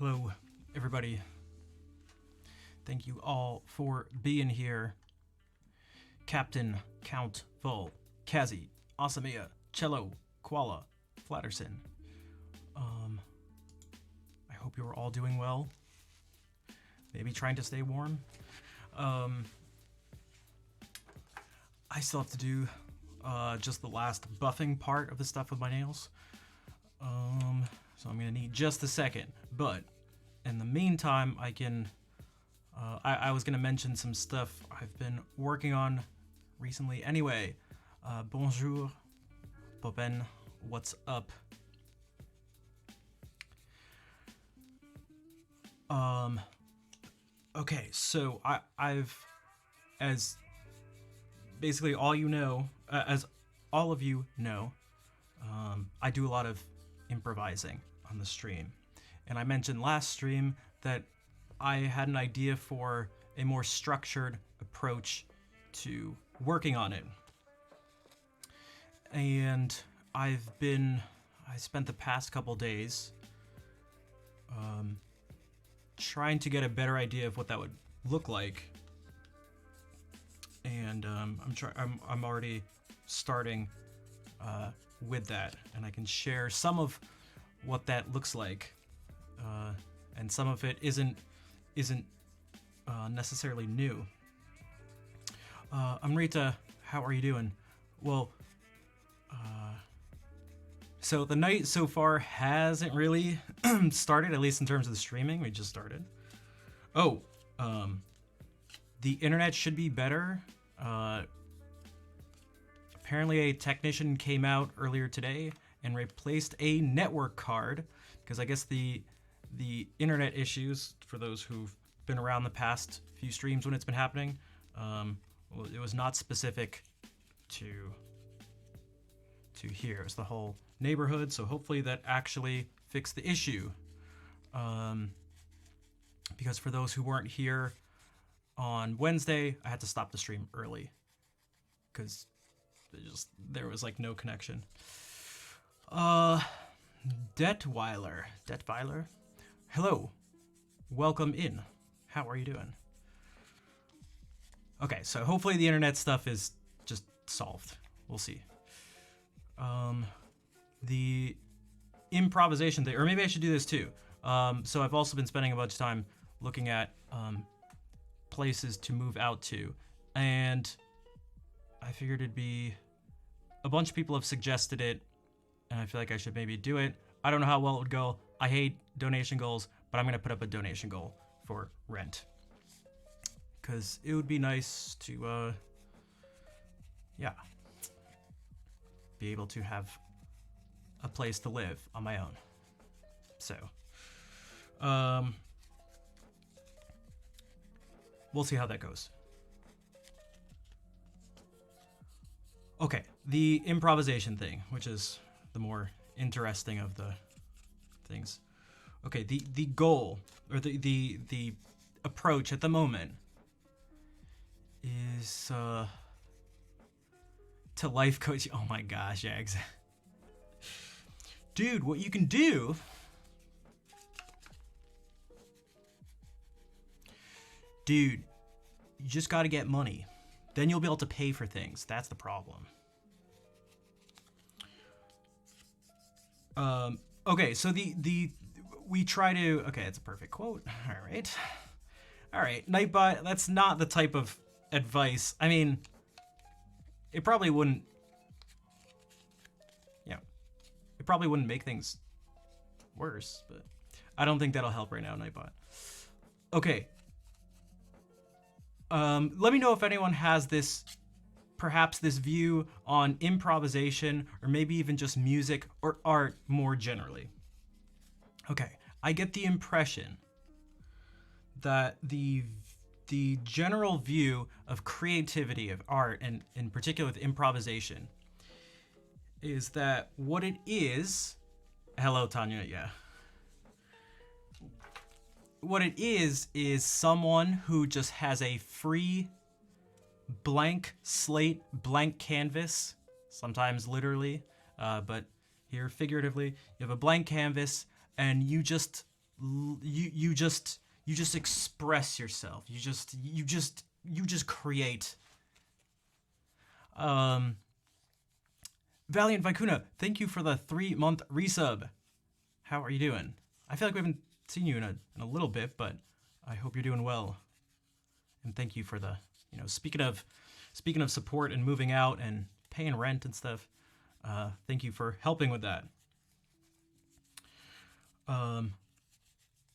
Hello, everybody. Thank you all for being here. Captain, Count, Vol, Kazi, Asamia, Cello, Koala, Flatterson. I hope you're all doing well. Maybe trying to stay warm. I still have to do just the last buffing part of the stuff with my nails. So I'm gonna need just a second. But in the meantime, I can. I was gonna mention some stuff I've been working on recently. Anyway, bonjour, Boben. What's up? Okay, so I've, as basically all you know, as all of you know, I do a lot of improvising on the stream. And I mentioned last stream that I had an idea for a more structured approach to working on it. And I spent the past couple days trying to get a better idea of what that would look like. And I'm already starting with that, and I can share some of what that looks like, and some of it isn't necessarily new. Amrita, how are you doing? Well, so the night so far hasn't really started, at least in terms of the streaming. We just started. Oh, the internet should be better. Apparently a technician came out earlier today and replaced a network card, because I guess the internet issues, for those who've been around the past few streams when it's been happening, well, it was not specific to here. It was the whole neighborhood, so hopefully that actually fixed the issue. Because for those who weren't here on Wednesday, I had to stop the stream early because there was like no connection. Detweiler, hello, welcome in. How are you doing? Okay, so hopefully the internet stuff is just solved. We'll see. The improvisation thing, or maybe I should do this too. So I've also been spending a bunch of time looking at places to move out to, and I figured it'd be, a bunch of people have suggested it, and I feel like I should maybe do it. I don't know how well it would go. I hate donation goals, but I'm gonna put up a donation goal for rent, because it would be nice to, yeah, be able to have a place to live on my own. So, we'll see how that goes. Okay, the improvisation thing, which is the more interesting of the things. Okay, the goal, or the approach at the moment is to life coach. Oh my gosh, Jags. Dude, what you can do you just got to get money. Then you'll be able to pay for things. That's the problem. Okay, so we try to, okay, it's a perfect quote. All right, Nightbot, that's not the type of advice. I mean, it probably wouldn't, yeah, it probably wouldn't make things worse, but I don't think that'll help right now, Nightbot. Okay. Let me know if anyone has perhaps this view on improvisation, or maybe even just music or art more generally. Okay, I get the impression that the general view of creativity, of art, and in particular with improvisation, is that what it is, hello Tanya, yeah. What it is someone who just has a free blank slate, blank canvas, sometimes literally, but here figuratively, you have a blank canvas and you just you just express yourself. You just create. Um, Valiant Vicuna, thank you for the 3-month resub. How are you doing? I feel like we haven't seen you in a little bit, but I hope you're doing well. And thank you for the, speaking of support and moving out and paying rent and stuff. Thank you for helping with that.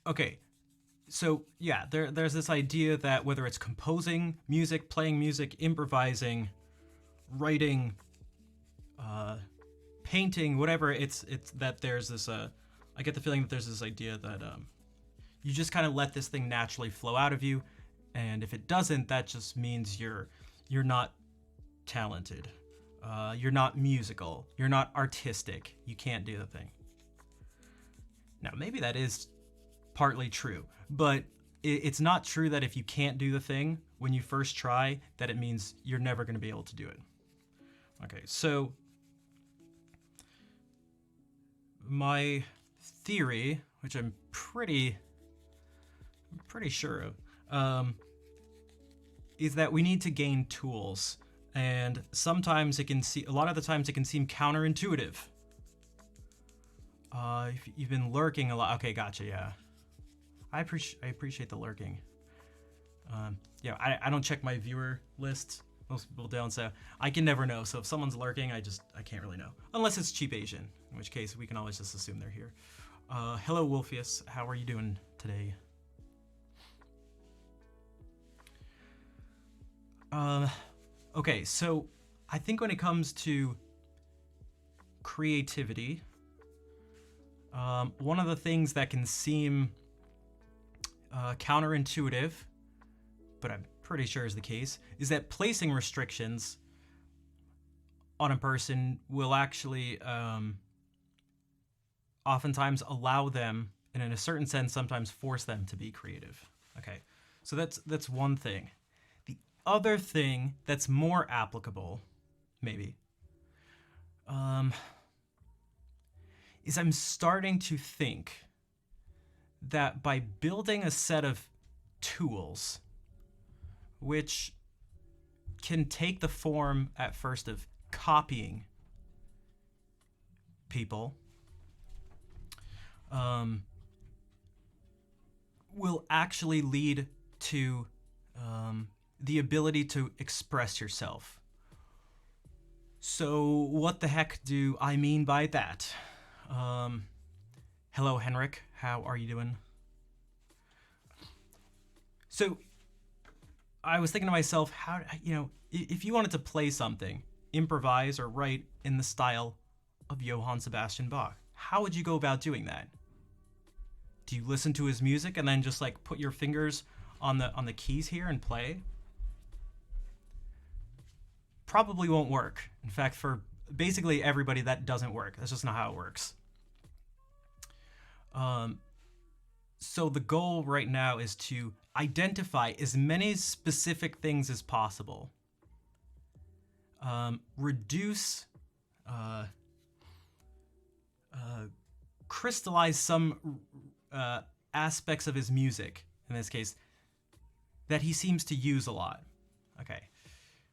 Okay, so yeah, there's this idea that whether it's composing music, playing music, improvising, writing, painting, whatever, it's that there's this. I get the feeling that there's this idea that you just kind of let this thing naturally flow out of you, and if it doesn't, that just means you're not talented, you're not musical, you're not artistic, you can't do the thing. Now, maybe that is partly true, but it's not true that if you can't do the thing when you first try, that it means you're never going to be able to do it. Okay, so my theory, which I'm pretty sure of, is that we need to gain tools, and sometimes a lot of the times it can seem counterintuitive. If you've been lurking a lot, okay, gotcha, yeah. I appreciate the lurking. Yeah, I don't check my viewer lists. Most people don't, so I can never know. So if someone's lurking, I can't really know. Unless it's Cheap Asian, in which case we can always just assume they're here. Hello, Wolfius. How are you doing today? Okay, so I think when it comes to creativity, one of the things that can seem counterintuitive, but I'm pretty sure is the case, is that placing restrictions on a person will actually oftentimes allow them, and in a certain sense, sometimes force them to be creative. Okay, so that's one thing. The other thing that's more applicable, maybe, is I'm starting to think that by building a set of tools, which can take the form at first of copying people, will actually lead to the ability to express yourself. So what the heck do I mean by that? Hello, Henrik. How are you doing? So I was thinking to myself, how, if you wanted to play something, improvise or write in the style of Johann Sebastian Bach, how would you go about doing that? Do you listen to his music and then just like put your fingers on the keys here and play? Probably won't work. In fact, for basically everybody, that doesn't work. That's just not how it works. So the goal right now is to identify as many specific things as possible. Reduce, crystallize some aspects of his music, in this case, that he seems to use a lot. Okay.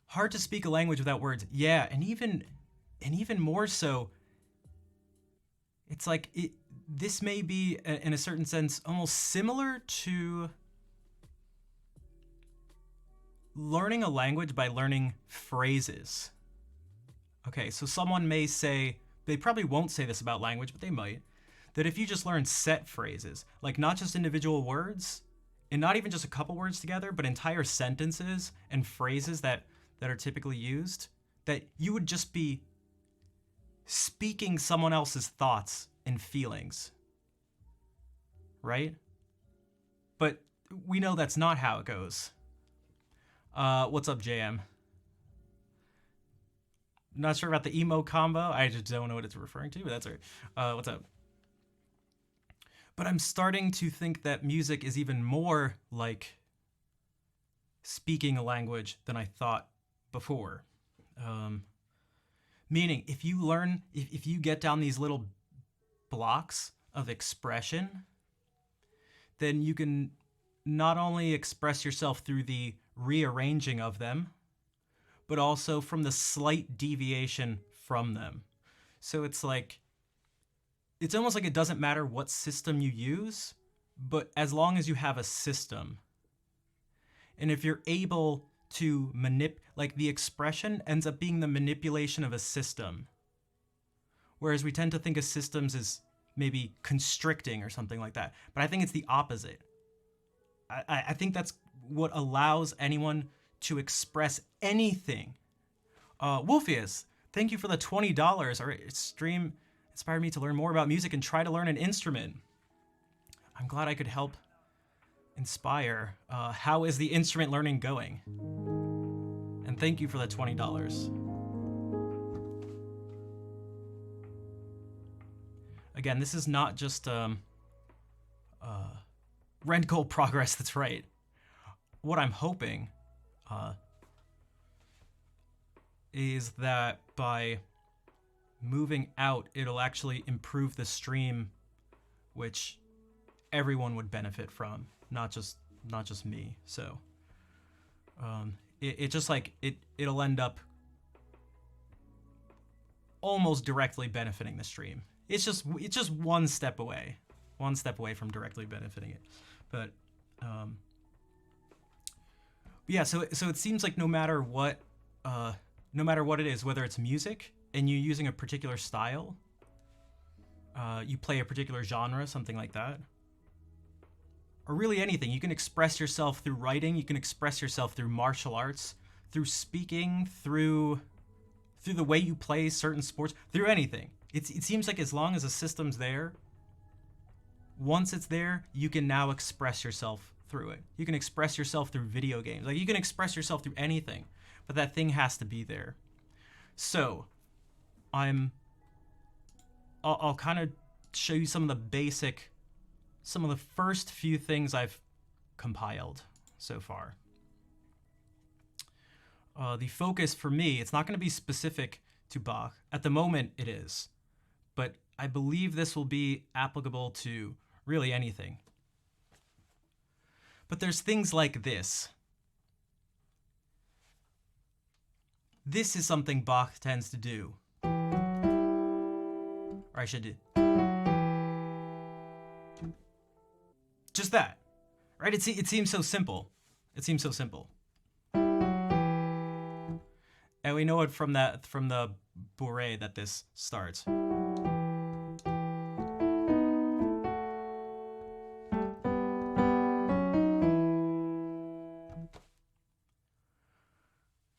Hard to speak a language without words. Yeah, and even more so, it's like this may be, in a certain sense, almost similar to learning a language by learning phrases. Okay, so someone may say, they probably won't say this about language, but they might, that if you just learn set phrases, like not just individual words, and not even just a couple words together, but entire sentences and phrases that are typically used, that you would just be speaking someone else's thoughts and feelings, right? But we know that's not how it goes. What's up, JM? Not sure about the emo combo. I just don't know what it's referring to, but that's all right. What's up? But I'm starting to think that music is even more like speaking a language than I thought before. Meaning, if you get down these little blocks of expression, then you can not only express yourself through the rearranging of them, but also from the slight deviation from them. So it's like, it's almost like it doesn't matter what system you use, but as long as you have a system. And if you're able to like the expression ends up being the manipulation of a system. Whereas we tend to think of systems as maybe constricting or something like that. But I think it's the opposite. I think that's what allows anyone to express anything. Wolfius, thank you for the $20. Our stream inspired me to learn more about music and try to learn an instrument. I'm glad I could help inspire. How is the instrument learning going? And thank you for the $20. Again, this is not just rent goal progress, that's right. What I'm hoping is that by moving out, it'll actually improve the stream, which everyone would benefit from, not just me. So it just like it'll end up almost directly benefiting the stream. It's just one step away from directly benefiting it. But yeah, so it seems like no matter what it is, whether it's music and you're using a particular style, you play a particular genre, something like that, or really anything, you can express yourself through writing, you can express yourself through martial arts, through speaking, through the way you play certain sports, through anything. It seems like as long as the system's there, once it's there, you can now express yourself through it. You can express yourself through video games. Like, you can express yourself through anything, but that thing has to be there. So, I'll kind of show you some of the first few things I've compiled so far. The focus for me, it's not going to be specific to Bach. At the moment, it is. But I believe this will be applicable to really anything. But there's things like this. This is something Bach tends to do. Or I should do. Just that. Right? It seems so simple. It seems so simple. And we know it from the bourrée that this starts.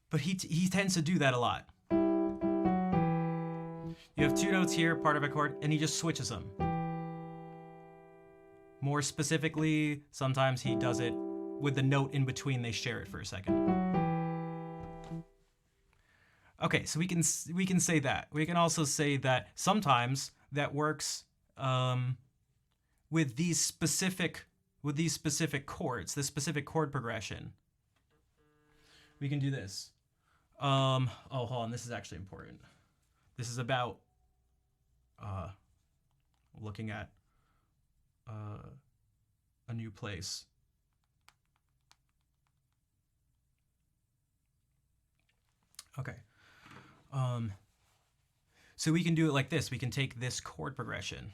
But he tends to do that a lot. You have two notes here, part of a chord, and he just switches them. More specifically, sometimes he does it with the note in between, they share it for a second. Okay, so we can say that. We can also say that sometimes that works with these specific chords, this specific chord progression. We can do this. Oh, hold on, this is actually important. This is about looking at a new place. Okay. So we can do it like this. We can take this chord progression.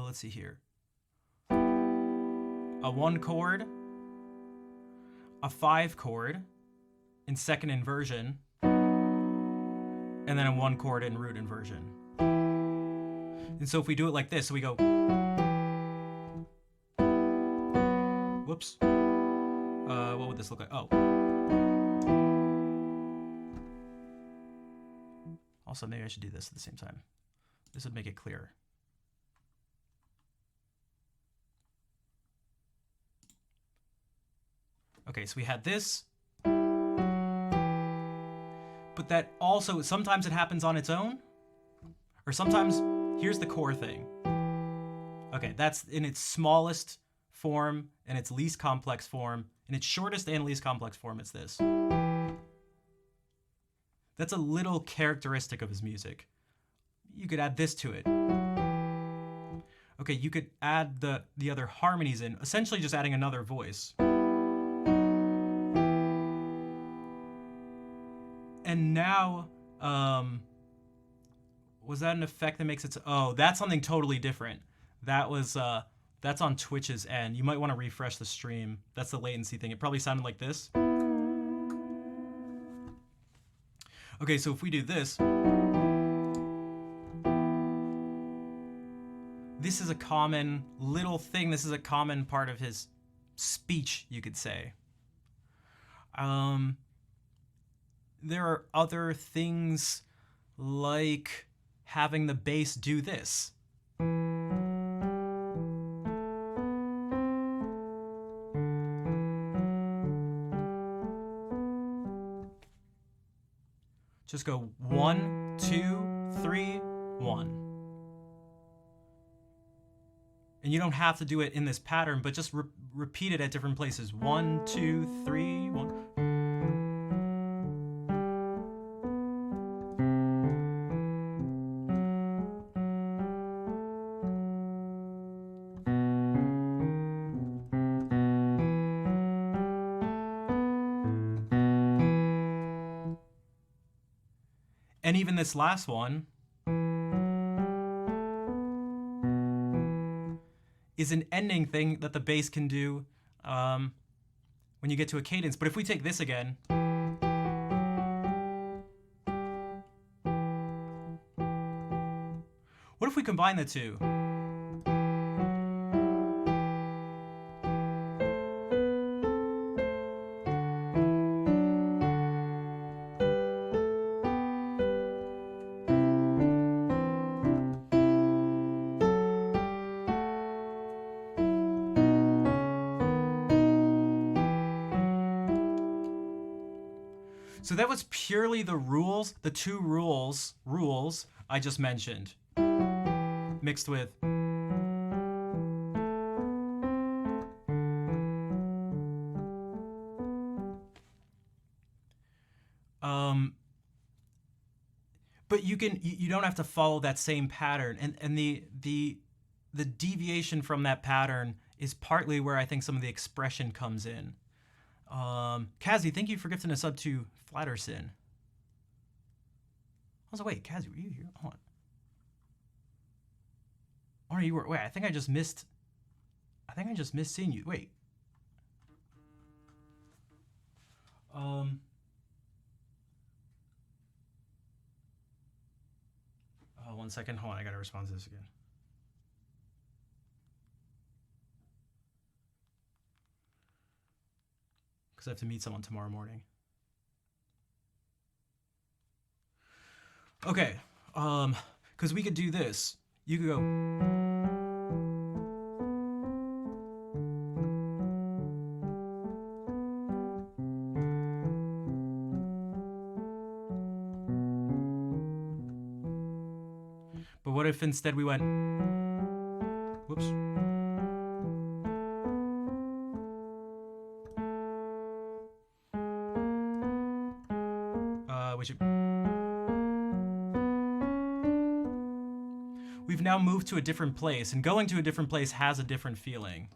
Let's see here. A 1 chord, a 5 chord in second inversion, and then a 1 chord in root inversion. And so if we do it like this, so we go, whoops. What would this look like? Oh. Also, maybe I should do this at the same time. This would make it clearer. Okay, so we had this. But that also, sometimes it happens on its own. Or sometimes, here's the core thing. Okay, that's in its smallest form and its least complex form. In its shortest and least complex form, it's this. That's a little characteristic of his music. You could add this to it. Okay, you could add the other harmonies in, essentially just adding another voice. And now, was that an effect that makes it? Oh, that's something totally different. That was that's on Twitch's end. You might want to refresh the stream. That's the latency thing. It probably sounded like this. Okay, so if we do this, this is a common little thing. This is a common part of his speech, you could say. There are other things like having the bass do this. Just go 1, 2, 3, 1. And you don't have to do it in this pattern, but just repeat it at different places. 1, 2, 3, 1. And even this last one is an ending thing that the bass can do when you get to a cadence. But if we take this again, what if we combine the two? So that was purely the rules, the two rules I just mentioned, mixed with but you don't have to follow that same pattern, and the deviation from that pattern is partly where I think some of the expression comes in. Kazi, thank you for gifting us up to Flatterson. I was like, wait, Kazi, were you here? Hold on. Or you were? Wait, I think I just missed seeing you. Wait. 1 second. Hold on, I gotta respond to this again. Because I have to meet someone tomorrow morning. Okay, because we could do this. You could go. But what if instead we went, whoops. We've now moved to a different place, and going to a different place has a different feeling.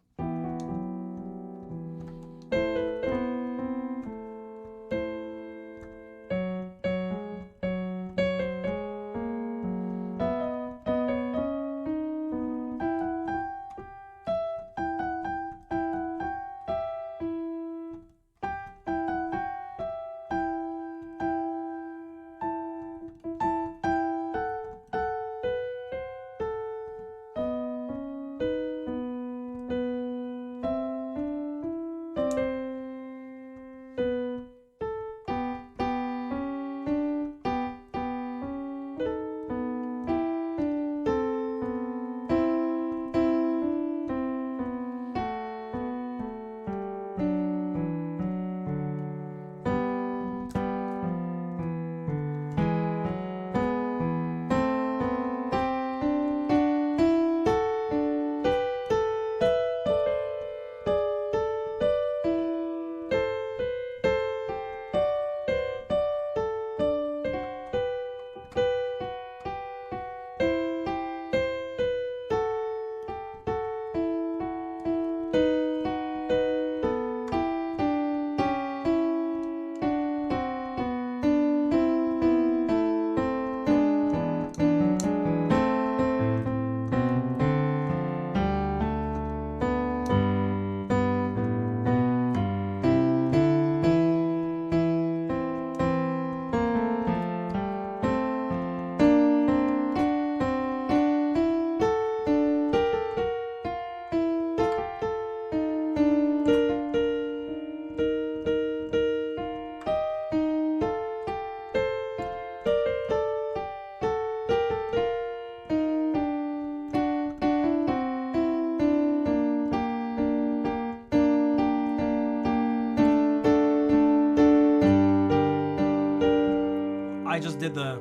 I just did the...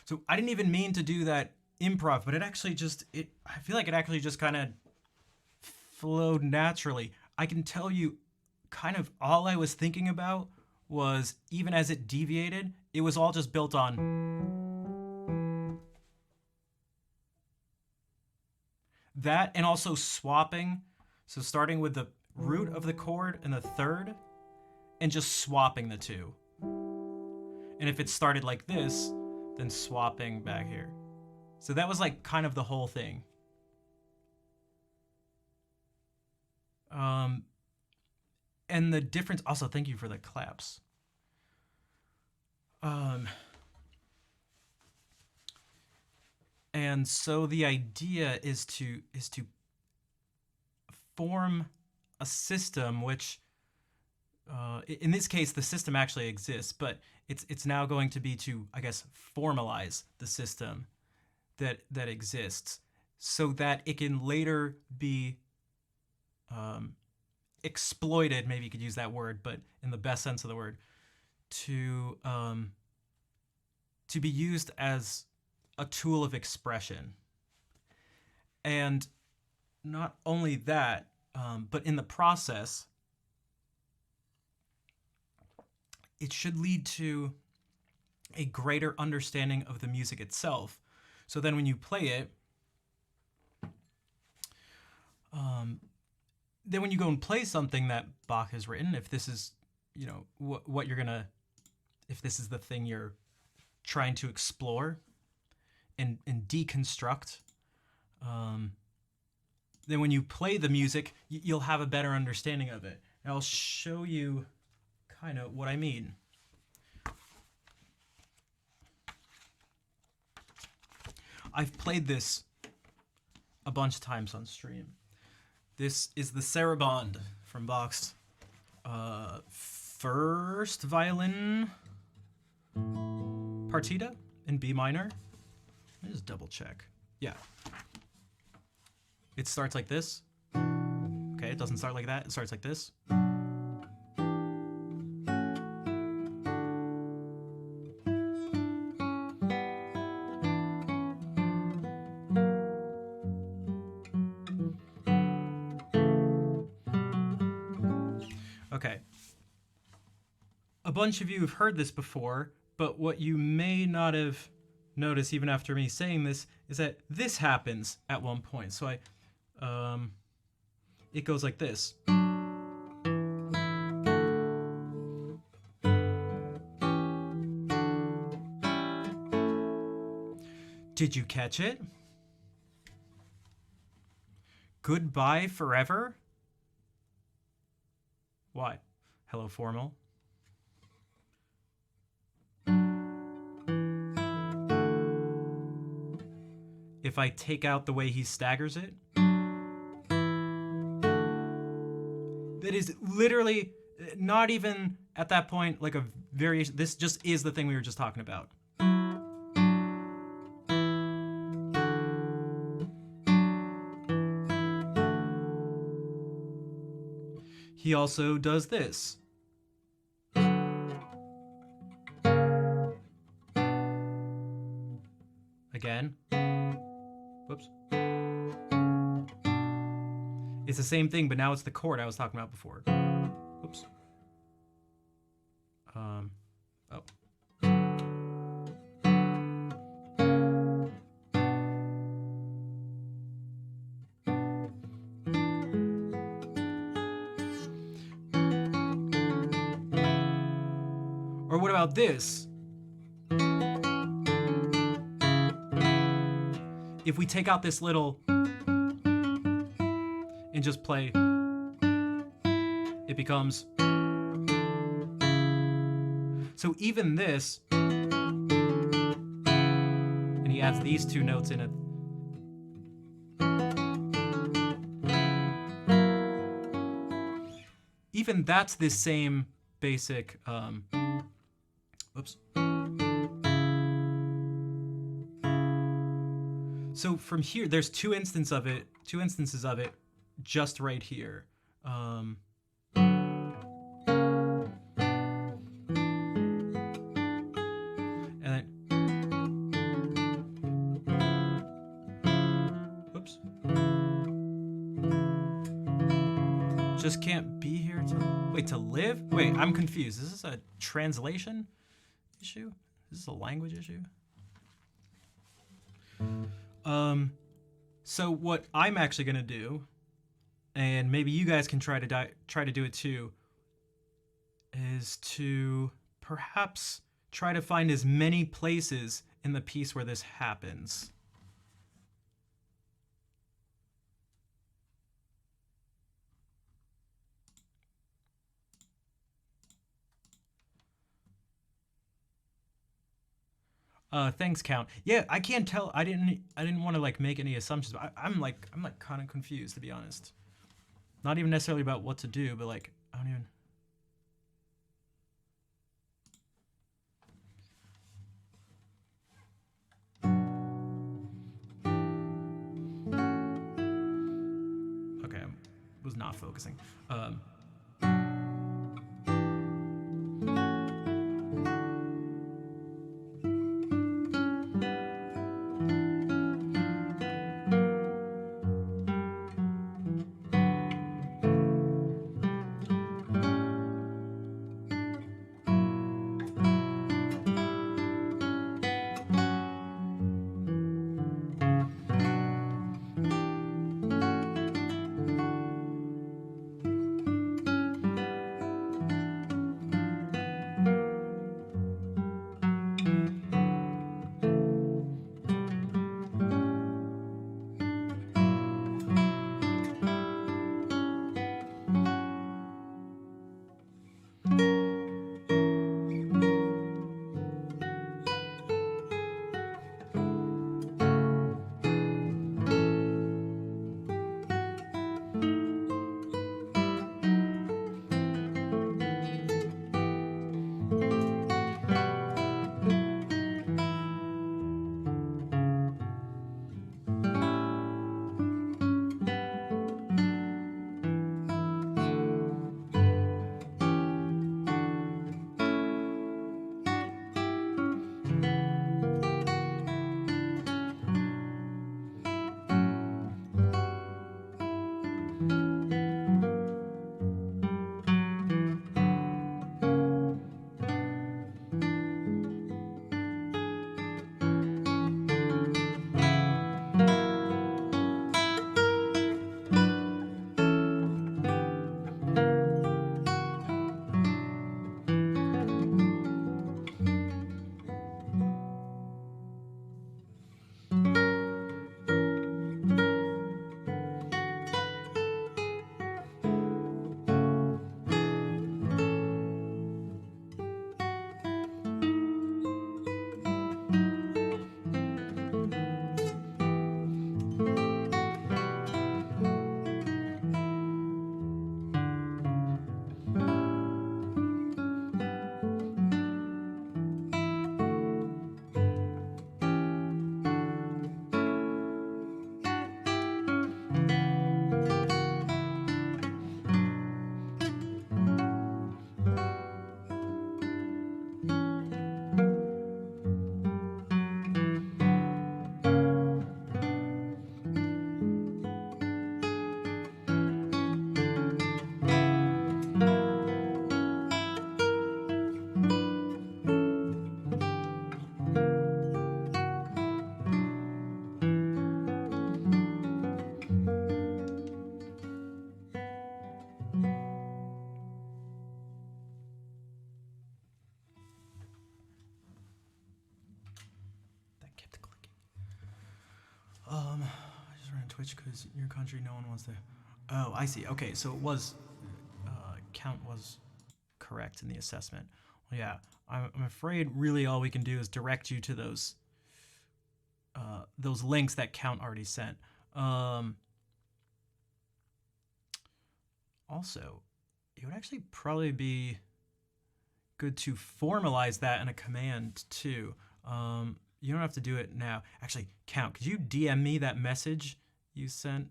So I didn't even mean to do that improv, but I feel like it actually just kind of flowed naturally. I can tell you kind of all I was thinking about was, even as it deviated, it was all just built on that, and also swapping. So starting with the root of the chord and the third, and just swapping the two. And if it started like this, then swapping back here. So that was like kind of the whole thing. And the difference, also thank you for the claps. And so the idea is to form a system which, in this case, the system actually exists, but it's now going to be to, I guess, formalize the system that exists, so that it can later be exploited. Maybe you could use that word, but in the best sense of the word, to be used as a tool of expression. And not only that, but in the process, it should lead to a greater understanding of the music itself. So then when you play it, then when you go and play something that Bach has written, if this is, what you're gonna, if this is the thing you're trying to explore and deconstruct, then when you play the music, you'll have a better understanding of it. And I'll show you kind of what I mean. I've played this a bunch of times on stream. This is the Sarabande from Bach's first violin partita in B minor. Let me just double check. Yeah. It starts like this. Okay, it doesn't start like that. It starts like this. Okay. A bunch of you have heard this before, but what you may not have noticed even after me saying this is that this happens at one point. So it goes like this. Did you catch it? Goodbye forever? Why? Hello, formal. If I take out the way he staggers it, that is literally not even at that point like a variation. This just is the thing we were just talking about. He also does this. Again. Whoops. It's the same thing, but now it's the chord I was talking about before. Whoops. Oh. Or what about this? If we take out this little and just play, it becomes. So even this, and he adds these two notes in it. Even that's this same basic, oops. So from here, there's two instances of it just right here. And then, oops. Just can't be here to, wait, to live? Wait, I'm confused. Is this a translation issue? Is this a language issue? So what I'm actually gonna do, and maybe you guys can try to do it too, is to perhaps try to find as many places in the piece where this happens. Thanks, Count. Yeah, I can't tell. I didn't want to like make any assumptions. I'm like kind of confused, to be honest. Not even necessarily about what to do, but like I don't even. Okay, I was not focusing. I just ran Twitch because your country, no one wants to. Oh, I see. Okay, so it was count was correct in the assessment. Well, yeah, I'm afraid really all we can do is direct you to those links that Count already sent. Also, it would actually probably be good to formalize that in a command too. You don't have to do it now. Actually, Count, could you DM me that message you sent?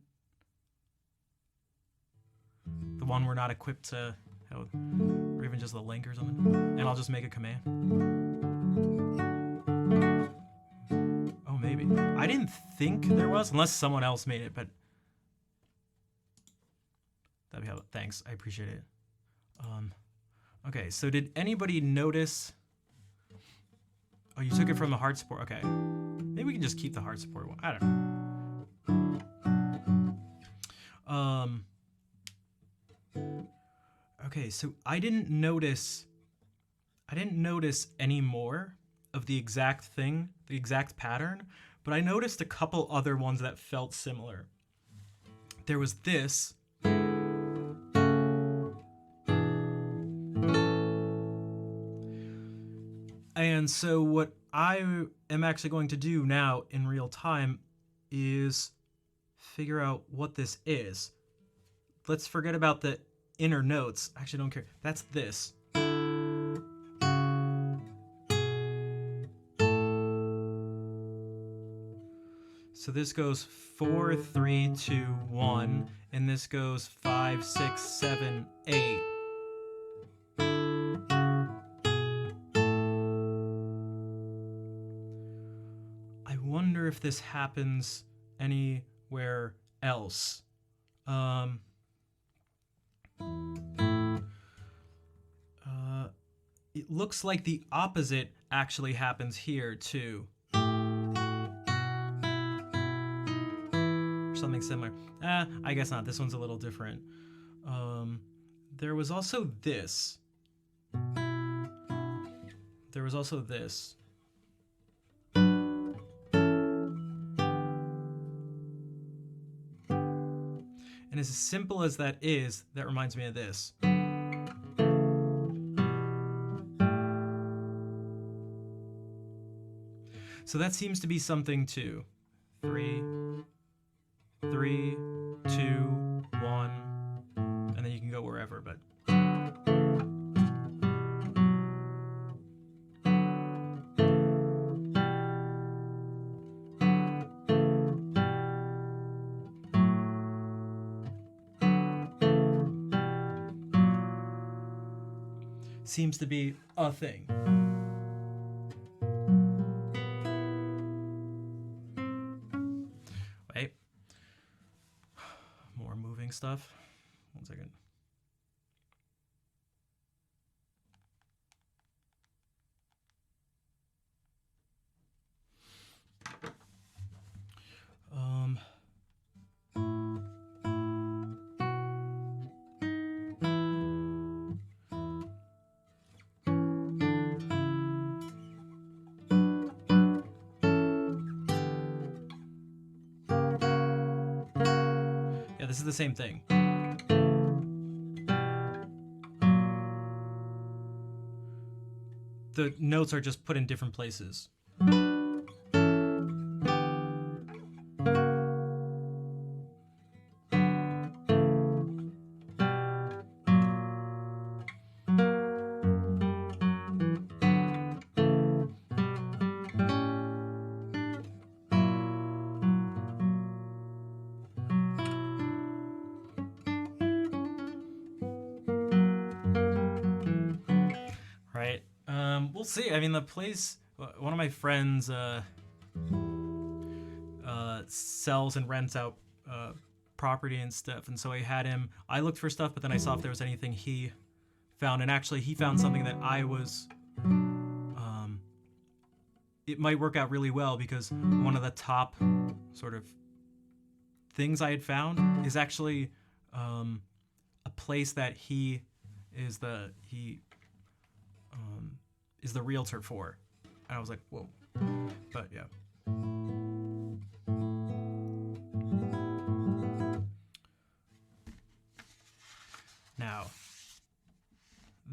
The one we're not equipped to, or even just the link or something. And I'll just make a command. Oh, maybe. I didn't think there was, unless someone else made it, but that'd be helpful. Thanks, I appreciate it. Okay, so did anybody notice? Oh, you took it from the heart support. Okay, maybe we can just keep the heart support one. I don't know. Okay, so I didn't notice any more of the exact thing, the exact pattern, but I noticed a couple other ones that felt similar. There was this. And so what I am actually going to do now in real time is figure out what this is. Let's forget about the inner notes. I actually don't care. That's this. So this goes 4, 3, 2, 1, and this goes 5, 6, 7, 8. I wonder if this happens anywhere else. It looks like the opposite actually happens here too. Or something similar. I guess not. This one's a little different. There was also this. There was also this. And as simple as that is, that reminds me of this. So that seems to be something too. 3, 3, 2, 1, and then you can go wherever, but. Seems to be a thing. Wait. More moving stuff. 1 second. This is the same thing. The notes are just put in different places. We'll see. I mean, the place, one of my friends sells and rents out property and stuff, and so I looked for stuff, but then I saw if there was anything he found, and actually he found something that it might work out really well, because one of the top sort of things I had found is actually a place that he is the realtor for. And I was like, whoa. But yeah.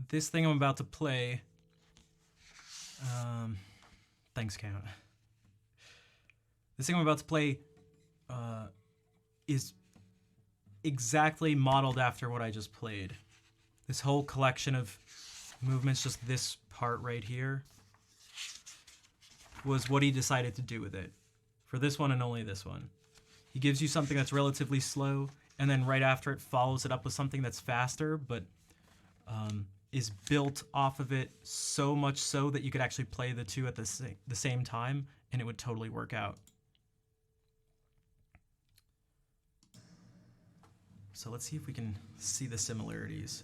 this thing I'm about to play, thanks, Count. This thing I'm about to play is exactly modeled after what I just played. This whole collection of movements, just this part right here, was what he decided to do with it. For this one and only this one. He gives you something that's relatively slow, and then right after it follows it up with something that's faster, but is built off of it so much so that you could actually play the two at the same time, and it would totally work out. So let's see if we can see the similarities.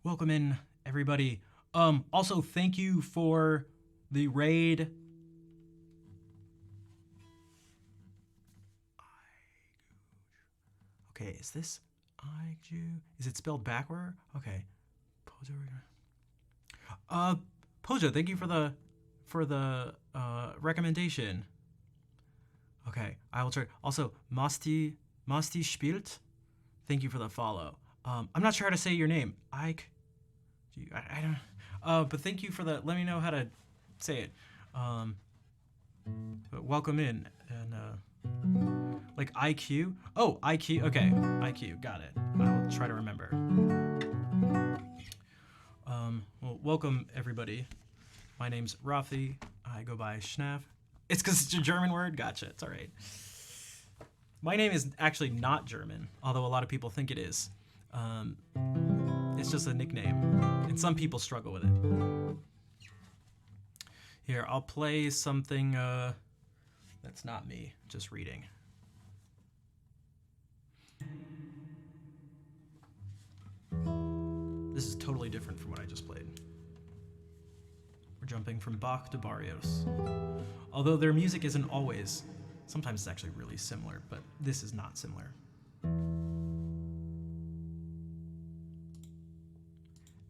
Welcome in, everybody. Also, thank you for the raid. Okay, is this Aiju? Is it spelled backward? Okay. Pojo, thank you for the recommendation. Okay, I will try. Also, Masti spielt. Thank you for the follow. I'm not sure how to say your name. Ike. I don't. But thank you for the. Let me know how to say it. But welcome in and like IQ. Oh, IQ. Okay, IQ. Got it. I'll try to remember. Well, welcome everybody. My name's Rafi. I go by Schnaff. It's because it's a German word. Gotcha. It's all right. My name is actually not German, although a lot of people think it is. It's just a nickname, and some people struggle with it. Here, I'll play something that's not me, just reading. This is totally different from what I just played. We're jumping from Bach to Barrios. Although their music isn't always, sometimes it's actually really similar, but this is not similar.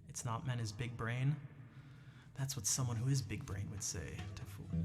It's not Mena's big brain. That's what someone who is big brain would say to fool.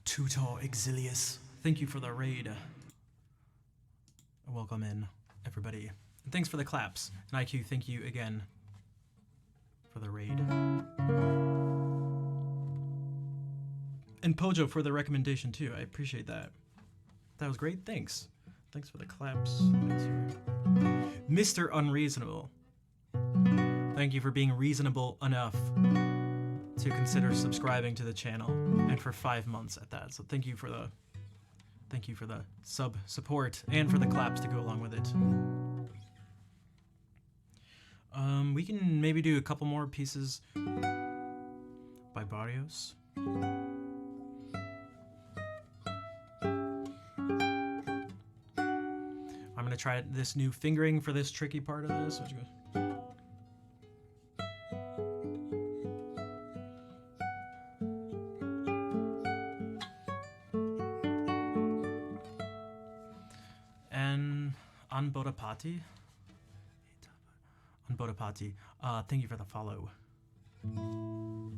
Tutor Exilius, thank you for the raid. Welcome in, everybody. And thanks for the claps. And IQ, thank you again for the raid. And Pojo for the recommendation too. I appreciate that. That was great. Thanks. Thanks for the claps. Mr. Unreasonable. Thank you for being reasonable enough to consider subscribing to the channel, and for 5 months at that. So thank you for the sub support and for the claps to go along with it. We can maybe do a couple more pieces by Barrios. I'm gonna try this new fingering for this tricky part of this. Bodapati. On Bodapati. Thank you for the follow. So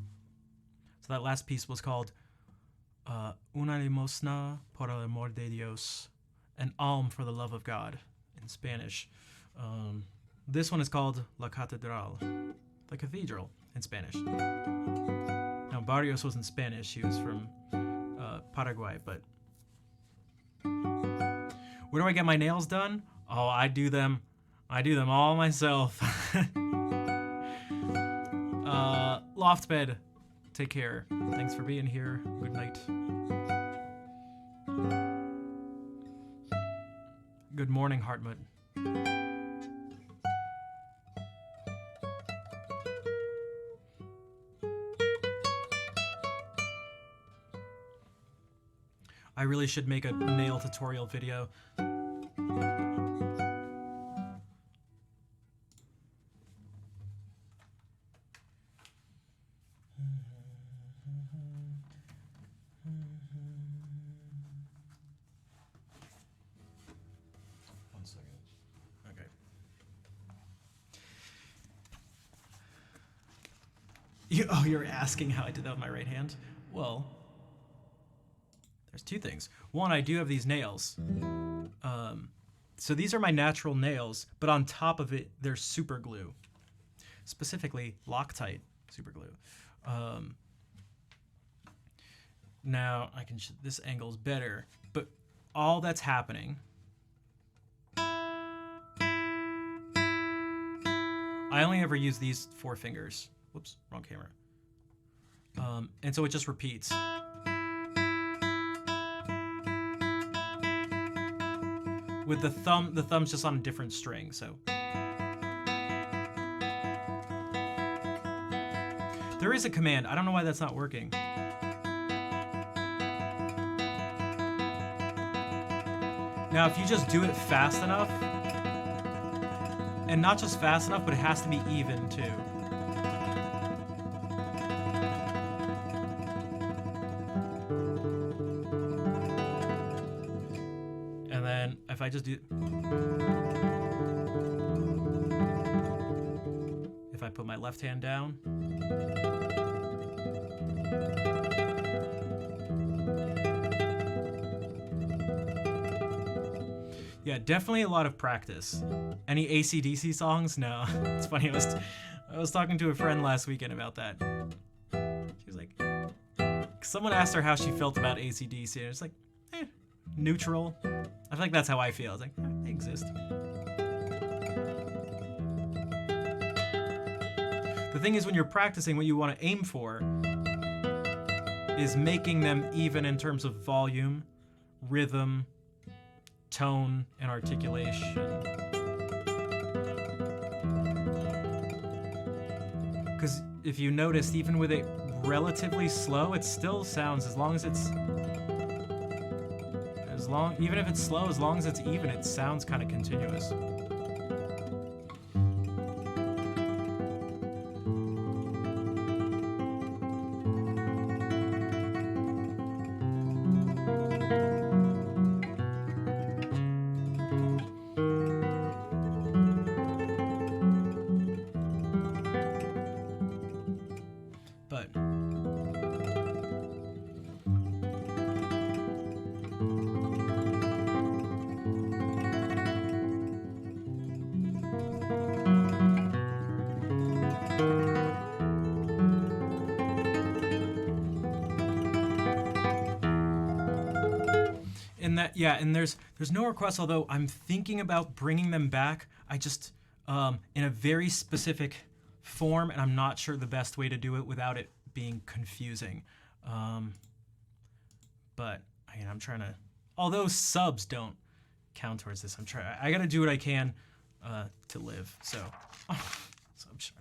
that last piece was called Una limosna por el amor de Dios. An alm for the love of God in Spanish. This one is called La Catedral, the cathedral in Spanish. Now, Barrios wasn't Spanish, he was from Paraguay, but where do I get my nails done? Oh, I do them all myself. Loftbed, take care. Thanks for being here. Good night. Good morning, Hartmut. I really should make a nail tutorial video. One second. Okay. You're asking how I did that with my right hand? Well, there's two things. One, I do have these nails. So these are my natural nails, but on top of it, there's super glue. Specifically, Loctite super glue. Now, I can this angle's better, but all that's happening... I only ever use these 4 fingers. Whoops, wrong camera. And so it just repeats. With the thumb's just on a different string, so. There is a command. I don't know why that's not working. Now, if you just do it fast enough, and not just fast enough, but it has to be even too. And then if I just do, if I put my left hand down, yeah, definitely a lot of practice. Any AC/DC songs? No. It's funny, I was talking to a friend last weekend about that. She was like, someone asked her how she felt about AC/DC, and it's like, neutral. I feel like that's how I feel. It's like, they exist. The thing is, when you're practicing, what you want to aim for is making them even in terms of volume, rhythm, tone, and articulation. Because if you notice, even with it relatively slow, it still sounds, even if it's slow, as long as it's even, it sounds kind of continuous. But and there's no request, although I'm thinking about bringing them back. I just in a very specific form, and I'm not sure the best way to do it without it being confusing. But I'm trying to, although subs don't count towards this, I gotta do what I can to live. So I'm trying.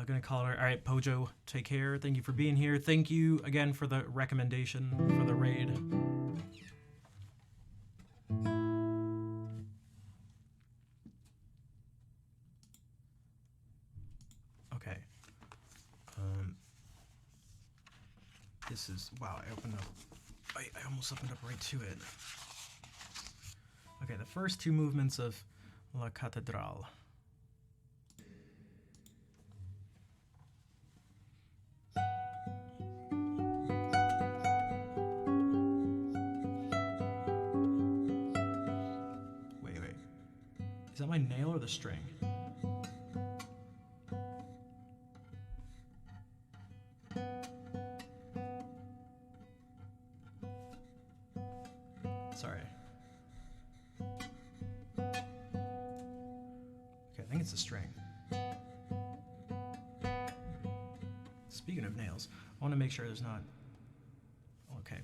Gonna call it. All right, Pojo, take care. Thank you for being here. Thank you again for the recommendation for the raid. Okay. This is, wow, I almost opened up right to it. Okay, the first 2 movements of La Catedral. Is that my nail or the string? Sorry. Okay, I think it's the string. Speaking of nails, I want to make sure there's not... Okay.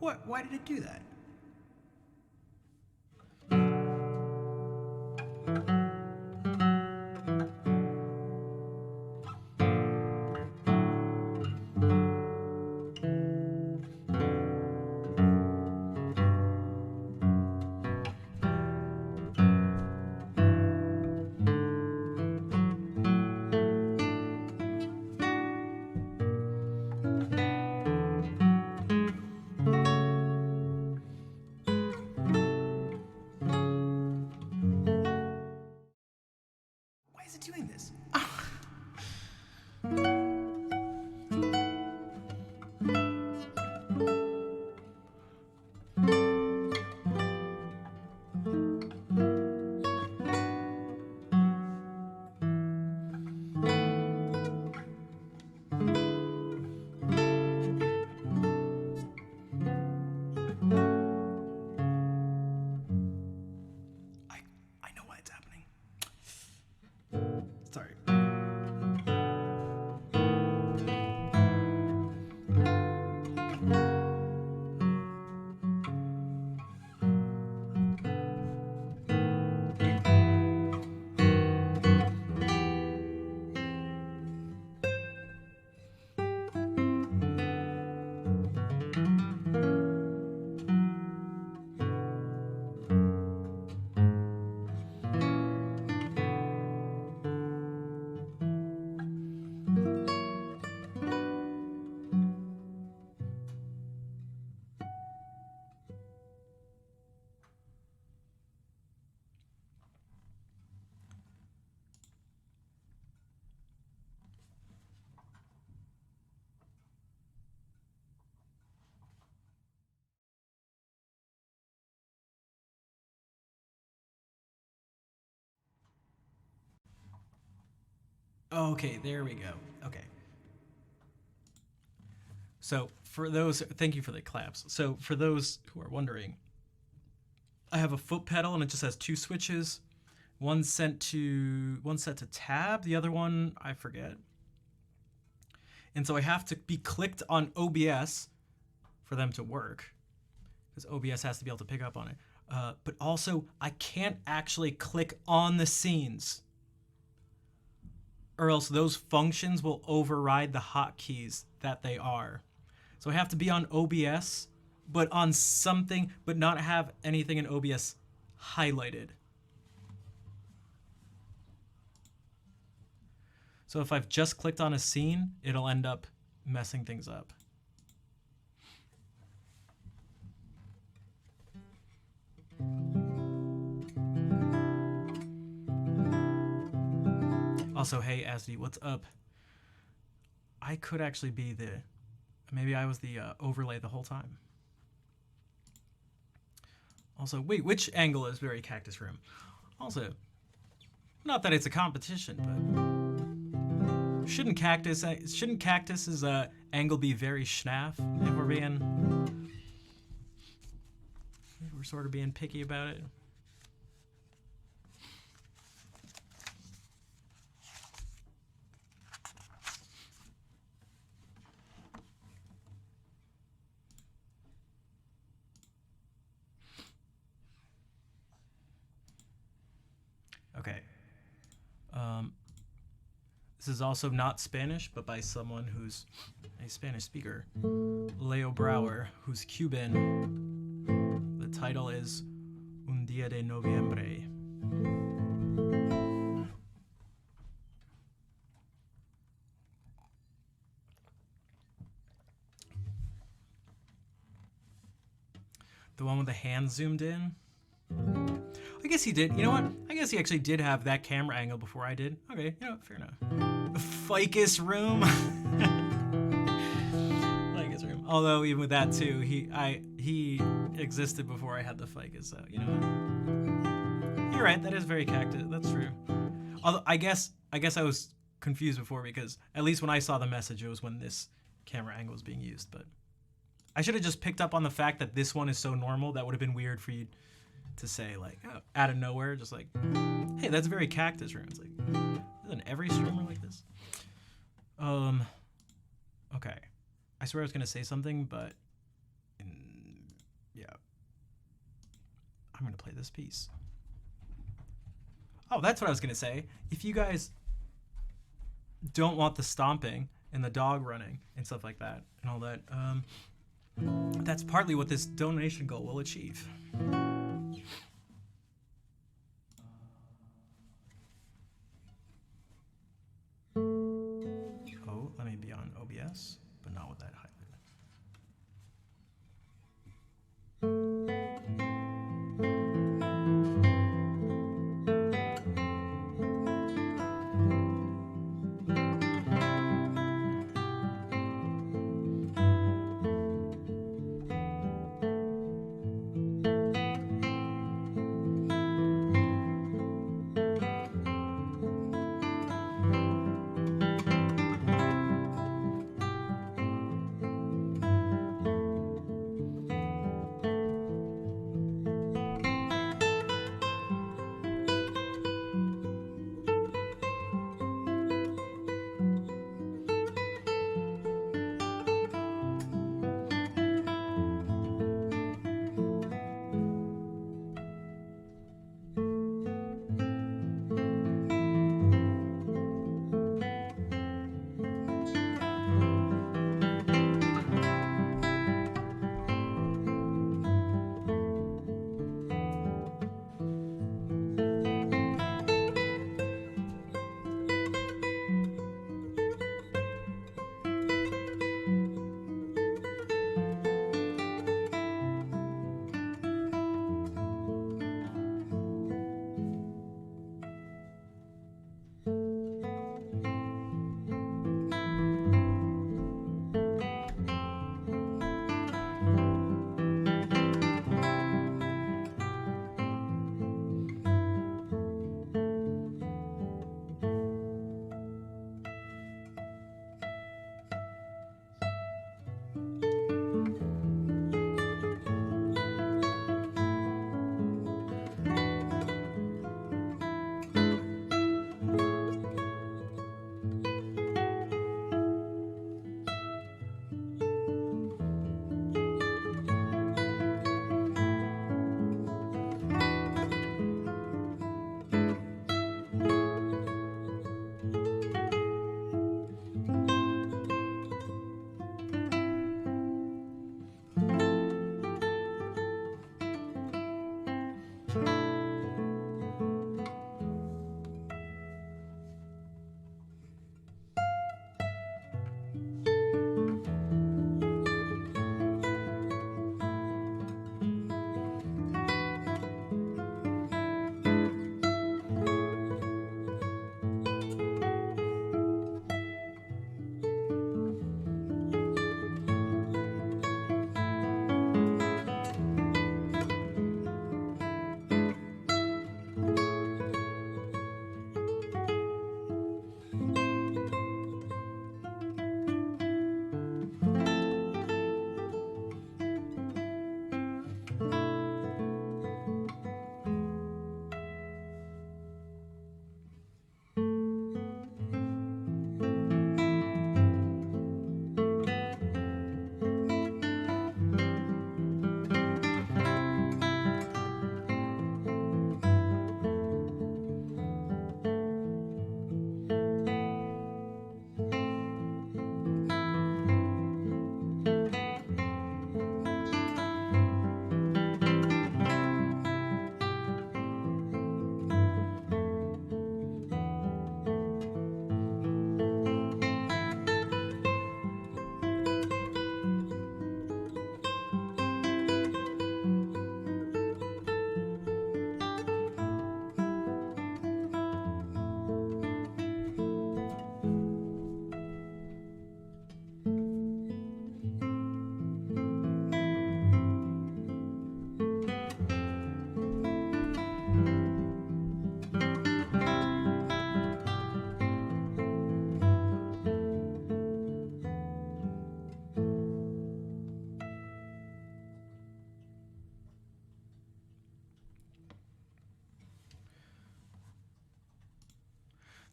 What? Why did it do that? Why is it doing this? I know why it's happening. Sorry. Okay, there we go. Okay. So for those, thank you for the claps. So for those who are wondering, I have a foot pedal and it just has two switches. One set to tab, the other one I forget. And so I have to be clicked on OBS for them to work, because OBS has to be able to pick up on it. But also, I can't actually click on the scenes, or else those functions will override the hotkeys that they are. So I have to be on OBS, but on something, but not have anything in OBS highlighted. So if I've just clicked on a scene, it'll end up messing things up. Also, hey, Asdi, what's up? I could actually be the... Maybe I was the overlay the whole time. Also, wait, which angle is very Cactus Room? Also, not that it's a competition, but shouldn't Cactus's angle be very schnaff if we're sort of being picky about it? Okay. This is also not Spanish, but by someone who's a Spanish speaker, Leo Brower, who's Cuban. The title is Un Día de Noviembre. The one with the hand zoomed in? I guess he did. You know what? I guess he actually did have that camera angle before I did. Okay, you know what? Fair enough. Ficus Room. Ficus Room. Although even with that too, he existed before I had the ficus. So you know what? You're right. That is very Cactus. That's true. Although I guess I was confused before, because at least when I saw the message, it was when this camera angle was being used. But I should have just picked up on the fact that this one is so normal. That would have been weird for you to say, like, oh, out of nowhere, just like, hey, that's very Cactus Room. It's like, isn't every streamer like this? Okay. I swear I was gonna say something, but yeah, I'm gonna play this piece. Oh, that's what I was gonna say. If you guys don't want the stomping and the dog running and stuff like that and all that, that's partly what this donation goal will achieve. Oh, let me be on OBS, but not with that highlighted.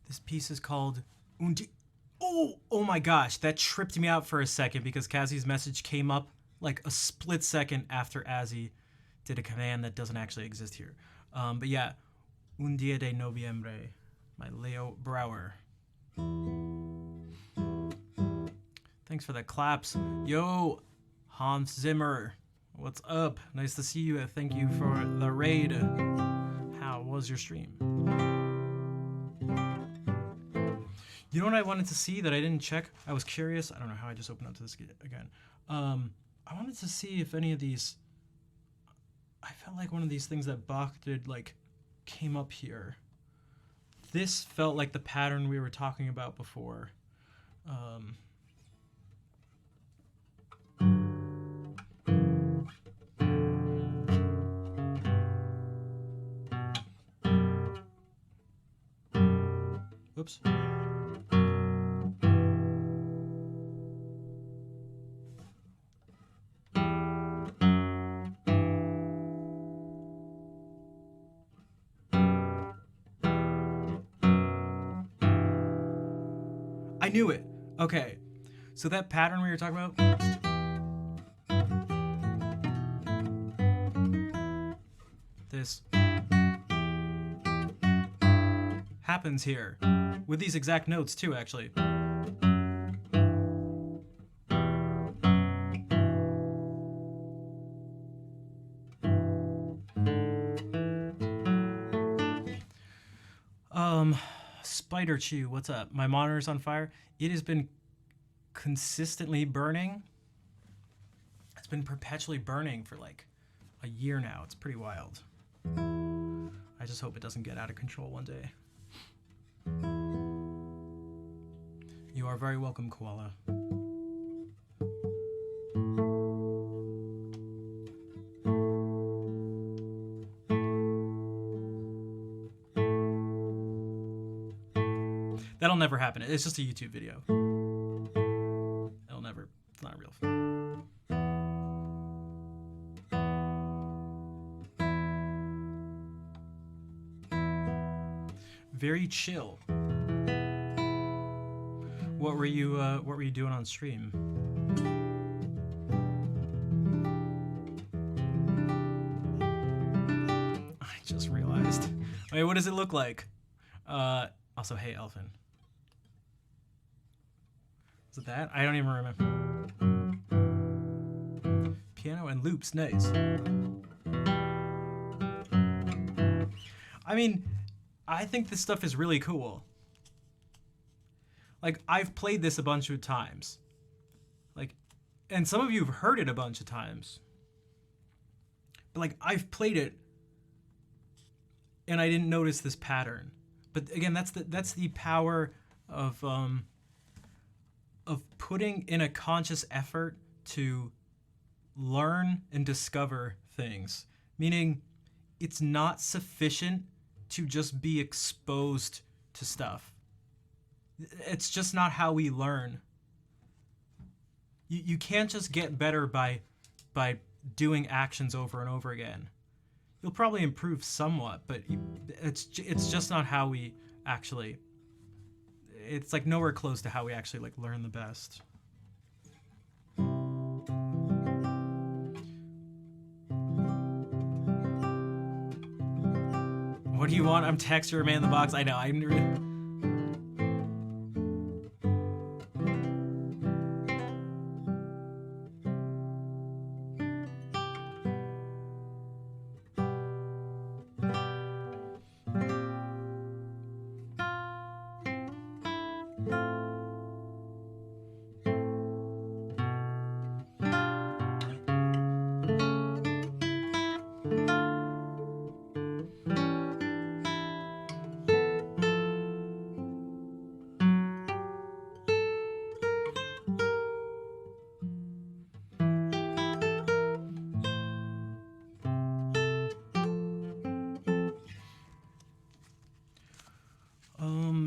This piece is called Undi. Oh my gosh, that tripped me out for a second because Kazi's message came up like a split second after Azzy did a command that doesn't actually exist here. But yeah, Un día de noviembre, by Leo Brower. Thanks for the claps. Yo, Hans Zimmer, what's up? Nice to see you. Thank you for the raid. How was your stream? You know what I wanted to see that I didn't check? I was curious. I don't know how I just opened up to this again. I wanted to see if any of these... I felt like one of these things that Bach did, like, came up here. This felt like the pattern we were talking about before. Oops. I knew it. Okay. So that pattern we were talking about. This happens here. With these exact notes too, actually. Spider Chew, what's up? My monitor's on fire. It has been consistently burning. It's been perpetually burning for like a year now. It's pretty wild. I just hope it doesn't get out of control one day. You are very welcome, Koala. That'll never happen. It's just a YouTube video. It'll never, it's not real. Very chill. What were you doing on stream? I just realized. Wait, what does it look like? Also, hey, Elfin. Is it that? I don't even remember. Piano and loops, nice. I mean, I think this stuff is really cool. Like, I've played this a bunch of times. Like, and some of you have heard it a bunch of times. But like, I've played it and I didn't notice this pattern. But again, that's the power of putting in a conscious effort to learn and discover things. Meaning, it's not sufficient to just be exposed to stuff. It's just not how we learn. You can't just get better by doing actions over and over again. You'll probably improve somewhat, but it's just not how we actually... It's like nowhere close to how we actually like learn the best. What do you want? I'm text your man in the box. I know.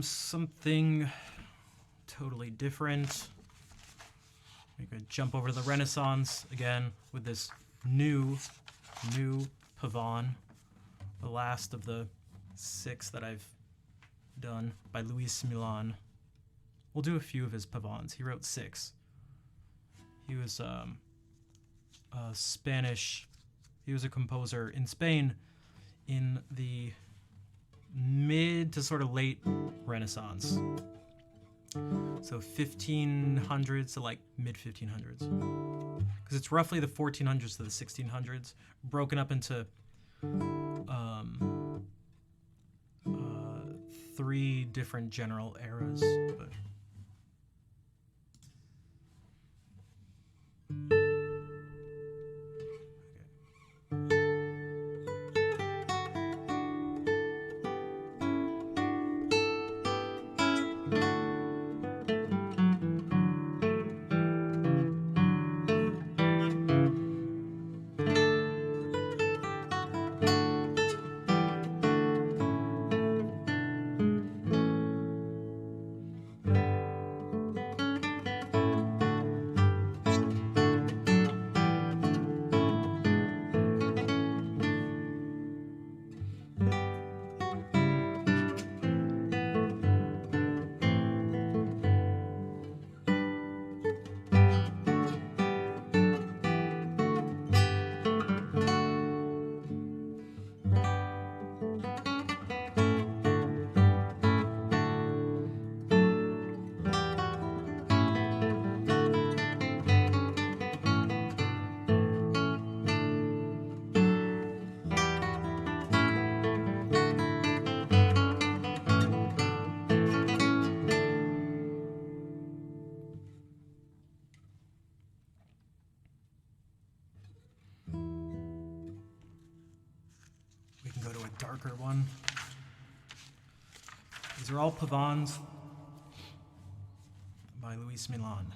Something totally different. We could jump over to the Renaissance again with this new Pavane, the last of the 6 that I've done by Luis Milan. We'll do a few of his pavans. He wrote 6. He was Spanish. He was a composer in Spain in the mid to sort of late Renaissance. So 1500s to like mid 1500s. Because it's roughly the 1400s to the 1600s, broken up into 3 different general eras. But we can go to a darker one. These are all pavans by Luis Milan.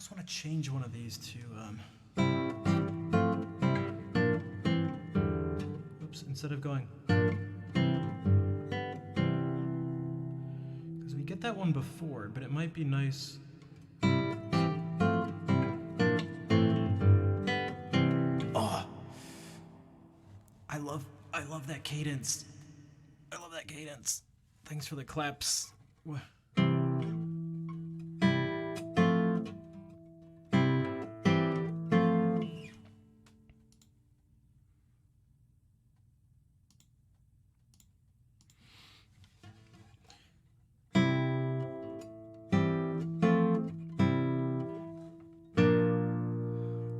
almost want to change one of these to, oops, instead of going, because we get that one before, but it might be nice. Oh, I love that cadence. I love that cadence. Thanks for the claps.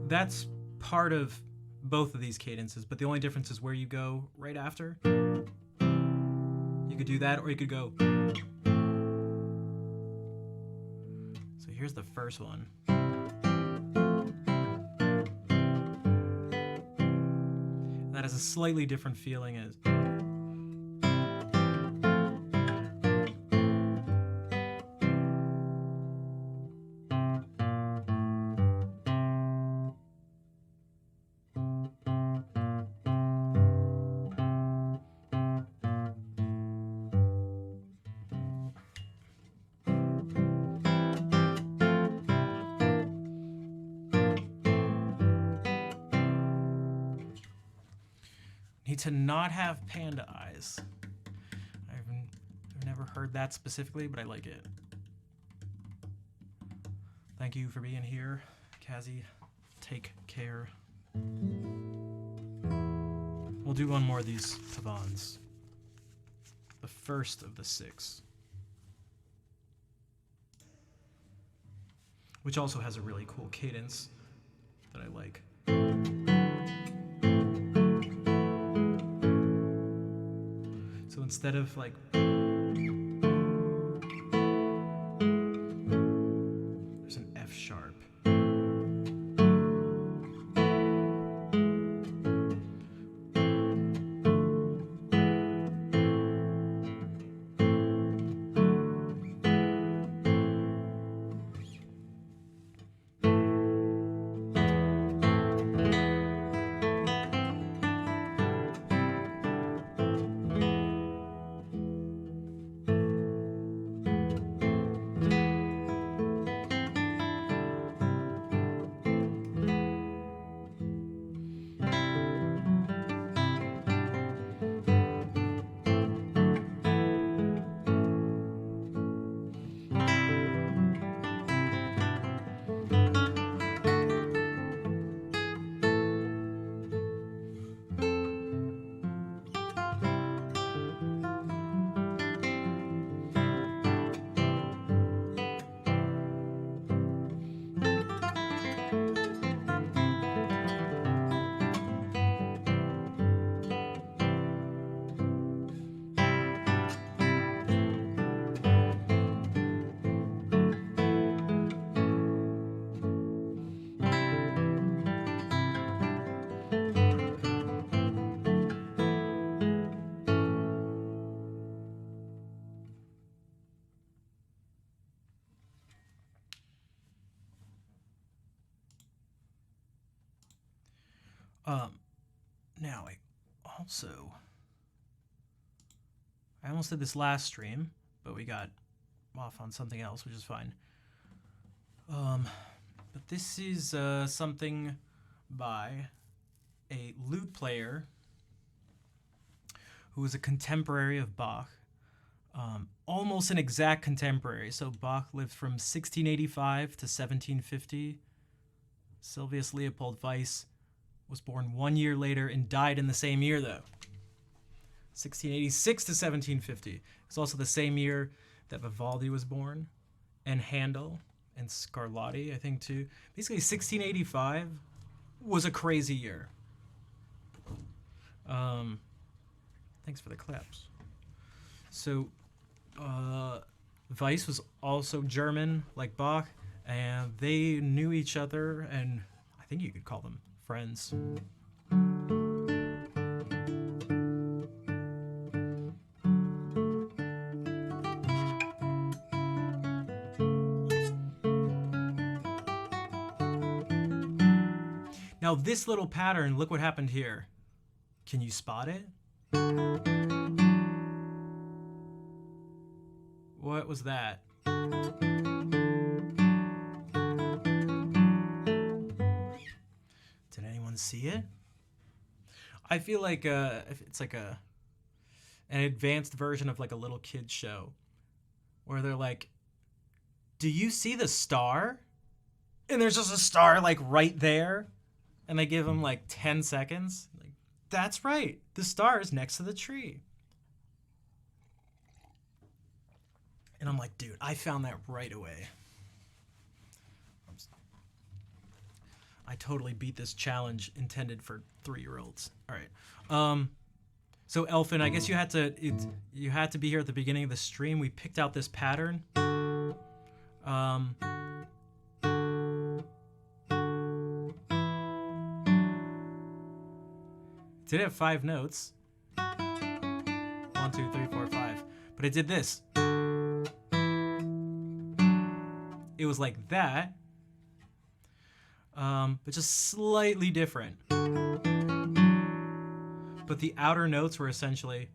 That's part of both of these cadences, but the only difference is where you go right after. You could do that, or you could go. So here's the first one. That has a slightly different feeling as. Need to not have panda eyes. I've never heard that specifically, but I like it. Thank you for being here, Kazi. Take care. We'll do one more of these Tavans. The first of the 6. Which also has a really cool cadence that I like. So instead of like, there's an F sharp. Now I almost did this last stream, but we got off on something else, which is fine. But this is something by a lute player who was a contemporary of Bach, almost an exact contemporary. So Bach lived from 1685 to 1750. Sylvius Leopold Weiss was born 1 year later and died in the same year, though. 1686 to 1750. It's also the same year that Vivaldi was born, and Handel, and Scarlatti, I think, too. Basically, 1685 was a crazy year. Thanks for the claps. So, Weiss was also German, like Bach, and they knew each other, and I think you could call them friends. Now this little pattern, look what happened here. Can you spot it? What was that? Did anyone see it? I feel like it's like an advanced version of like a little kid's show where they're like, do you see the star? And there's just a star like right there. And they give them like 10 seconds. Like, that's right. The star is next to the tree. And I'm like, dude, I found that right away. I totally beat this challenge intended for 3-year-olds. All right. So Elfin, I guess you had to be here at the beginning of the stream. We picked out this pattern. It did have 5 notes. 1, 2, 3, 4, 5. But it did this. It was like that, but just slightly different. But the outer notes were essentially.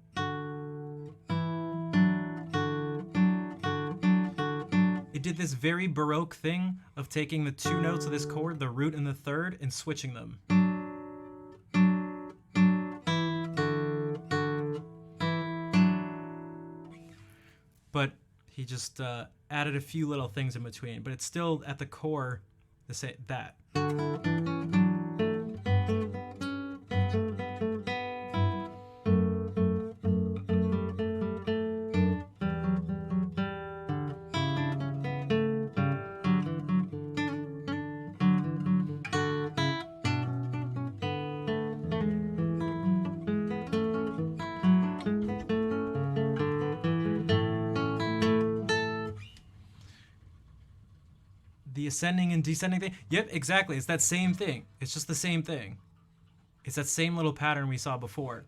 It did this very Baroque thing of taking the 2 notes of this chord, the root and the third, and switching them. But he just added a few little things in between, but it's still at the core the same that. The ascending and descending thing. Yep, exactly. It's that same thing. It's just the same thing. It's that same little pattern we saw before.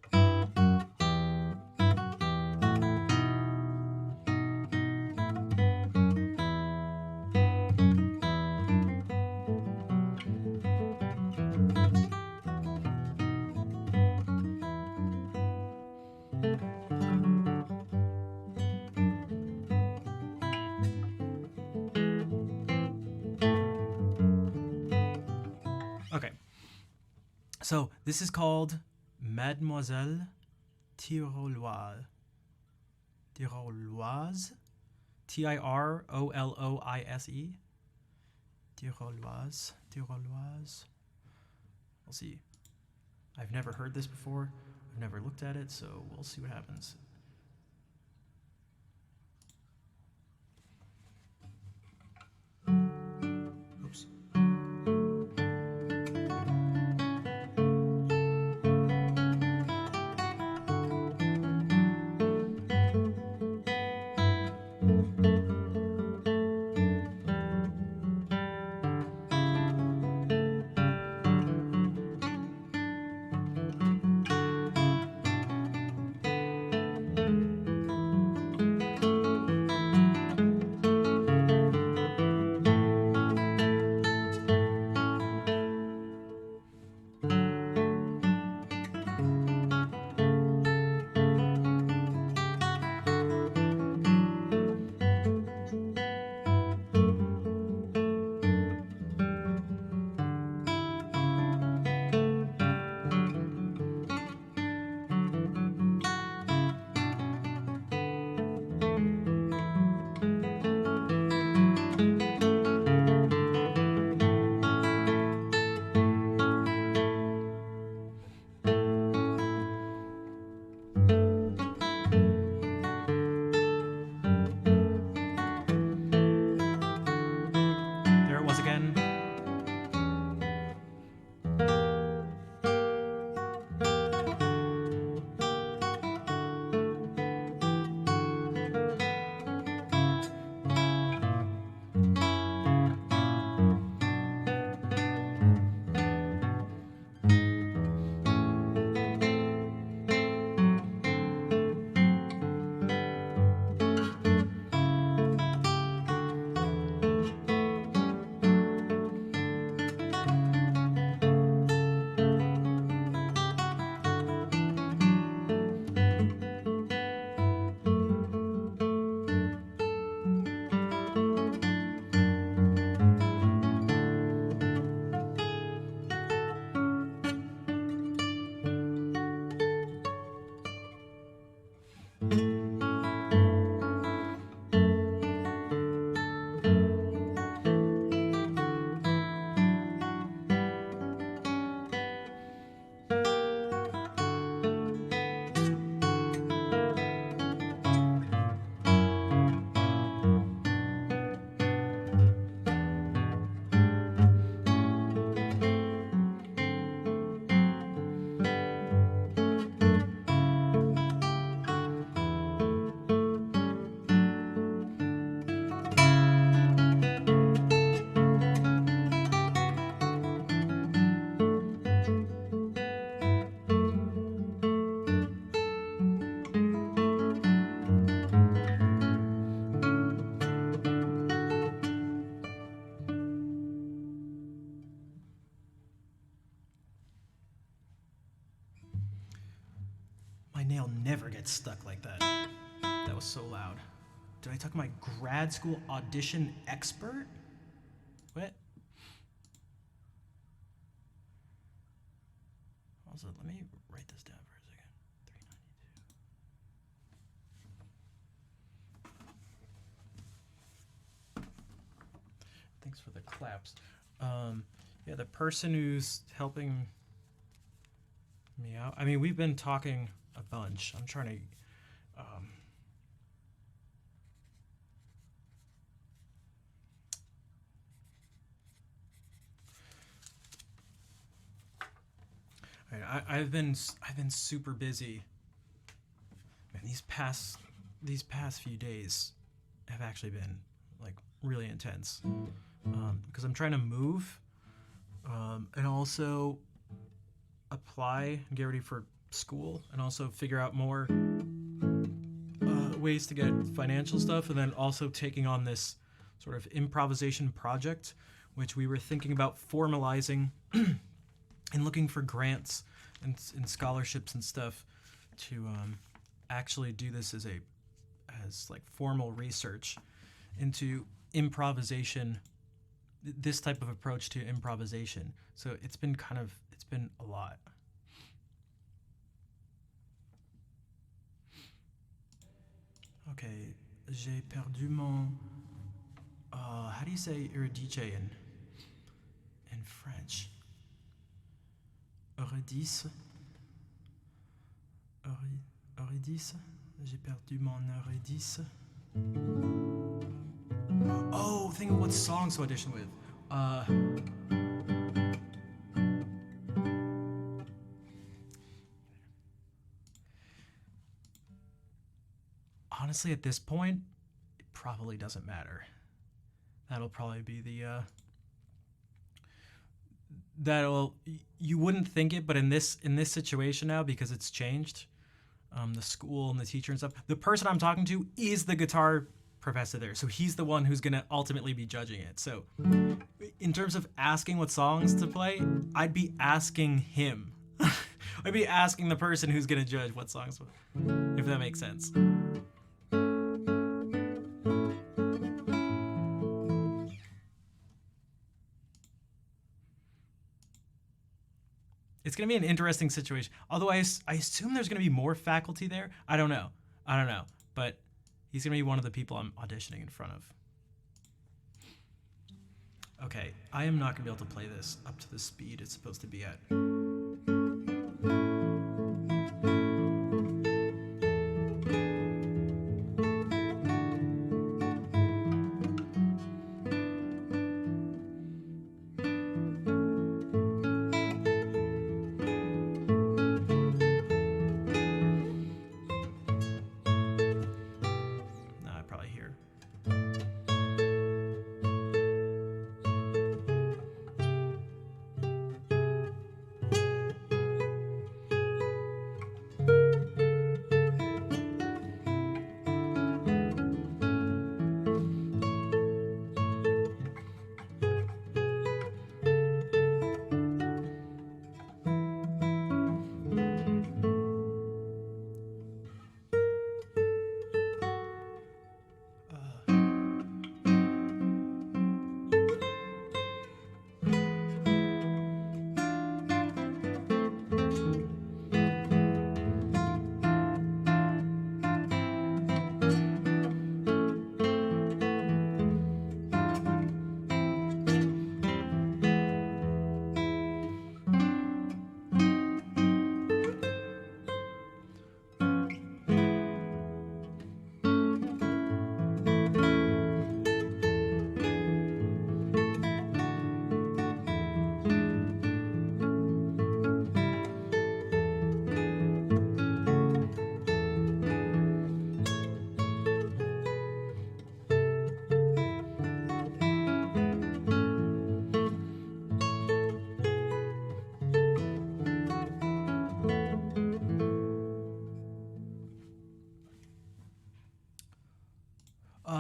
Okay. So this is called Mademoiselle Tiroloise. Tiroloise? Tiroloise? Tiroloise. Tiroloise. We'll see. I've never heard this before. I've never looked at it, so we'll see what happens. Oops. nail never gets stuck like that. That was so loud. Did I talk to my grad school audition expert? What? Also, let me write this down for a second. 392. Thanks for the claps. Yeah, the person who's helping me out. I mean, we've been talking a bunch. I'm trying to. I've been super busy. Man, these past few days have actually been like really intense because I'm trying to move and also apply and get ready for school and also figure out more ways to get financial stuff, and then also taking on this sort of improvisation project, which we were thinking about formalizing and looking for grants and scholarships and stuff to actually do this as like formal research into improvisation, this type of approach to improvisation. So it's been a lot. Okay, j'ai perdu mon. How do you say Eurydice in French? Eurydice. Eurydice. J'ai perdu mon Eurydice. Oh, think of what songs to audition with. Honestly, at this point, it probably doesn't matter. That'll probably be the you wouldn't think it, but in this situation now, because it's changed, the school and the teacher and stuff, the person I'm talking to is the guitar professor there, so he's the one who's gonna ultimately be judging it. So in terms of asking what songs to play, I'd be asking him. I'd be asking the person who's gonna judge what songs, if that makes sense. It's going to be an interesting situation. Although I assume there's going to be more faculty there. I don't know. But he's going to be one of the people I'm auditioning in front of. Okay, I am not going to be able to play this up to the speed it's supposed to be at.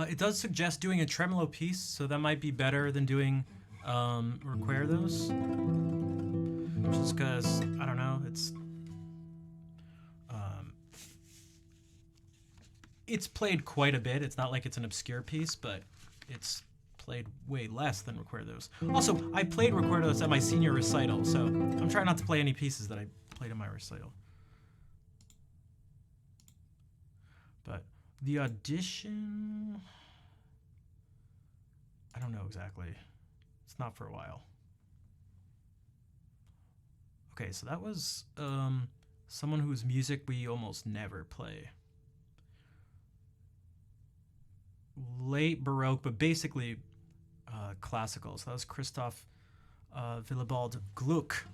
It does suggest doing a tremolo piece, so that might be better than doing recuerdos. Just because, I don't know, it's it's played quite a bit. It's not like it's an obscure piece, but it's played way less than Recuerdos. Also, I played Recuerdos at my senior recital, so I'm trying not to play any pieces that I played in my recital. But the audition, I don't know exactly. It's not for a while. Okay, so that was someone whose music we almost never play. Late Baroque, but basically classical. So that was Christoph Willibald Gluck.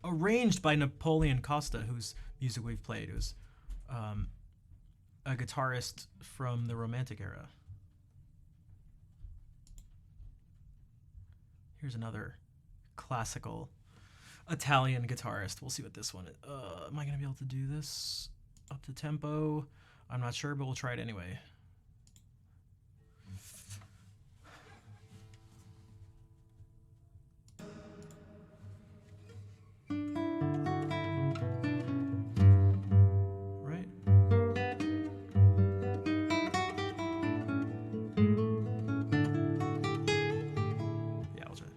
Arranged by Napoleon Costa, whose music we've played. It was a guitarist from the Romantic era. Here's another classical Italian guitarist. We'll see what this one is. Am I going to be able to do this up to tempo? I'm not sure, but we'll try it anyway. Right? Yeah, I'll try.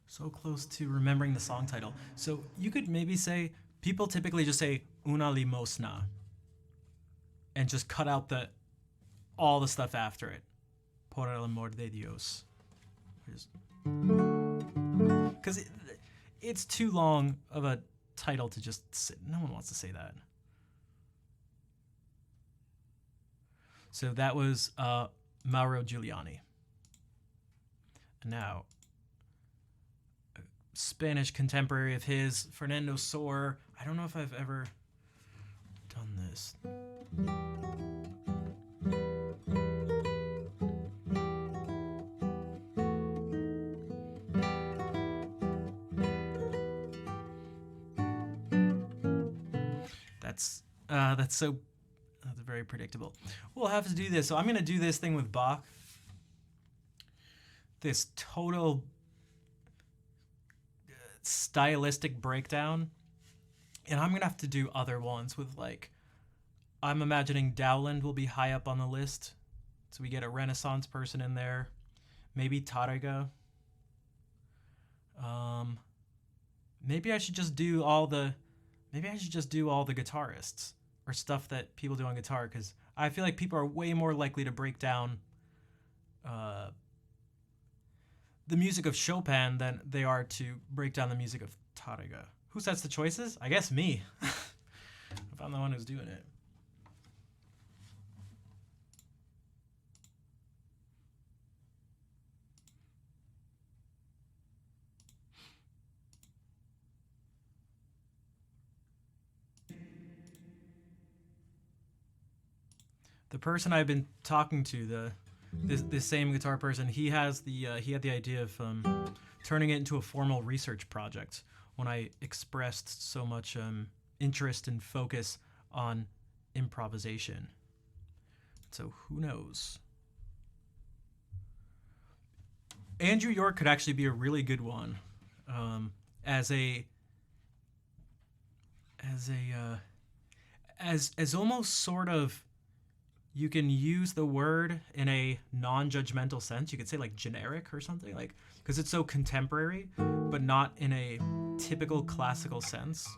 So close to remembering the song title. So you could maybe say, people typically just say una limosna and just cut out all the stuff after it. Por el amor de Dios. Because it's too long of a title to just sit. No one wants to say that. So that was Mauro Giuliani. And now, a Spanish contemporary of his, Fernando Sor. I don't know if I've ever done this. That's very predictable. We'll have to do this. So I'm going to do this thing with Bach. This total stylistic breakdown. And I'm going to have to do other ones with, like, I'm imagining Dowland will be high up on the list. So we get a Renaissance person in there. Maybe Tárrega. Maybe I should just do all the guitarists or stuff that people do on guitar, because I feel like people are way more likely to break down the music of Chopin than they are to break down the music of Tárrega. Who sets the choices? I guess me. If I'm the one who's doing it. The person I've been talking to, this same guitar person, he had the idea of turning it into a formal research project when I expressed so much interest and focus on improvisation. So who knows? Andrew York could actually be a really good one, as almost sort of, you can use the word in a non-judgmental sense. You could say like generic or something, like, because it's so contemporary, but not in a typical classical sense.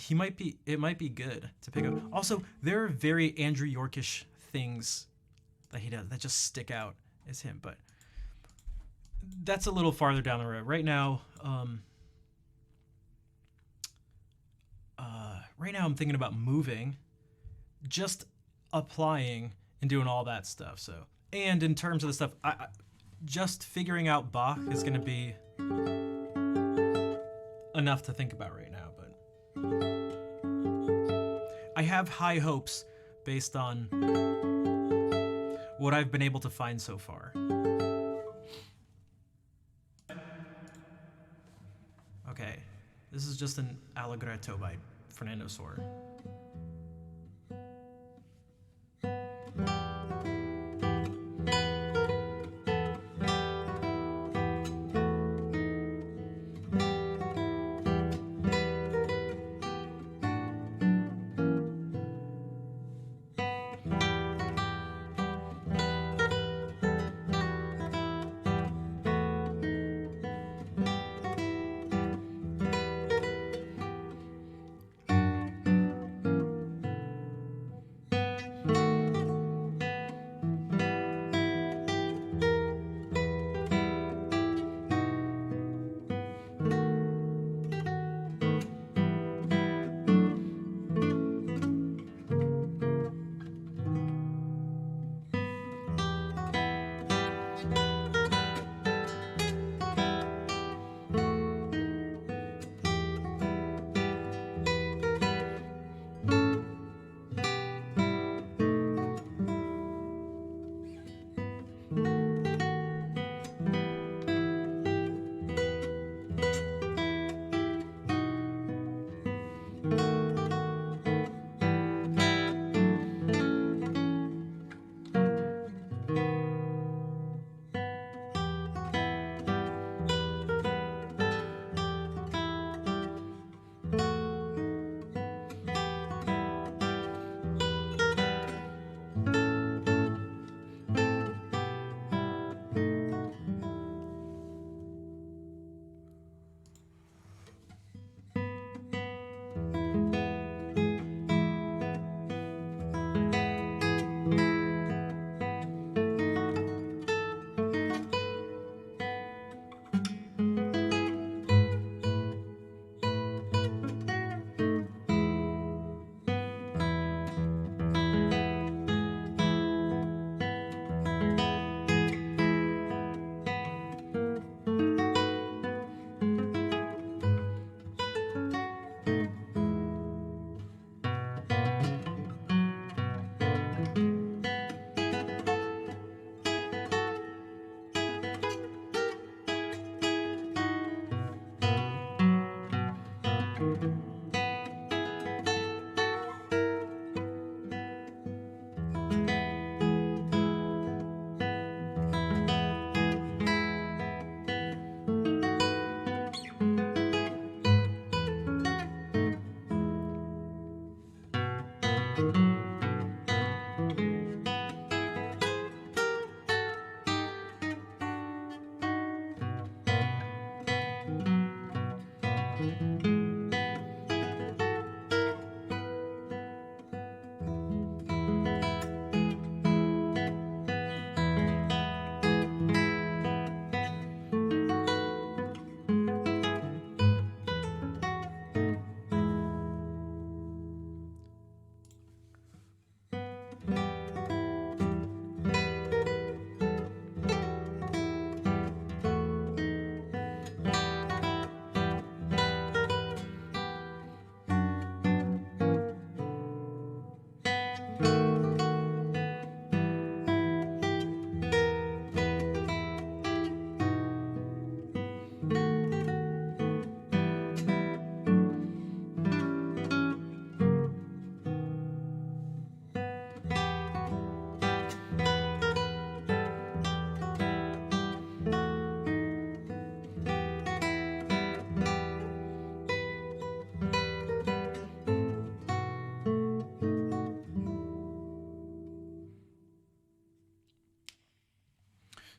It might be good to pick up. Also, there are very Andrew Yorkish things that he does that just stick out as him, but that's a little farther down the road. Right now, I'm thinking about moving, just applying and doing all that stuff. So, and in terms of the stuff, I just figuring out Bach is going to be enough to think about right now. But I have high hopes based on what I've been able to find so far. Okay, this is just an Allegretto by Fernando Sor.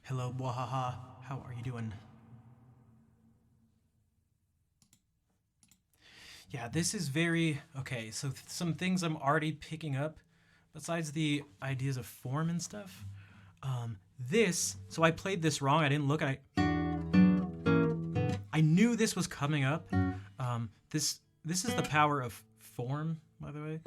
Hello, Wahaha. How are you doing? Yeah, this is very... Okay, so some things I'm already picking up, besides the ideas of form and stuff. So I played this wrong. I didn't look at it. I knew this was coming up. This is the power of form, by the way.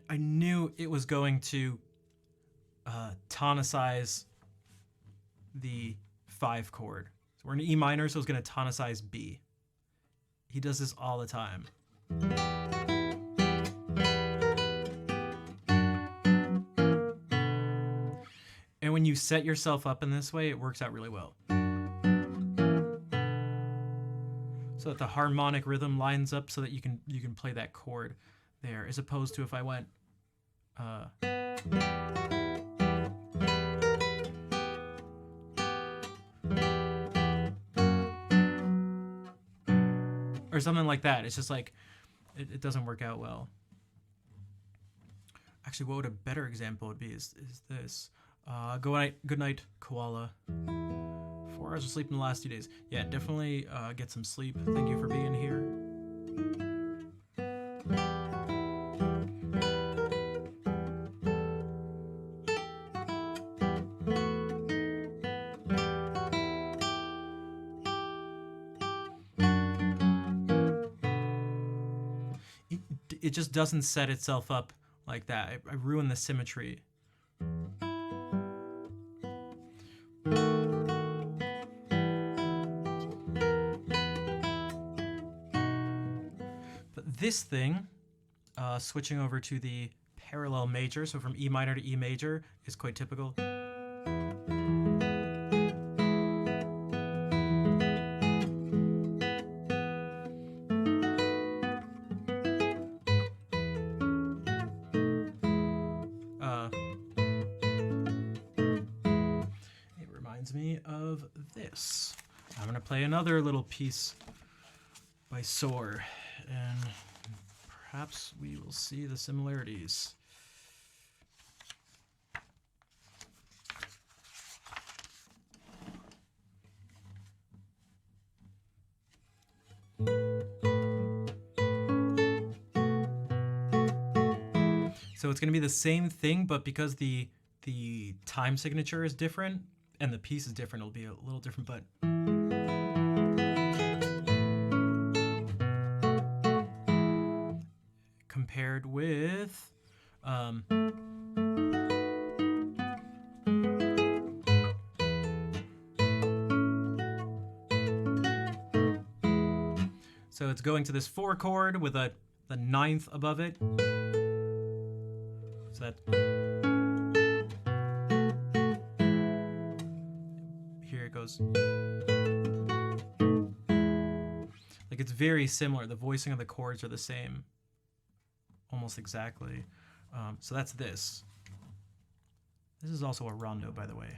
I knew it was going to tonicize the 5 chord. So we're in E minor, so it's going to tonicize B. He does this all the time. And when you set yourself up in this way, it works out really well. So that the harmonic rhythm lines up so that you can play that chord there, as opposed to if I went or something like that. It's just like it doesn't work out well. Actually, what would a better example would be is this. Good night, koala. 4 hours of sleep in the last 2 days. Yeah, definitely get some sleep. Thank you for being here. It just doesn't set itself up like that. I ruin the symmetry. But this thing, switching over to the parallel major, so from E minor to E major, is quite typical. Me of this. I'm gonna play another little piece by Soar, and perhaps we will see the similarities. So it's gonna be the same thing, but because the time signature is different and the piece is different, it'll be a little different, but compared with so it's going to this 4 chord with the 9th above it. So that here it goes. Like, it's very similar. The voicing of the chords are the same, almost exactly. So that's this. This is also a rondo, by the way.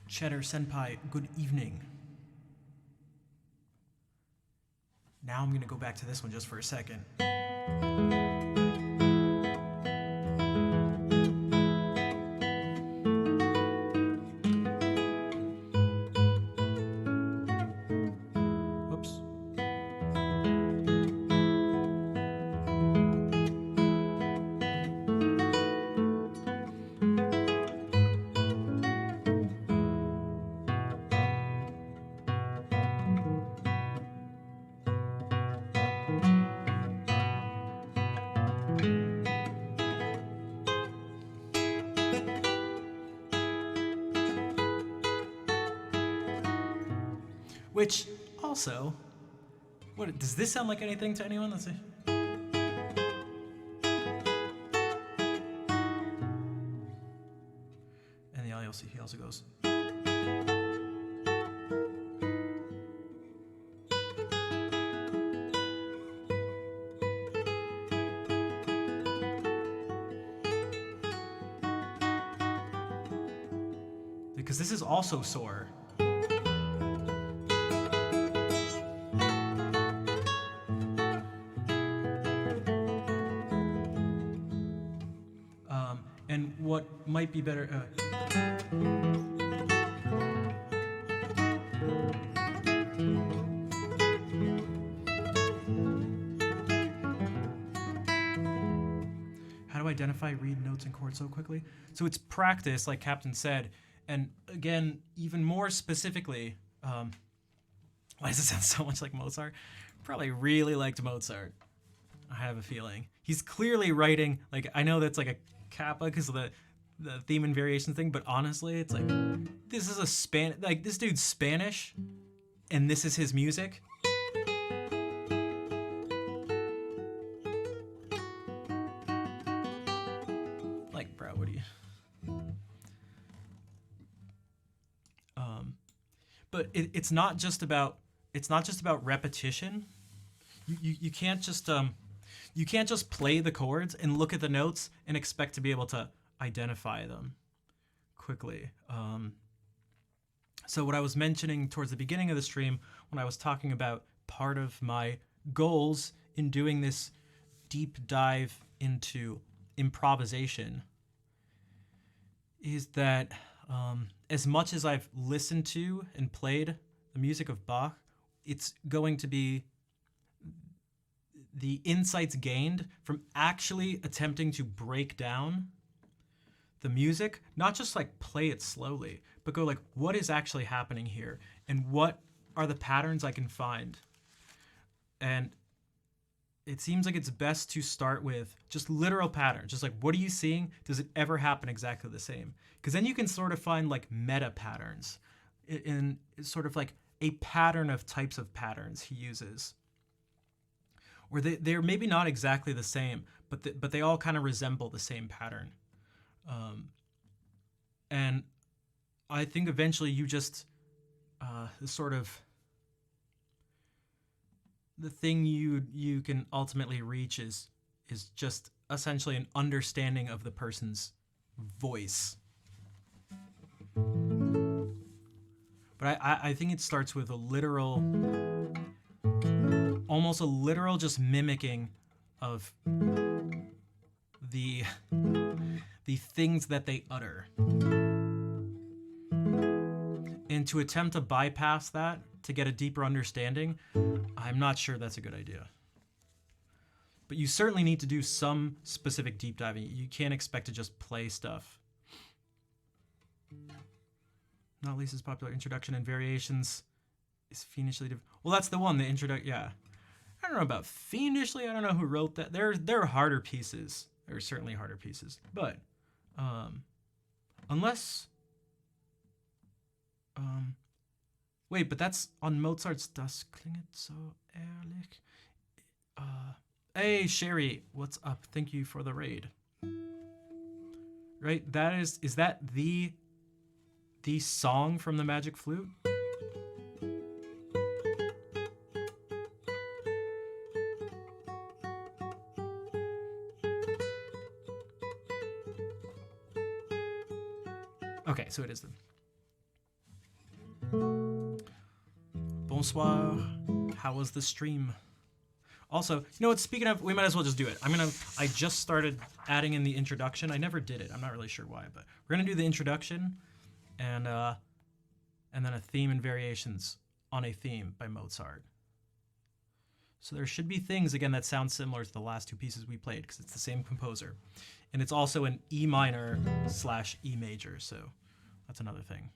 Cheddar Senpai, good evening. Now I'm gonna go back to this one just for a second. Whoops. Which also, what does this sound like anything to anyone? Let's see. And the LLC, he also goes. Because this is also soar. And what might be better. How do I identify, read notes, and chords so quickly? So it's practice, like Captain said. And again, even more specifically, why does it sound so much like Mozart? Probably really liked Mozart. I have a feeling. He's clearly writing, like, I know that's like a kappa because of the theme and variation thing, but honestly, it's like, this is like, this dude's Spanish, and this is his music. Like, bro, what do you... But it's not just about repetition. You can't just play the chords and look at the notes and expect to be able to identify them quickly. So what I was mentioning towards the beginning of the stream when I was talking about part of my goals in doing this deep dive into improvisation is that as much as I've listened to and played the music of Bach, it's going to be the insights gained from actually attempting to break down the music, not just like play it slowly, but go like, what is actually happening here? And what are the patterns I can find? And it seems like it's best to start with just literal patterns. Just like, what are you seeing? Does it ever happen exactly the same? Because then you can sort of find like meta patterns in sort of like a pattern of types of patterns he uses. Or they're maybe not exactly the same, but they all kind of resemble the same pattern. And I think eventually you just sort of the thing you can ultimately reach is just essentially an understanding of the person's voice. But I think it starts with almost a literal just mimicking of the things that they utter. And to attempt to bypass that, to get a deeper understanding, I'm not sure that's a good idea. But you certainly need to do some specific deep diving. You can't expect to just play stuff. Not least as popular introduction and variations is fiendishly well, that's the one, the introduction, yeah. I don't know about fiendishly, I don't know who wrote that. There are harder pieces. There are certainly harder pieces. But, unless... wait, but that's on Mozart's Das klinget so ehrlich. Hey, Sherry, what's up? Thank you for the raid. Right, is that the song from the Magic Flute? Okay, so it is them. bonsoir. How was the stream? Also, you know what? Speaking of, we might as well just do it. I just started adding in the introduction. I never did it. I'm not really sure why, but we're gonna do the introduction, and then a theme and variations on a theme by Mozart. So there should be things again that sound similar to the last two pieces we played because it's the same composer, and it's also an E minor / E major. So that's another thing.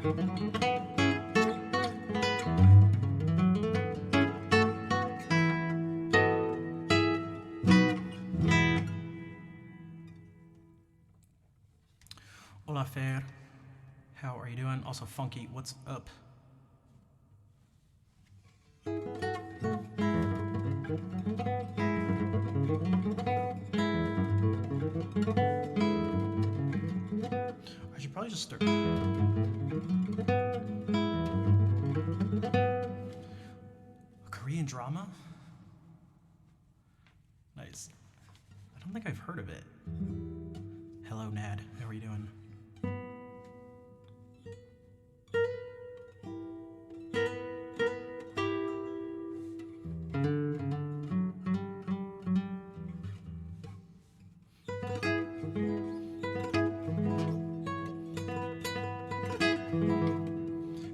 Hola, Fer. How are you doing? Also, Funky, what's up? I should probably just start. A Korean drama? Nice. I don't think I've heard of it. Hello, Nad. How are you doing?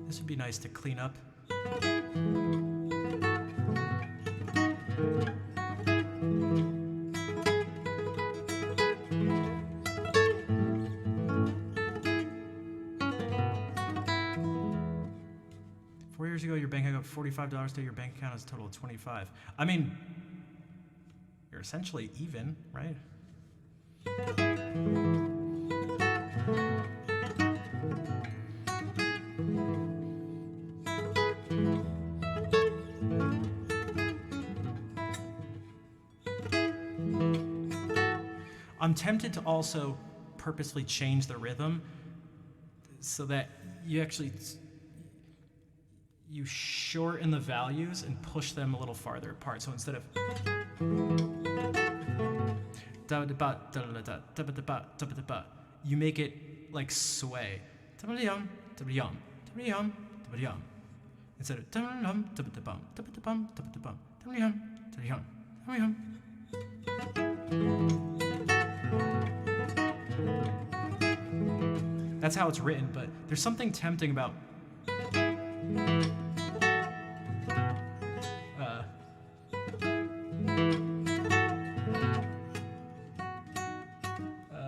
This would be nice to clean up. 4 years ago, your bank account $45 to your bank account has a total of 25. I mean, you're essentially even, right? I'm tempted to also purposely change the rhythm so that you actually shorten the values and push them a little farther apart. So instead of you make it like sway. Instead of that's how it's written, but there's something tempting about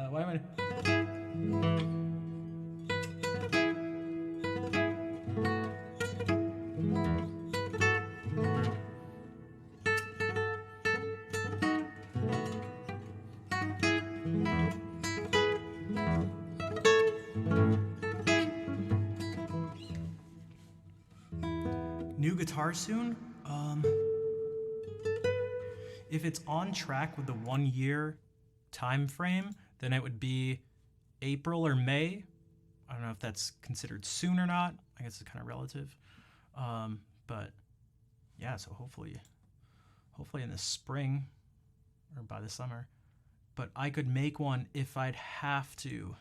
why am I new guitar soon? If it's on track with the 1 year time frame, then it would be April or May. I don't know if that's considered soon or not. I guess it's kind of relative. But yeah, so hopefully in the spring or by the summer. But I could make one if I'd have to.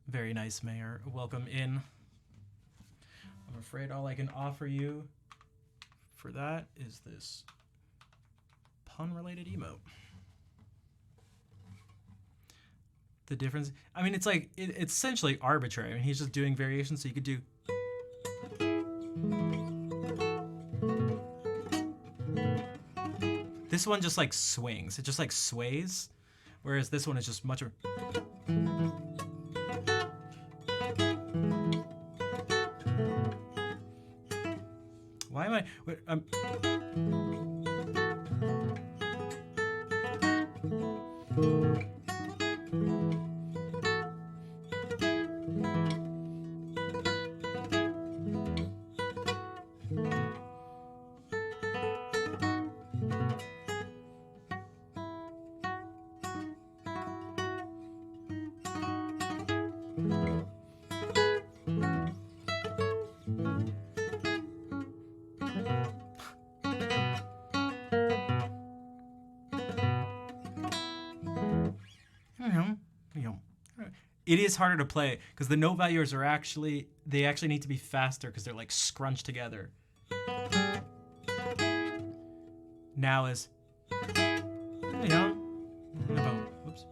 Very nice, Mayor. Welcome in. I'm afraid all I can offer you for that is this pun-related emote. The difference, I mean, it's like, it's essentially arbitrary. I mean, he's just doing variations, so you could do. This one just like swings. It just like sways, whereas this one is just much. Why am I? Wait, it is harder to play because the note values are actually need to be faster because they're like scrunched together. Now is whoops.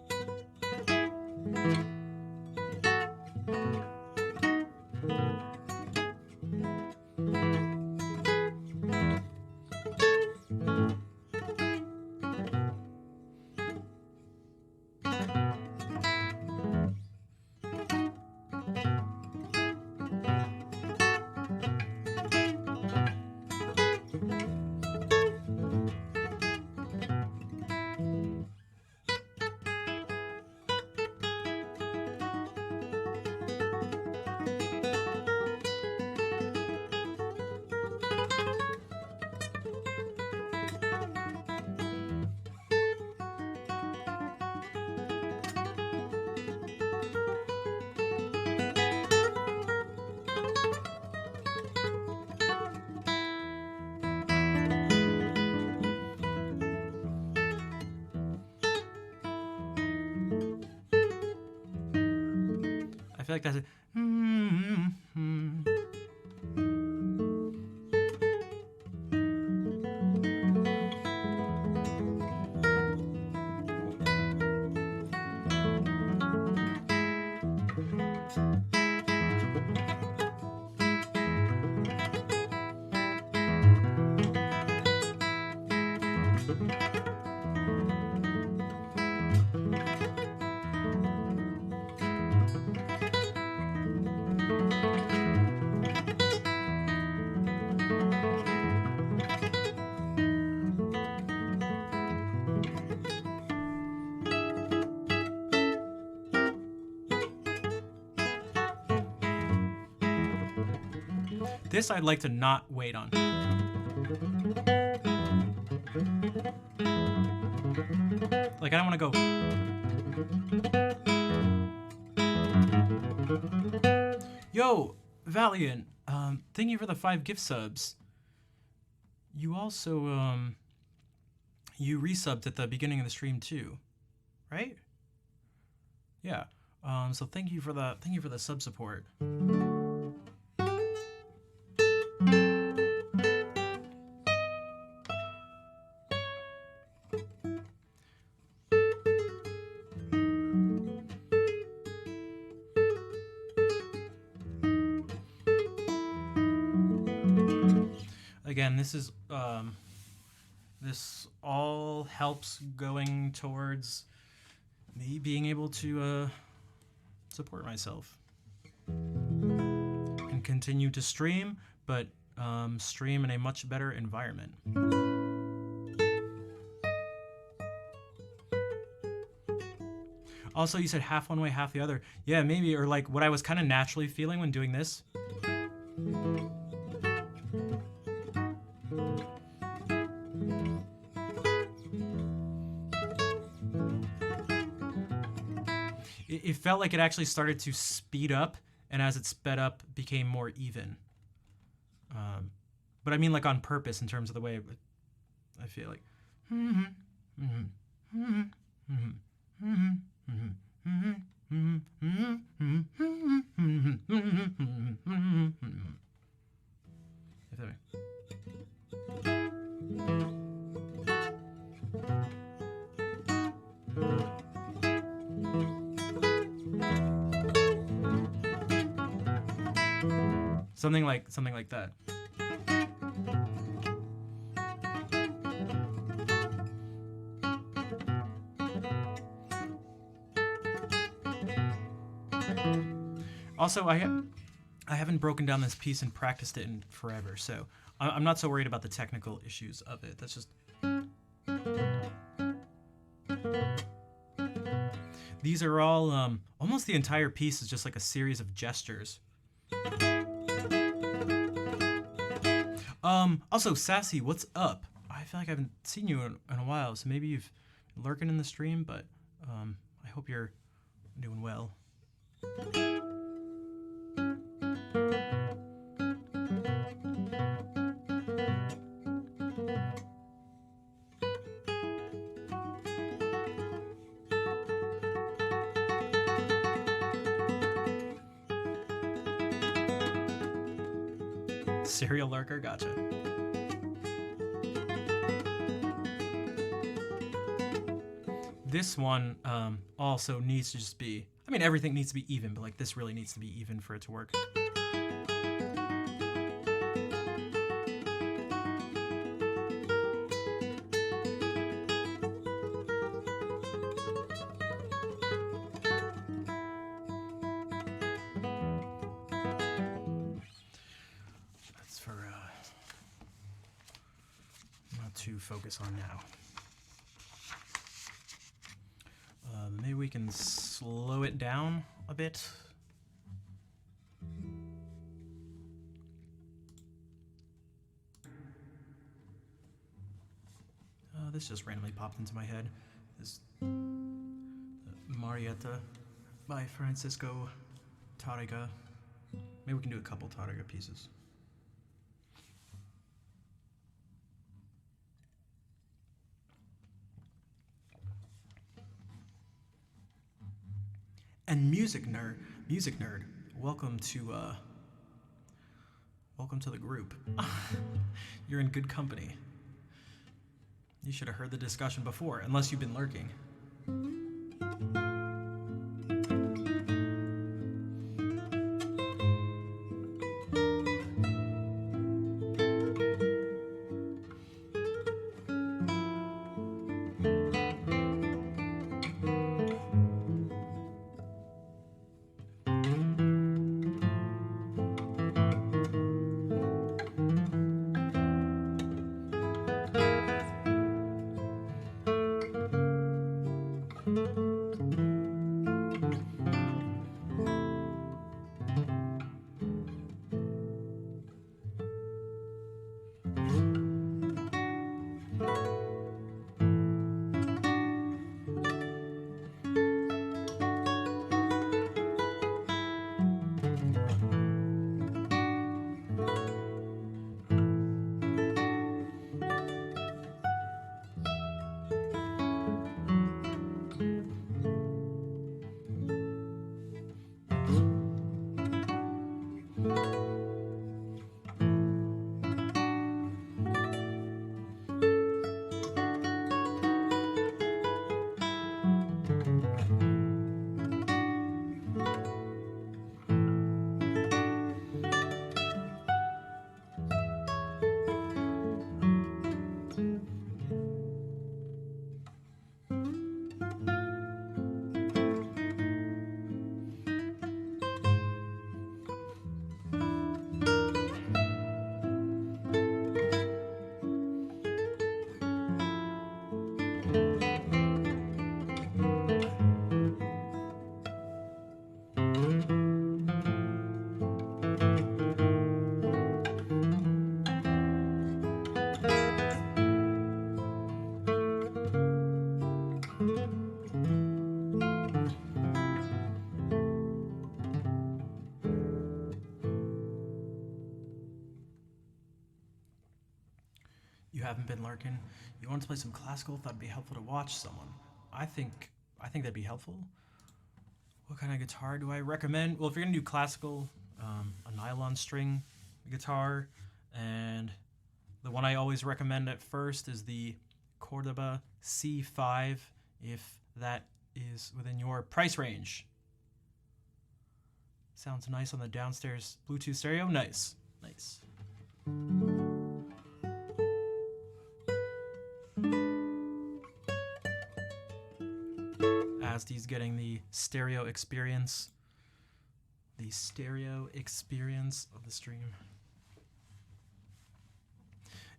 feel like that's it. This I'd like to not wait on. Like, I don't want to go. Yo, Valiant, thank you for the 5 gift subs. You also, you resubbed at the beginning of the stream too, right? Yeah. So thank you for the sub support. Again, this all helps going towards me being able to support myself and continue to stream, but stream in a much better environment. Also, you said half one way, half the other. Yeah, maybe, or like what I was kind of naturally feeling when doing this. It felt like it actually started to speed up, and as it sped up, became more even. But I mean, like on purpose, in terms of the way I feel like. If that Something like that. Also, I haven't broken down this piece and practiced it in forever, so I'm not so worried about the technical issues of it. That's just... These are all, almost the entire piece is just like a series of gestures. Also, Sassy, what's up? I feel like I haven't seen you in a while, so maybe you've been lurking in the stream, but I hope you're doing well. Serial lurker, gotcha. This one also needs to just be, I mean, everything needs to be even, but like this really needs to be even for it to work. That's for not to focus on now. Maybe we can slow it down a bit. This just randomly popped into my head. This Marietta by Francisco Tárrega. Maybe we can do a couple Tárrega pieces. And music nerd, welcome to the group. You're in good company. You should have heard the discussion before, unless you've been lurking. You haven't been lurking. You want to play some classical? That'd be helpful to watch someone. I think that'd be helpful. What kind of guitar do I recommend? Well, if you're gonna do classical, a nylon string guitar, and the one I always recommend at first is the Cordoba C5, if that is within your price range. Sounds nice on the downstairs Bluetooth stereo. Nice. Asdy's getting the stereo experience of the stream.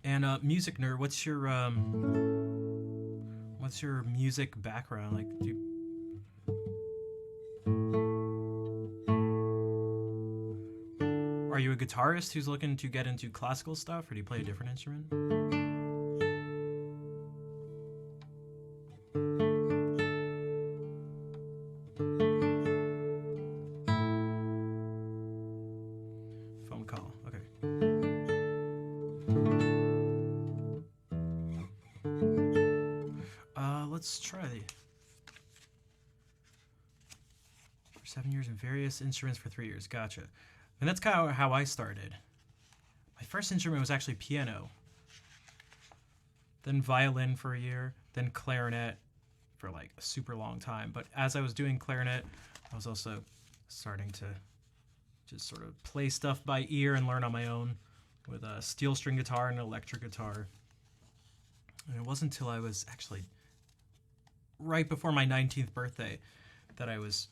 And music nerd, what's your music background? Like, are you a guitarist who's looking to get into classical stuff, or do you play a different instrument? Let's try the 7 years in various instruments for 3 years. Gotcha. And that's kind of how I started. My first instrument was actually piano, then violin for a year, then clarinet for like a super long time. But as I was doing clarinet, I was also starting to just sort of play stuff by ear and learn on my own with a steel string guitar and an electric guitar. And it wasn't until I was actually right before my 19th birthday that I was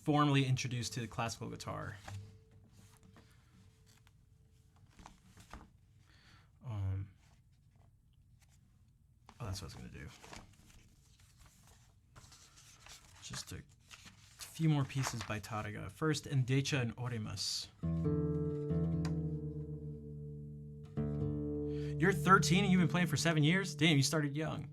formally introduced to the classical guitar. That's what I was going to do. Just a few more pieces by Tárrega. First, Endecha and Oremus. You're 13 and you've been playing for 7 years? Damn, you started young.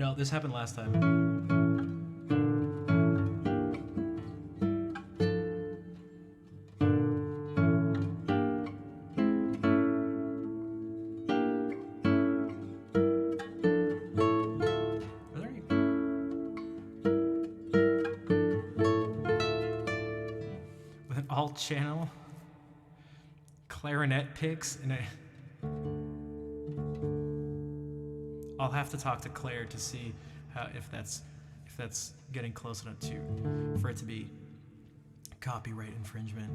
No, this happened last time. Are there any... With an alt channel, clarinet picks, and I'll have to talk to Claire to see how if that's getting close enough for it to be copyright infringement.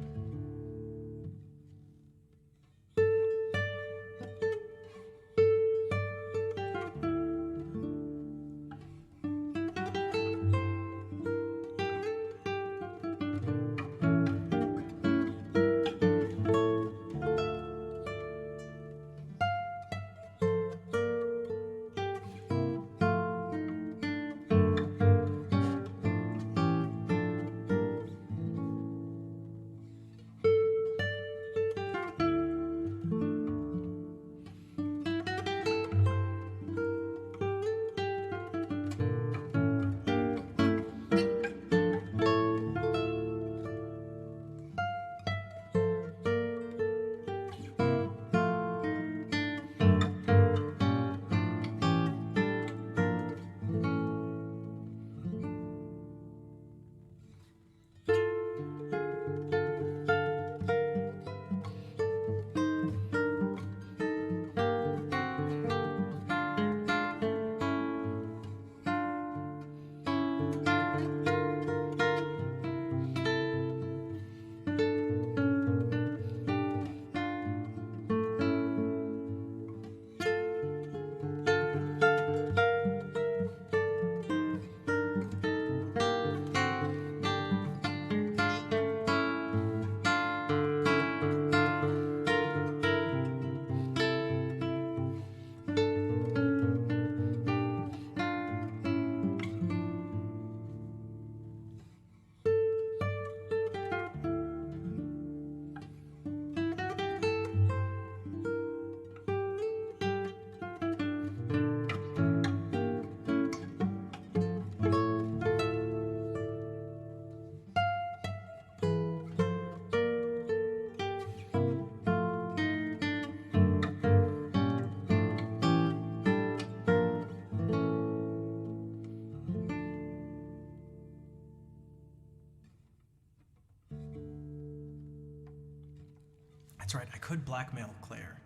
That's right, I could blackmail Claire.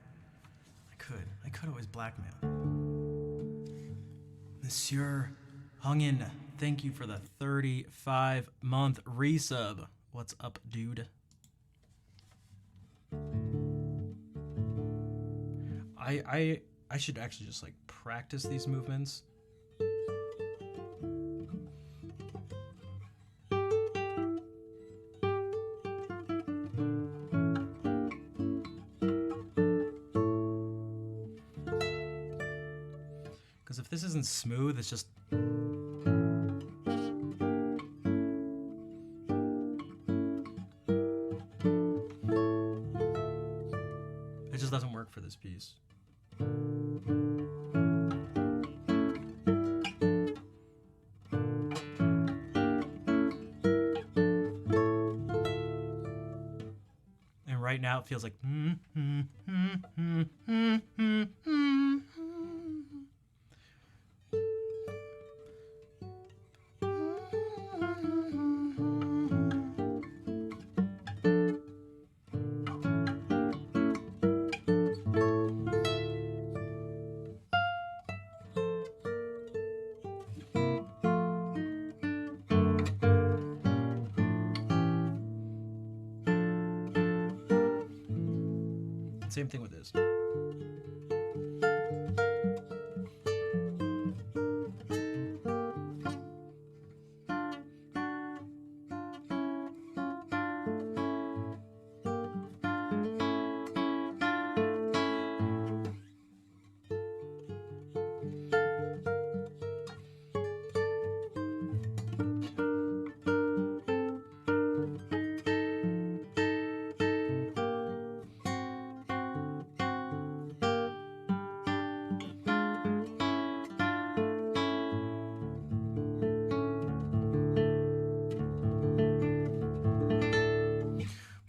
I could always blackmail. Monsieur Hungin, thank you for the 35-month resub. What's up, dude? I should actually just like practice these movements. Because if this isn't smooth, it's just... It just doesn't work for this piece. And right now it feels like... Same thing with this.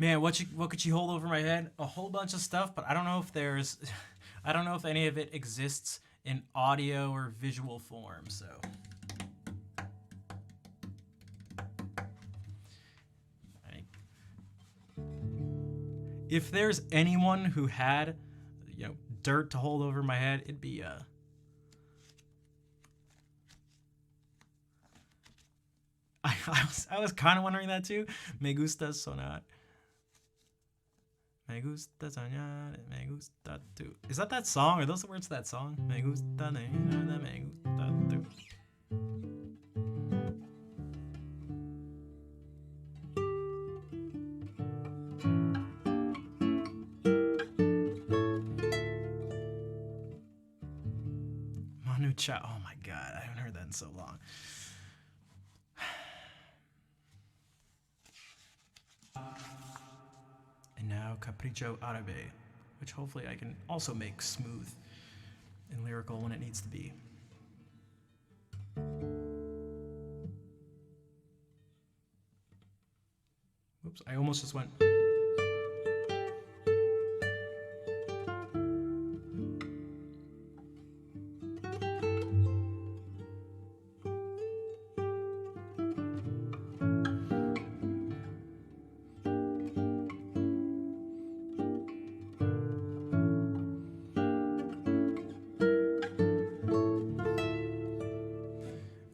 Man, what could you hold over my head? A whole bunch of stuff, but I don't know if there's, I don't know if any of it exists in audio or visual form. So, if there's anyone who had, dirt to hold over my head, it'd be I was kind of wondering that too. Me gusta sonar. Me gusta soñar, me gusta tú. Is that song? Are those the words to that song? Me gusta, me gusta tú. Manu Chao. Oh my god, I haven't heard that in so long. And now Capricho Árabe, which hopefully I can also make smooth and lyrical when it needs to be. Oops, I almost just went.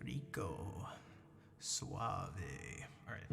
Rico. Suave. All right.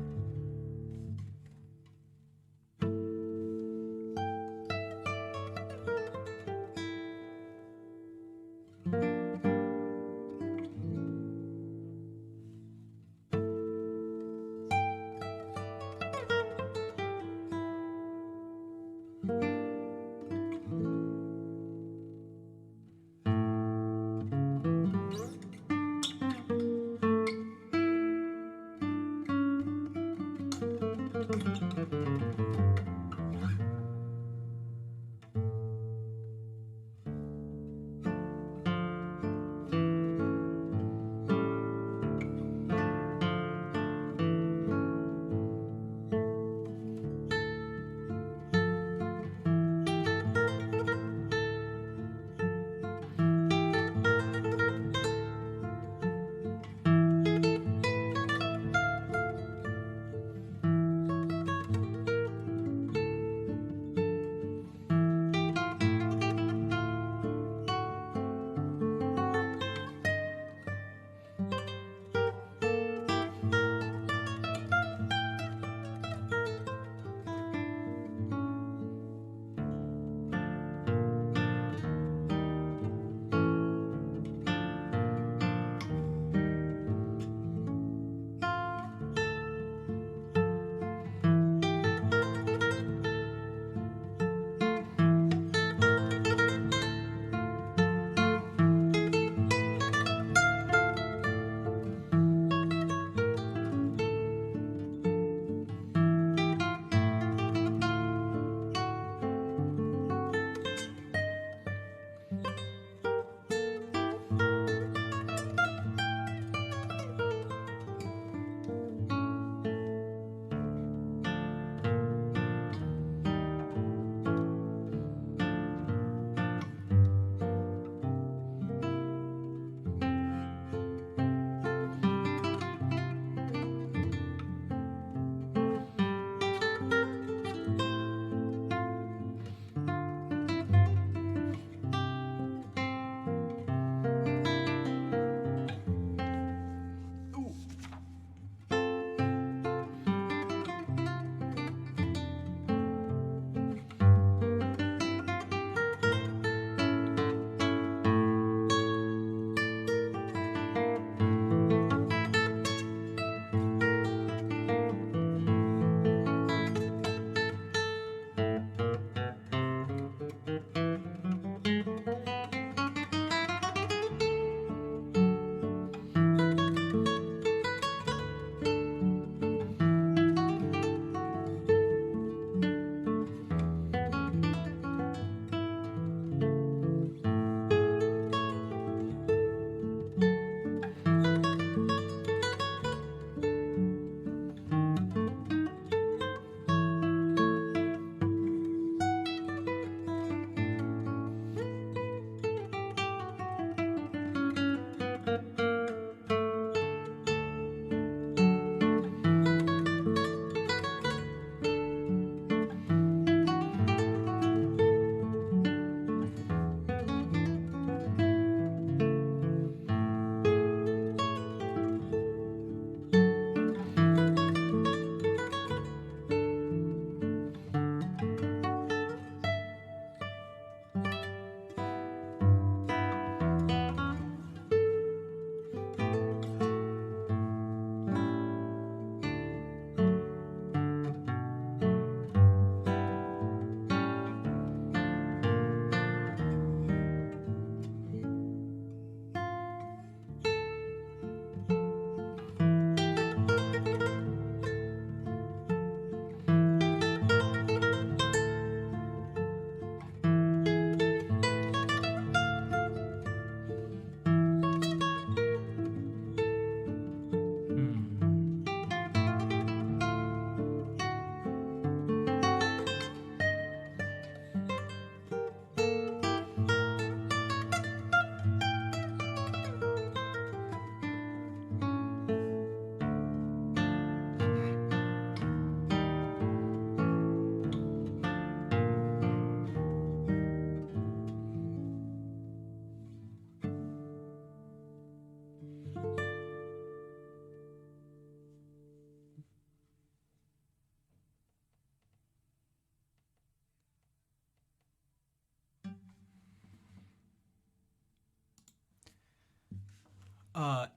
Uh,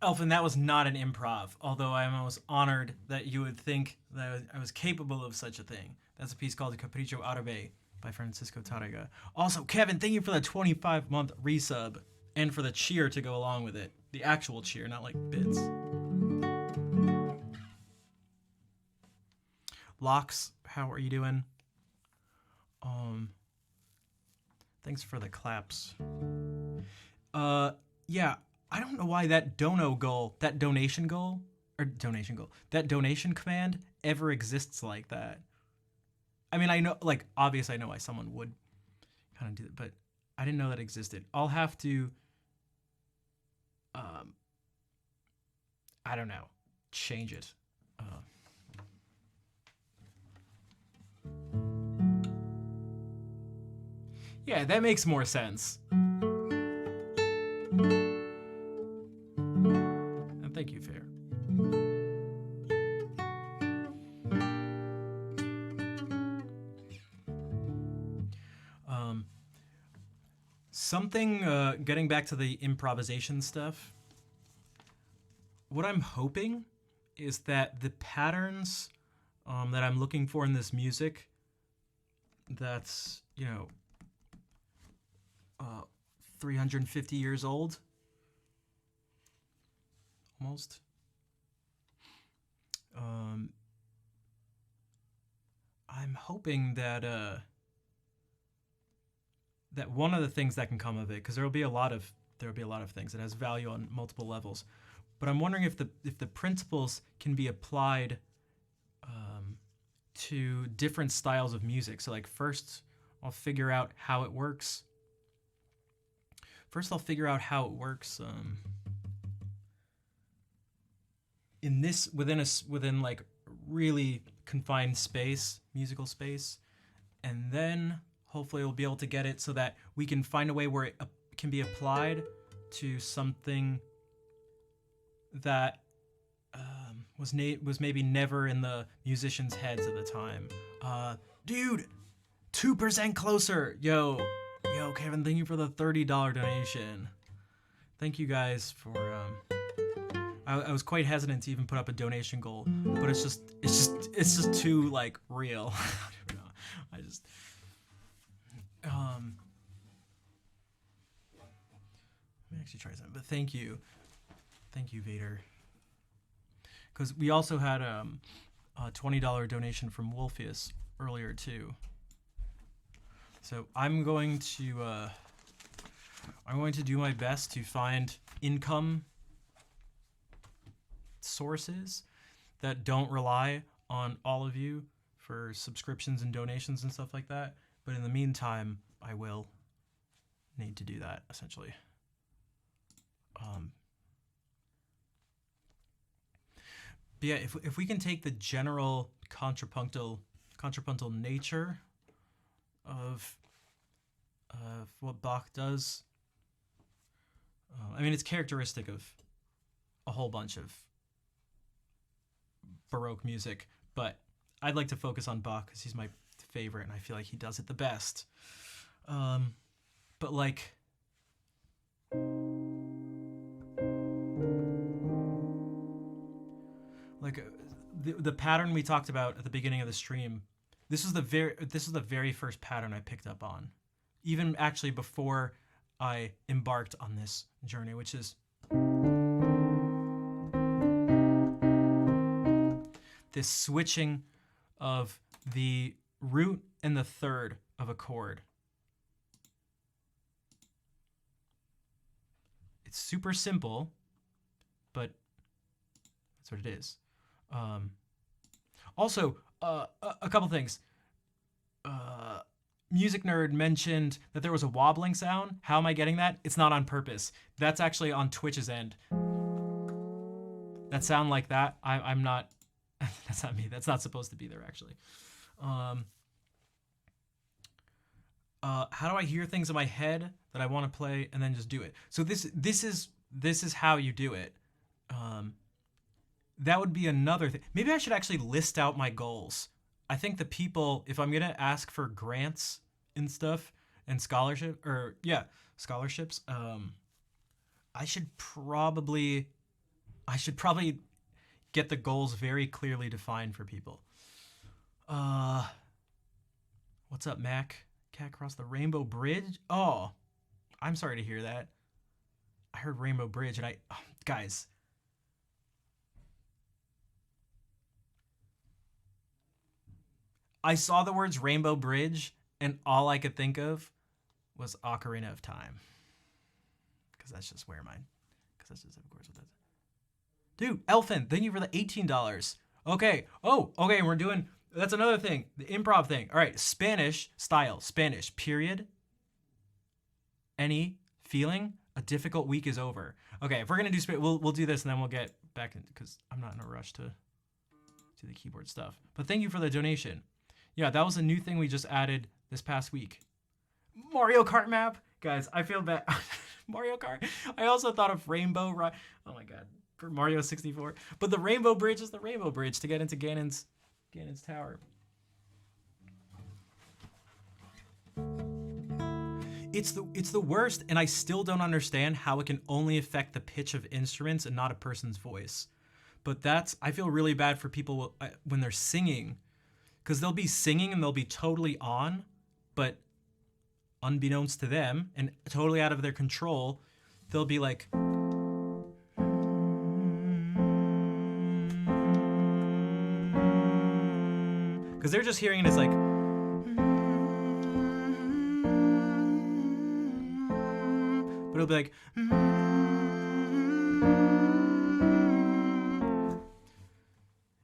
Elfin, that was not an improv, although I am almost honored that you would think that I was capable of such a thing. That's a piece called Capriccio Árabe by Francisco Tarrega. Also, Kevin, thank you for the 25-month resub and for the cheer to go along with it. The actual cheer, not like bits. Locks, how are you doing? Thanks for the claps. Yeah, I don't know why that that donation command ever exists like that. I mean, I know, like, obviously I know why someone would kind of do it, but I didn't know that existed. I'll have to, I don't know, change it. Yeah, that makes more sense. And thank you, Fair. Something, getting back to the improvisation stuff, what I'm hoping is that the patterns that I'm looking for in this music that's, 350 years old, almost. I'm hoping that that one of the things that can come of it, because there'll be a lot of things. It has value on multiple levels, but I'm wondering if the principles can be applied to different styles of music. So, like, first I'll figure out how it works. In this within like really confined space, musical space, and then hopefully we'll be able to get it so that we can find a way where it can be applied to something that was maybe never in the musicians' heads at the time. Dude, 2% closer. Yo, Kevin, thank you for the $30 donation. Thank you guys for. I was quite hesitant to even put up a donation goal, but it's just too, like, real. I don't know. Let me actually try something. But thank you, Vader. Because we also had a $20 donation from Wolfius earlier too. So I'm going to do my best to find income sources that don't rely on all of you for subscriptions and donations and stuff like that. But in the meantime, I will need to do that, essentially. But yeah, if we can take the general contrapuntal nature of what Bach does, I mean, it's characteristic of a whole bunch of Baroque music, but I'd like to focus on Bach because he's my favorite and I feel like he does it the best. But like, the pattern we talked about at the beginning of the stream, this is the very first pattern I picked up on, even actually before I embarked on this journey, which is this switching of the root and the third of a chord. It's super simple, but that's what it is. Also, a couple things. Music Nerd mentioned that there was a wobbling sound. How am I getting that? It's not on purpose. That's actually on Twitch's end. That sound like that, I'm not... That's not me. That's not supposed to be there, actually. How do I hear things in my head that I want to play and then just do it? So this is how you do it. That would be another thing. Maybe I should actually list out my goals. I think the people, if I'm gonna ask for grants and stuff and scholarships, I should probably get the goals very clearly defined for people. What's up, Mac? Cat cross the Rainbow Bridge? Oh, I'm sorry to hear that. I heard Rainbow Bridge and guys. I saw the words Rainbow Bridge and all I could think of was Ocarina of Time. Because that's just where mine. Because that's just, of course, what that's. Dude, Elfin, thank you for the $18. Okay. Oh, okay. We're doing. That's another thing. The improv thing. All right. Spanish style. Spanish. Period. Any feeling. A difficult week is over. Okay. If we're gonna do we'll do this and then we'll get back in because I'm not in a rush to do the keyboard stuff. But thank you for the donation. Yeah, that was a new thing we just added this past week. Mario Kart map, guys. I feel bad. Mario Kart. I also thought of Rainbow. Oh my god. For Mario 64, but the Rainbow Bridge is the Rainbow Bridge to get into Ganon's tower. It's the worst, and I still don't understand how it can only affect the pitch of instruments and not a person's voice. But I feel really bad for people when they're singing, because they'll be singing and they'll be totally on, but unbeknownst to them and totally out of their control, they'll be like. Because they're just hearing it as like. But it'll be like.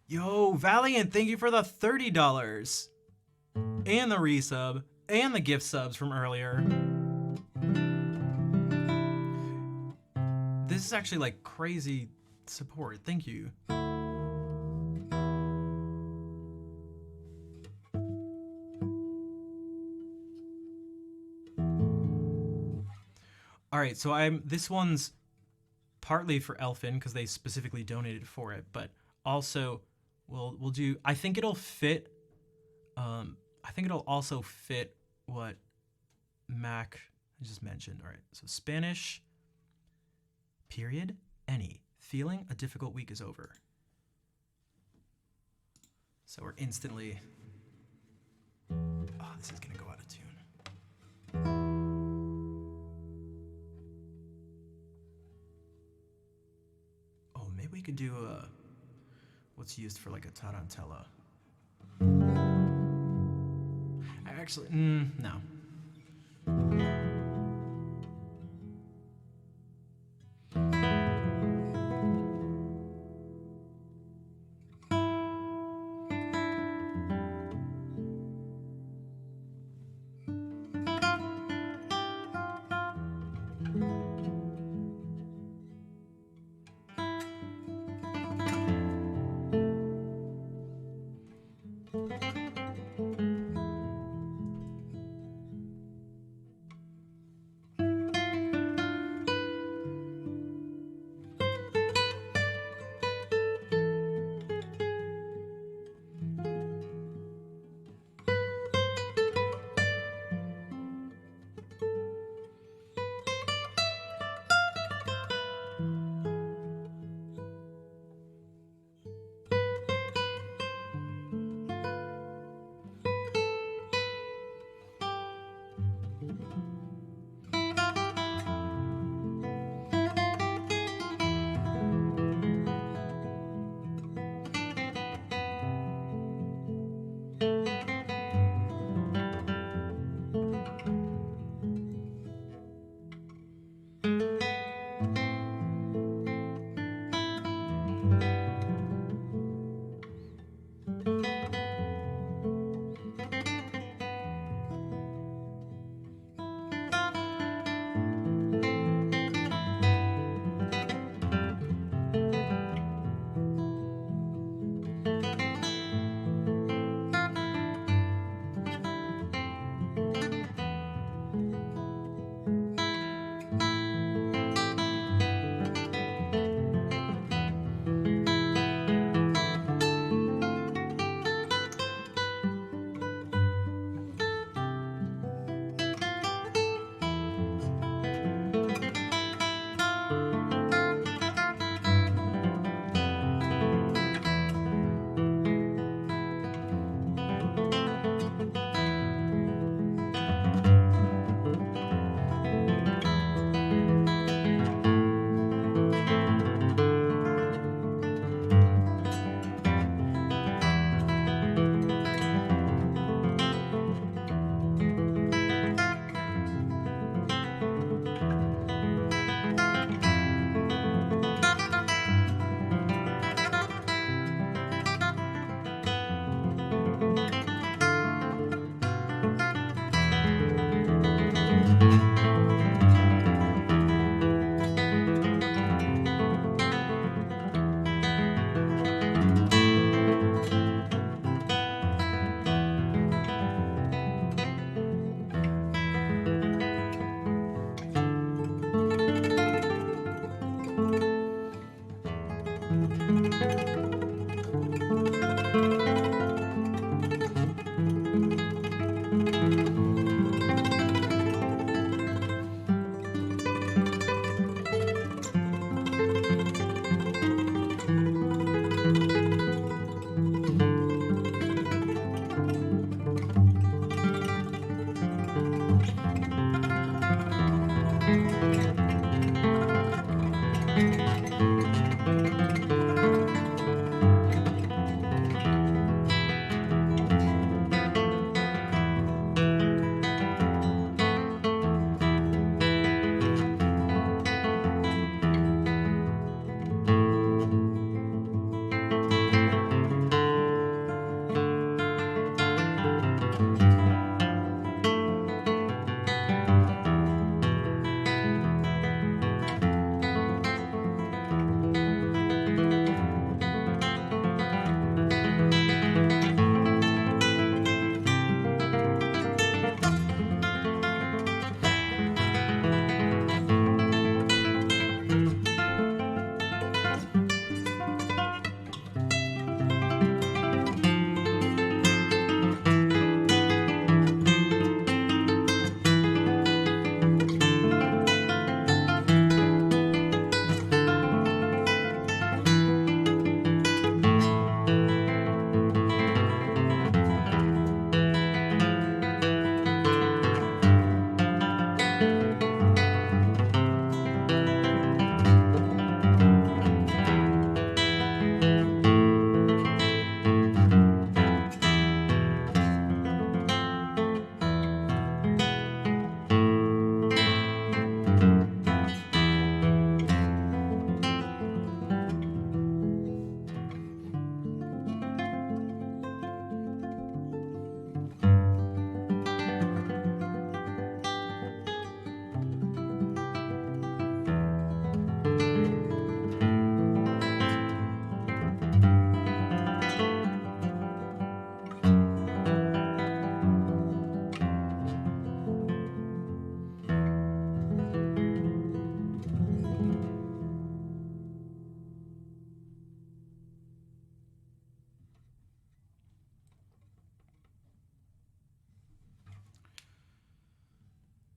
Yo, Valiant, thank you for the $30. And the resub. And the gift subs from earlier. This is actually like crazy support. Thank you. All right, so this one's partly for Elfin because they specifically donated for it, but also we'll do. I think it'll fit. I think it'll also fit what Mac just mentioned. All right, so Spanish. Period. Any feeling a difficult week is over. So we're instantly. Oh, this is gonna go out of tune. Maybe we could do what's used for like a tarantella. Actually, no.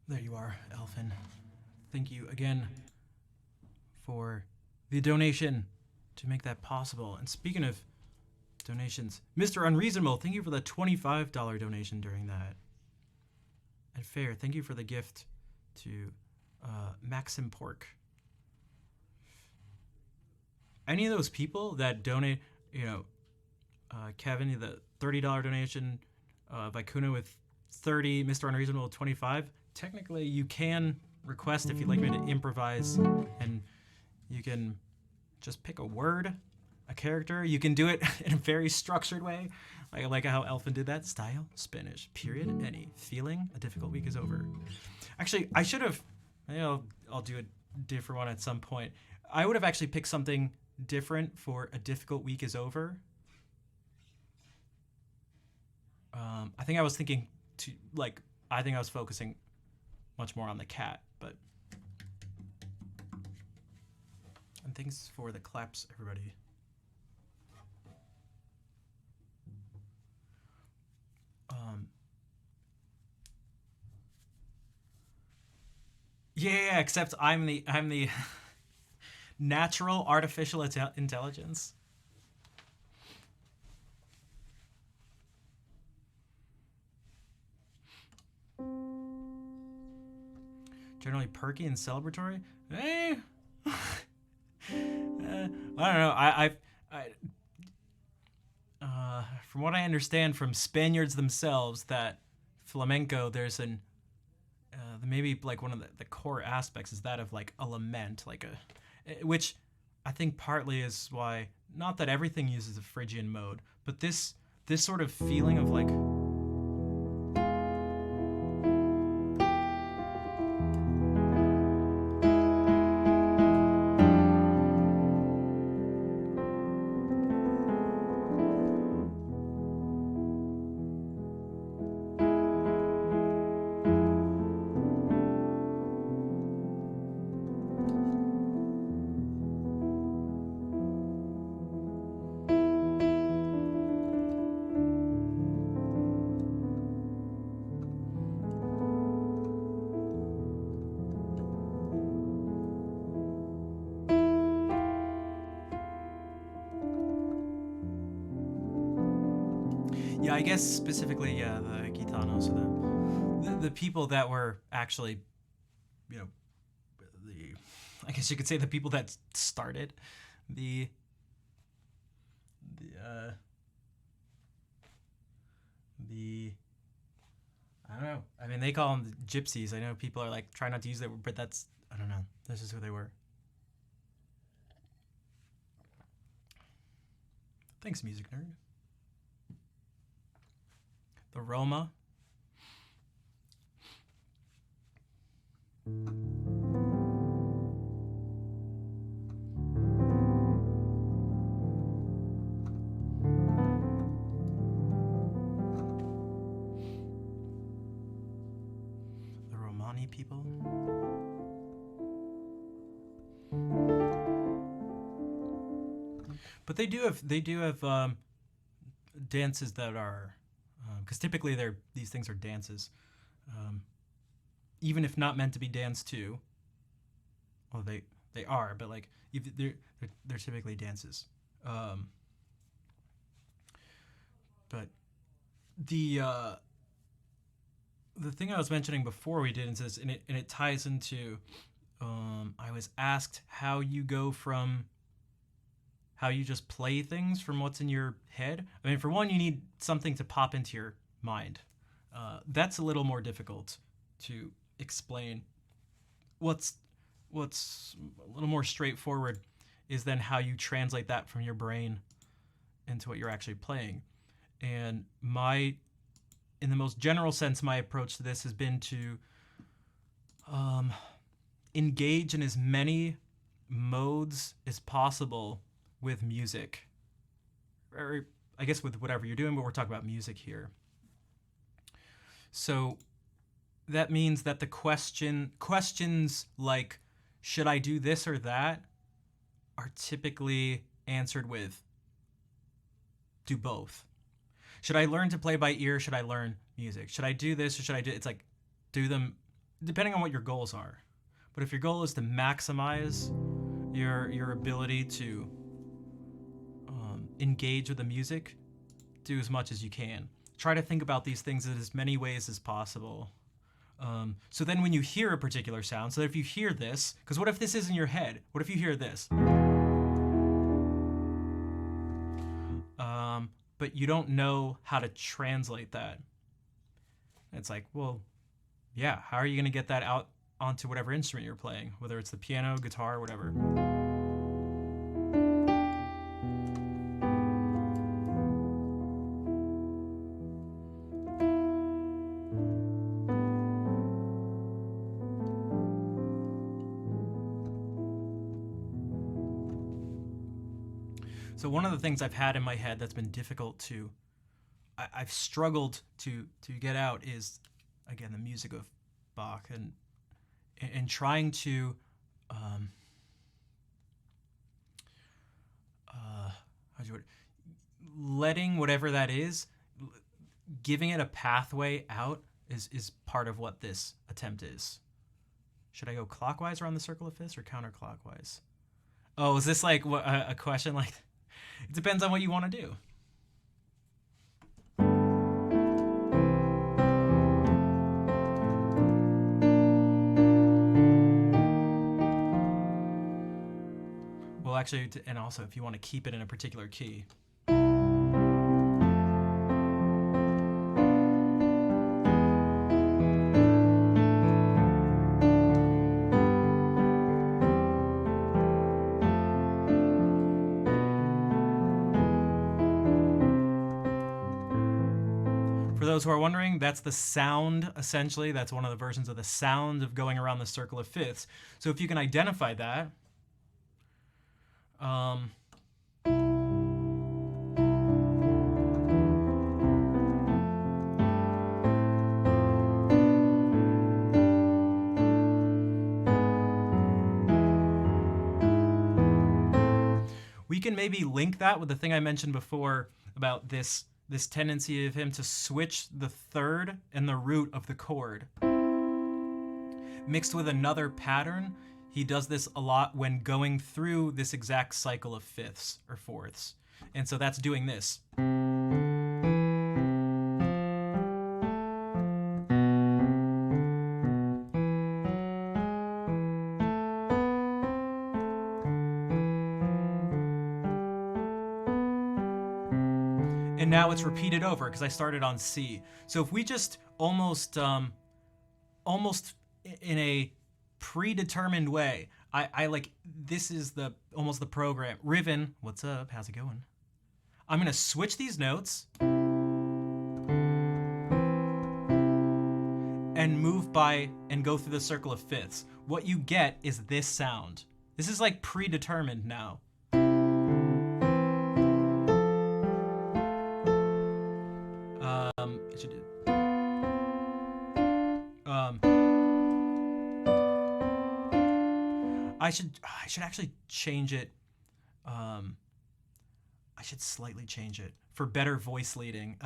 There you are, Elfin. Thank you again for the donation to make that possible. And speaking of donations, Mr. Unreasonable, thank you for the $25 donation during that. And Fair, thank you for the gift to Maxim Pork. Any of those people that donate, Kevin, the $30 donation, Vicuna with 30, Mr. Unreasonable with 25, technically you can request if you'd like me to improvise, and you can just pick a word, a character. You can do it in a very structured way. I like how Elfin did that. Style, Spanish, period, any. Feeling, a difficult week is over. Actually, I should have, I'll do a different one at some point. I would have actually picked something different for a difficult week is over. I think I was thinking I think I was focusing much more on the cat, but. And thanks for the claps, everybody. Yeah, except I'm the natural artificial intelligence. Generally perky and celebratory. I don't know. From what I understand from Spaniards themselves, that flamenco, there's maybe like one of the core aspects is that of like a lament, which I think partly is why, not that everything uses a Phrygian mode, but this sort of feeling of like. Yeah, I guess specifically, the Gitanos, the people that were actually, I guess you could say the people that started the I don't know. I mean, they call them the gypsies. I know people are like trying not to use that word, but that's, I don't know. This is who they were. Thanks, music nerd. The Roma. The Romani people. But they do have dances that are, because typically these things are dances, even if not meant to be danced to. Well, they are, but like they're typically dances. But the thing I was mentioning before we did into this, and it ties into, I was asked how you go from how you just play things from what's in your head. I mean, for one, you need something to pop into your mind. That's a little more difficult to explain. What's a little more straightforward is then how you translate that from your brain into what you're actually playing. And in the most general sense, my approach to this has been to engage in as many modes as possible with music, or I guess with whatever you're doing, but we're talking about music here. So that means that the questions like, should I do this or that, are typically answered with, do both. Should I learn to play by ear? Should I learn music? Should I do this or should I do, it's like, do them depending on what your goals are. But if your goal is to maximize your ability to engage with the music, do as much as you can. Try to think about these things in as many ways as possible. So then when you hear a particular sound, so if you hear this, because what if this is in your head? What if you hear this? But you don't know how to translate that. It's like, well, yeah, how are you going to get that out onto whatever instrument you're playing, whether it's the piano, guitar, whatever. So one of the things I've had in my head that's been difficult to, I've struggled to get out is, again, the music of Bach, and trying to letting whatever that is, giving it a pathway out is part of what this attempt is. Should I go clockwise around the circle of fifths or counterclockwise? Oh, is this like a question like? It depends on what you want to do. Well, actually, and also if you want to keep it in a particular key. For those who are wondering, that's the sound, essentially. That's one of the versions of the sound of going around the circle of fifths. So if you can identify that, we can maybe link that with the thing I mentioned before about this tendency of him to switch the third and the root of the chord. Mixed with another pattern, he does this a lot when going through this exact cycle of fifths or fourths. And so that's doing this. and now it's repeated over because I started on C. So if we just almost in a predetermined way, I like, this is the almost the program. Riven, what's up? How's it going? I'm gonna switch these notes and move by and go through the circle of fifths. What you get is this sound. This is like predetermined now. It should do. I should actually change it. I should slightly change it for better voice leading.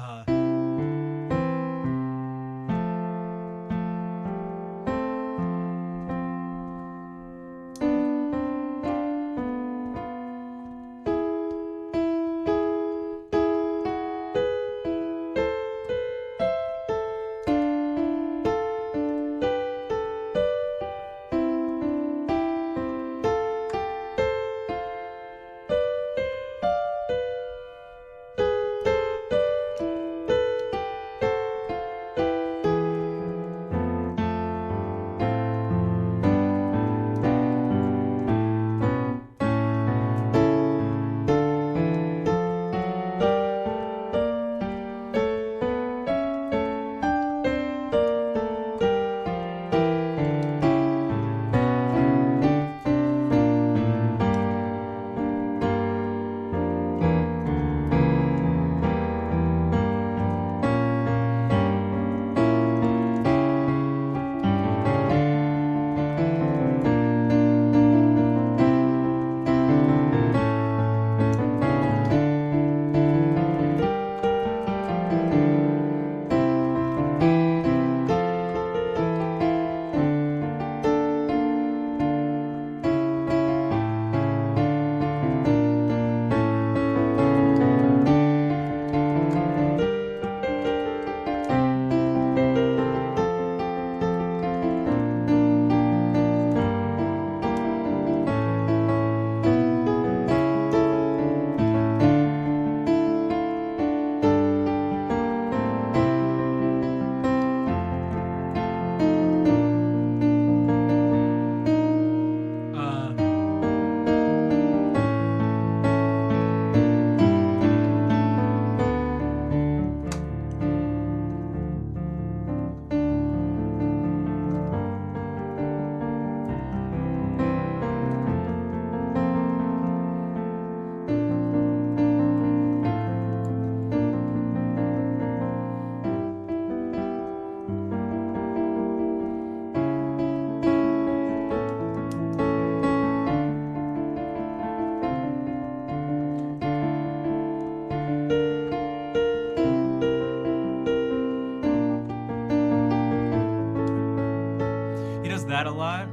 That a lot.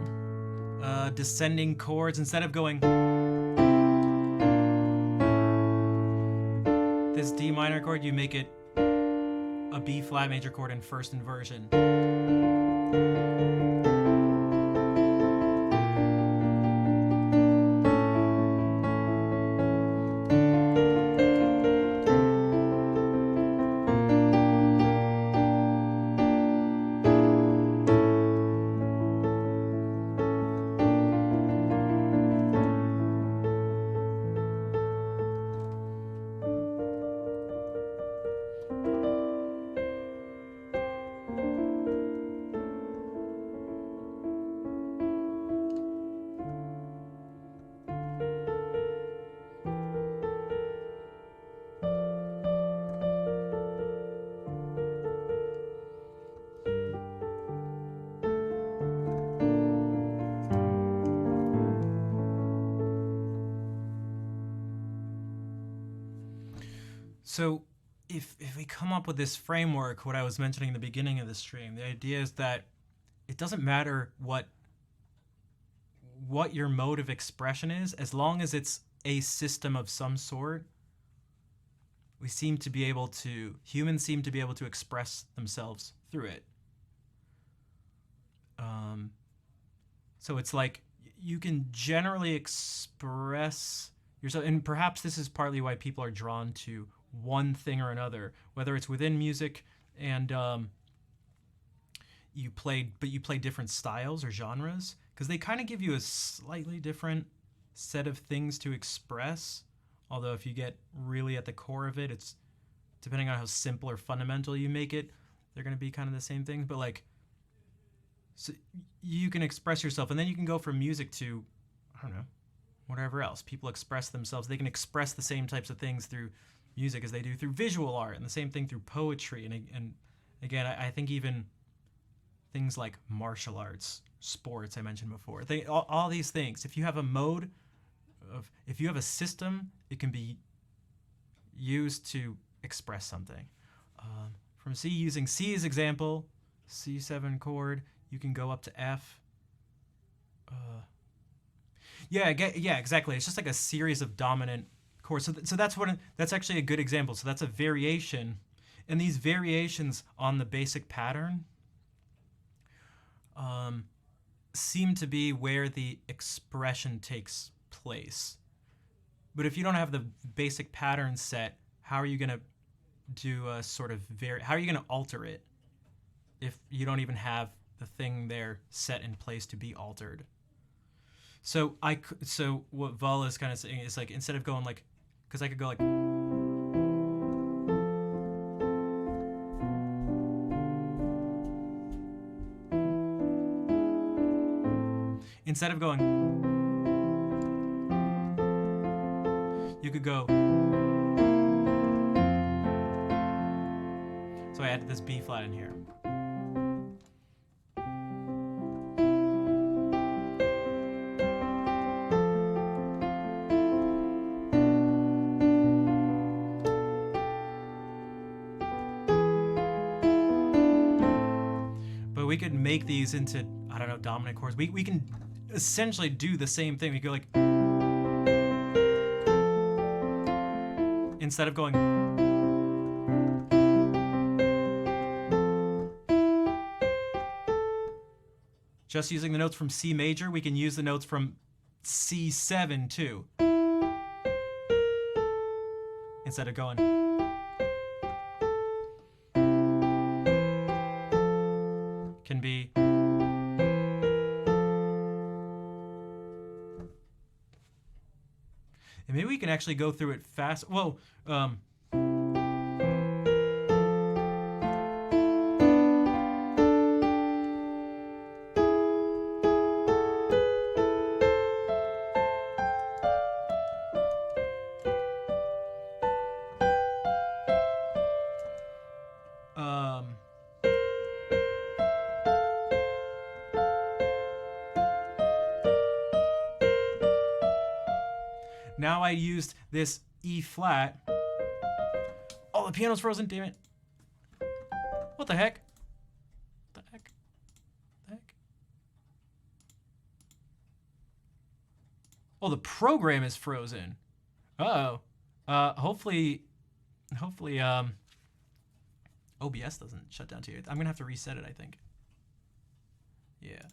Descending chords, instead of going this D minor chord, you make it a B flat major chord in first inversion. So if we come up with this framework, what I was mentioning in the beginning of the stream, the idea is that it doesn't matter what your mode of expression is, as long as it's a system of some sort. Humans seem to be able to express themselves through it. So it's like you can generally express yourself, and perhaps this is partly why people are drawn to one thing or another, whether it's within music and you play different styles or genres, because they kind of give you a slightly different set of things to express. Although if you get really at the core of it, it's depending on how simple or fundamental you make it, they're going to be kind of the same things. But like, so you can express yourself, and then you can go from music to, I don't know, whatever else. People express themselves. They can express the same types of things through music as they do through visual art, and the same thing through poetry. And again, I think even things like martial arts, sports, I mentioned before. All these things. If you have a mode if you have a system, it can be used to express something. From C, using C as example, C7 chord, you can go up to F. Yeah, exactly. It's just like a series of dominant chords. So that's actually a good example. So that's a variation, and these variations on the basic pattern seem to be where the expression takes place. But if you don't have the basic pattern set, how are you going to do a sort of how are you going to alter it if you don't even have the thing there set in place to be altered? So what Vala is kind of saying is like, instead of going like, because I could go like, instead of going, you could go. So I added this B flat in here. But we could make these into, I don't know, dominant chords. We can essentially do the same thing. We go like, instead of going, just using the notes from C major, we can use the notes from C7 too. Instead of going. Can be. And maybe we can actually go through it fast. Whoa. Now I used this E flat. Oh, the piano's frozen, damn it. What the heck? What the heck? The heck? Oh, the program is frozen. Uh-oh. Hopefully OBS doesn't shut down too. I'm gonna have to reset it, I think. Yeah.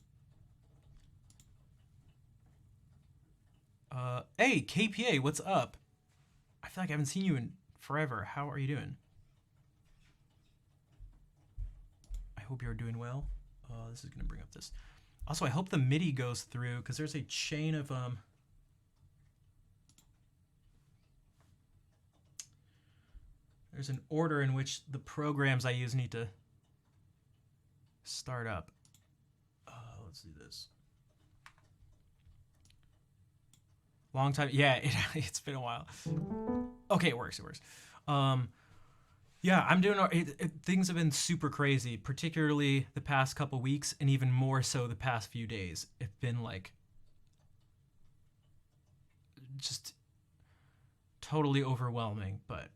Hey, KPA, what's up? I feel like I haven't seen you in forever. How are you doing? I hope you're doing well. This is gonna bring up this. Also, I hope the MIDI goes through, because there's a chain of there's an order in which the programs I use need to start up. Let's do this. Long time. Yeah, it's been a while. Okay, it works. Yeah, I'm doing. Things have been super crazy, particularly the past couple weeks, and even more so the past few days. It's been like just totally overwhelming, but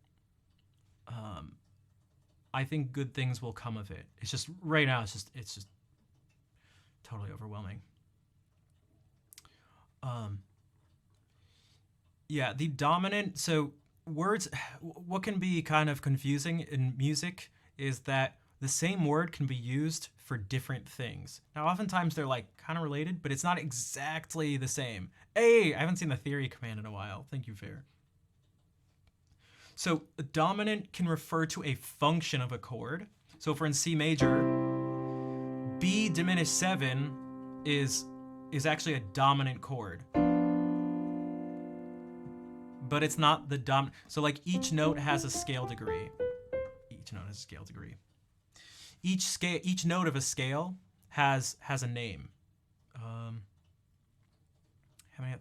I think good things will come of it. It's just right now. It's just totally overwhelming. Yeah, the dominant, so words, what can be kind of confusing in music is that the same word can be used for different things. Now, oftentimes they're like kind of related, but it's not exactly the same. Hey, I haven't seen the theory command in a while. Thank you, Fair. So dominant can refer to a function of a chord. So for in C major, B diminished 7 is actually a dominant chord. But it's not the dominant. So like each note has a scale degree. Each note has a scale degree. Each note of a scale has a name.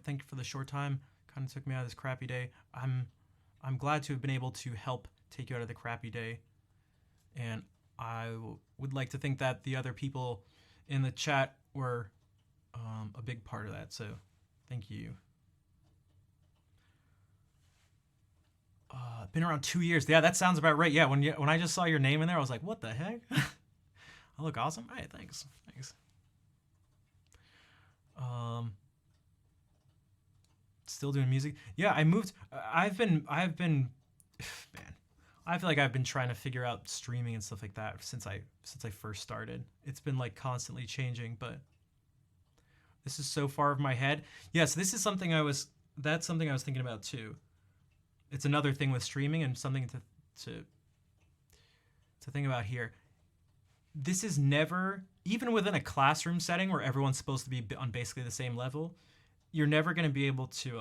Thank you for the short time. Kind of took me out of this crappy day. I'm glad to have been able to help take you out of the crappy day. And I would like to think that the other people in the chat were a big part of that. So thank you. Been around 2 years. Yeah, that sounds about right. Yeah, when I just saw your name in there, I was like, what the heck? I look awesome. All right, thanks. Still doing music. Yeah, I moved. I've been, man. I feel like I've been trying to figure out streaming and stuff like that since I first started. It's been like constantly changing, but this is so far of my head. Yes, this is something that's something I was thinking about too. It's another thing with streaming and something to think about here. This is never, even within a classroom setting where everyone's supposed to be on basically the same level, you're never going to be able to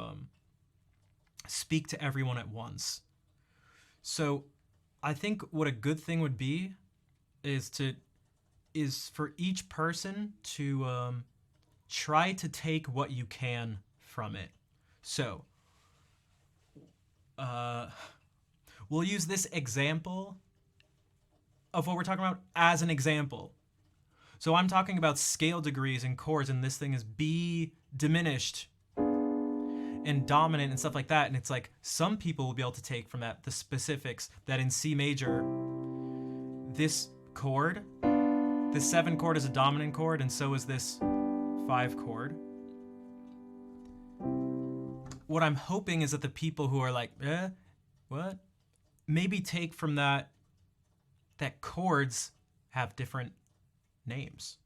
speak to everyone at once. So I think what a good thing would be is for each person to try to take what you can from it. So we'll use this example of what we're talking about as an example. So I'm talking about scale degrees and chords, and this thing is B diminished and dominant and stuff like that. And it's like some people will be able to take from that the specifics that in C major, this chord, this 7 chord is a dominant chord, and so is this 5 chord. What I'm hoping is that the people who are like, what? Maybe take from that chords have different names.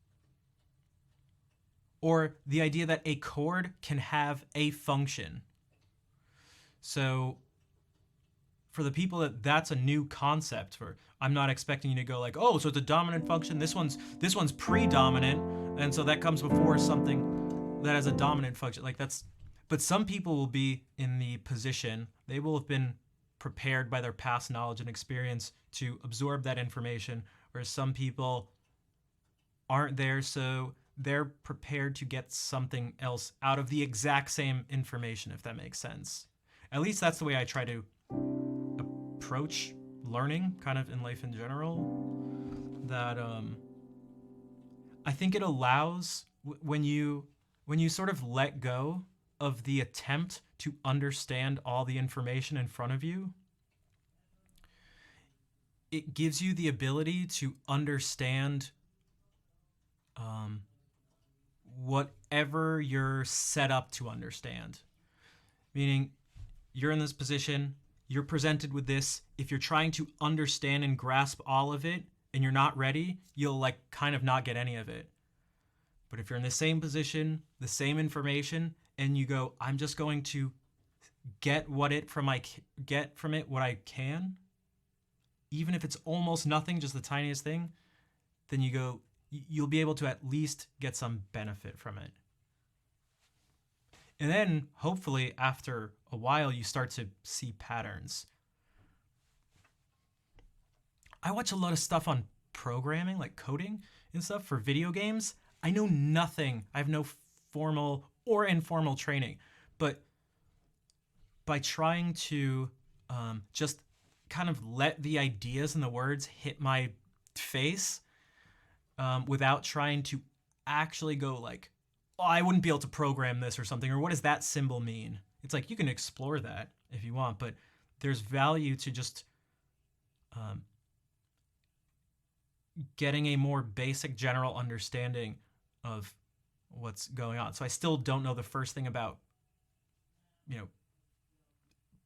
Or the idea that a chord can have a function. So for the people that's a new concept. For I'm not expecting you to go like, oh, so it's a dominant function. This one's predominant, and so that comes before something that has a dominant function. Like that's. But some people will be in the position, they will have been prepared by their past knowledge and experience to absorb that information, whereas some people aren't there, so they're prepared to get something else out of the exact same information, if that makes sense. At least that's the way I try to approach learning, kind of in life in general. That I think it allows, when you sort of let go of the attempt to understand all the information in front of you, it gives you the ability to understand whatever you're set up to understand. Meaning, you're in this position, you're presented with this. If you're trying to understand and grasp all of it and you're not ready, you'll like kind of not get any of it. But if you're in the same position, the same information, and you go, I'm just going to get what I can, even if it's almost nothing, just the tiniest thing, then you'll be able to at least get some benefit from it. And then hopefully after a while, you start to see patterns. I watch a lot of stuff on programming, like coding and stuff for video games. I know nothing. I have no formal or informal training, but by trying to just kind of let the ideas and the words hit my face without trying to actually go like, oh, I wouldn't be able to program this or something, or what does that symbol mean? It's like, you can explore that if you want, but there's value to just getting a more basic general understanding of what's going on. So I still don't know the first thing about,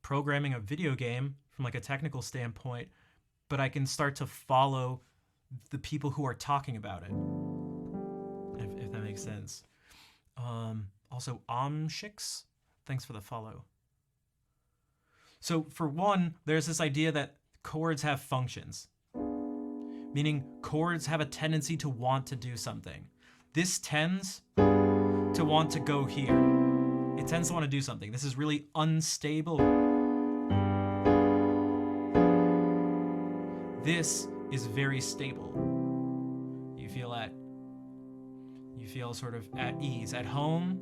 programming a video game from like a technical standpoint, but I can start to follow the people who are talking about it, if that makes sense. Also, Omshix, thanks for the follow. So for one, there's this idea that chords have functions, meaning chords have a tendency to want to do something. This tends to want to go here. It tends to want to do something. This is really unstable. This is very stable. You feel sort of at ease. At home,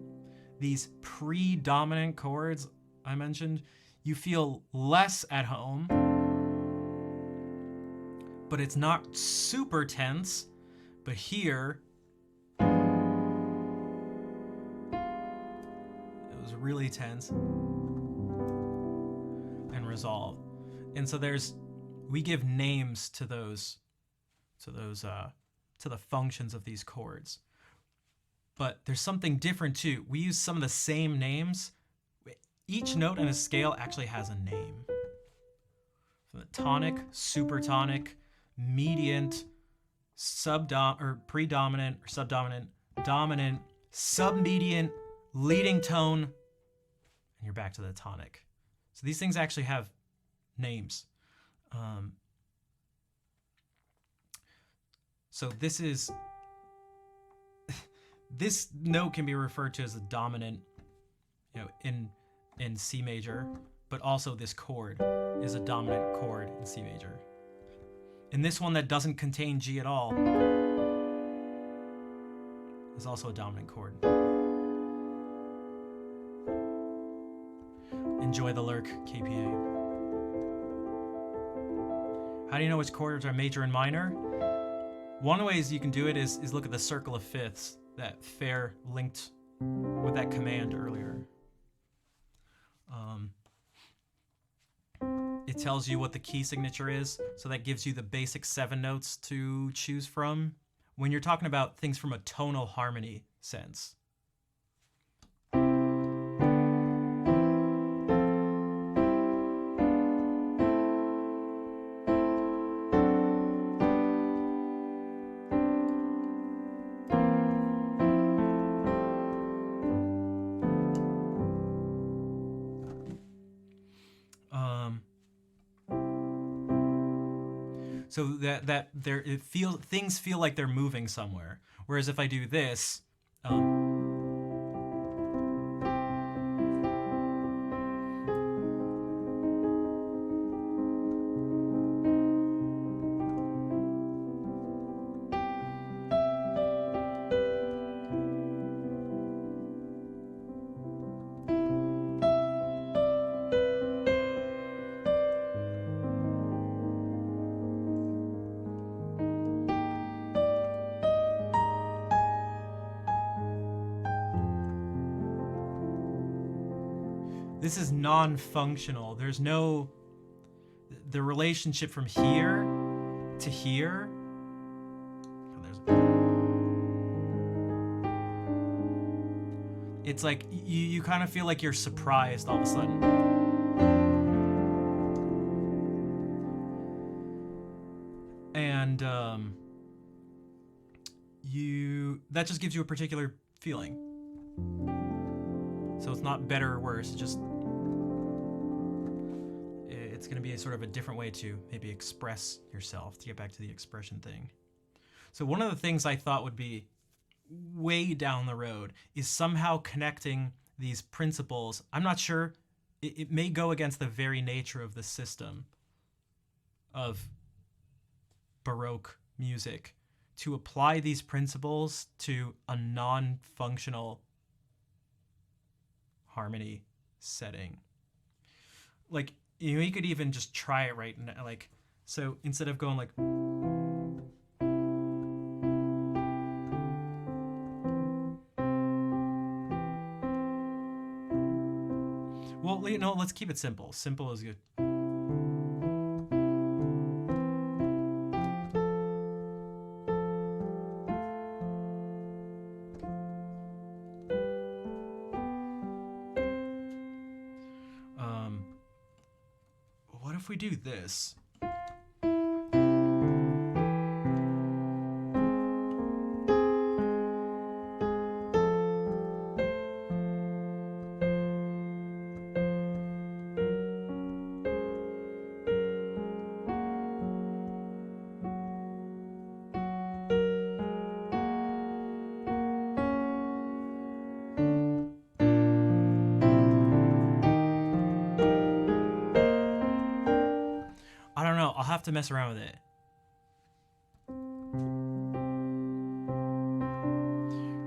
these predominant chords I mentioned, you feel less at home, but it's not super tense. But here, it was really tense and resolved. And so we give names to the functions of these chords. But there's something different too. We use some of the same names. Each note in a scale actually has a name. So the tonic, supertonic, mediant, predominant or subdominant, dominant, submediant, leading tone, and you're back to the tonic. So these things actually have names. So this note can be referred to as the dominant, in C major, but also this chord is a dominant chord in C major. And this one that doesn't contain G at all is also a dominant chord. Enjoy the lurk, KPA. How do you know which chords are major and minor? One of the ways you can do it is look at the circle of fifths that Fair linked with that command earlier. It tells you what the key signature is, so that gives you the basic 7 notes to choose from when you're talking about things from a tonal harmony sense. So that things feel like they're moving somewhere. Whereas if I do this, this is non-functional. There's no, the relationship from here to here. It's like you kind of feel like you're surprised all of a sudden. And that just gives you a particular feeling. So it's not better or worse, it's going to be a sort of a different way to maybe express yourself, to get back to the expression thing. So one of the things I thought would be way down the road is somehow connecting these principles. I'm not sure, it may go against the very nature of the system of Baroque music to apply these principles to a non-functional harmony setting. Like, you could even just try it right now. Like, so instead of going like, well, let's keep it simple. Simple is good. What if we do this? have to mess around with it.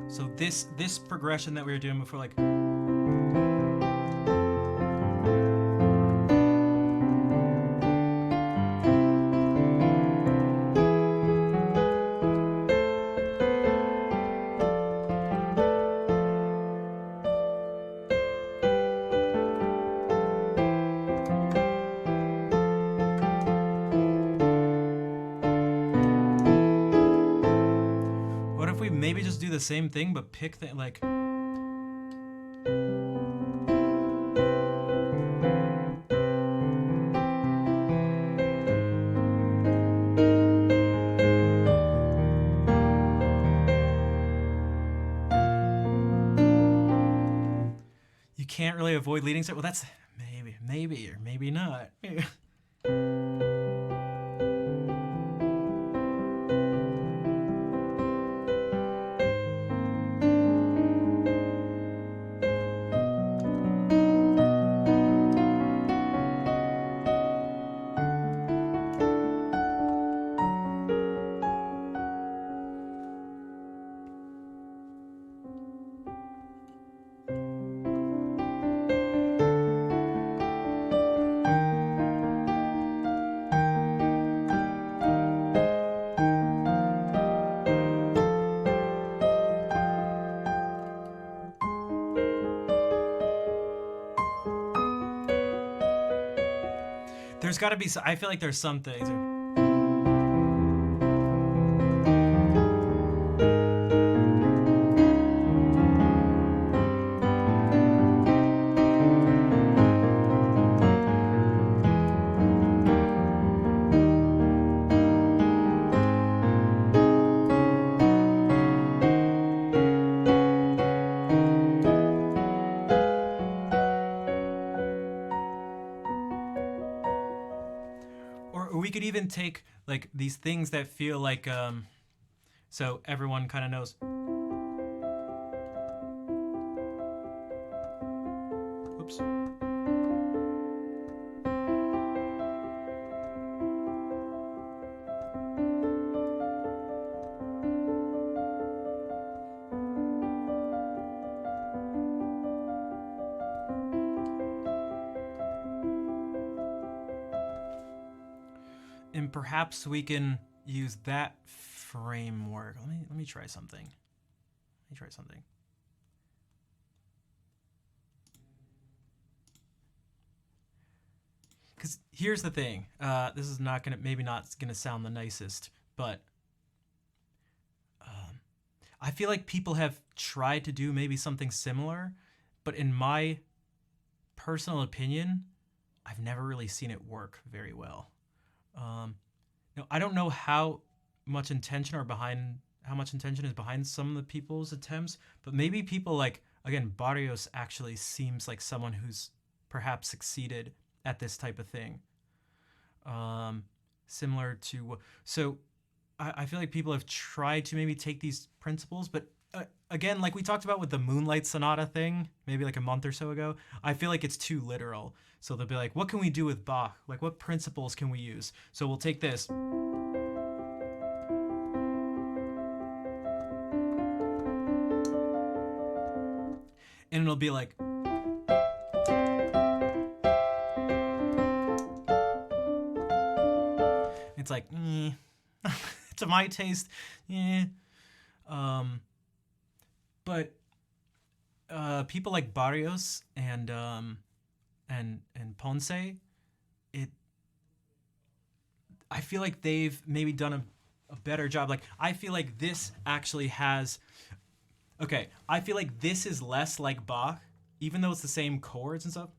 So this progression that we were doing before, like, what if we maybe just do the same thing but pick the, like, you can't really avoid leading to, well, that's maybe or maybe not. There's got to be, I feel like there's some things. Or we could even take like these things that feel like so everyone kind of knows. Oops. And perhaps we can use that framework. Let me try something. Because here's the thing. This is not gonna sound the nicest, but I feel like people have tried to do maybe something similar, but in my personal opinion, I've never really seen it work very well. I don't know how much intention is behind some of the people's attempts, but maybe people like, again, Barrios actually seems like someone who's perhaps succeeded at this type of thing. Similar to, so I feel like people have tried to maybe take these principles, but again, like we talked about with the Moonlight Sonata thing, maybe like a month or so ago, I feel like it's too literal. So they'll be like, what can we do with Bach? Like, what principles can we use? So we'll take this. And it'll be like, it's like, to my taste, but people like Barrios and Ponce, I feel like they've maybe done a better job. Like, I feel like this actually has, okay, I feel like this is less like Bach, even though it's the same chords and stuff.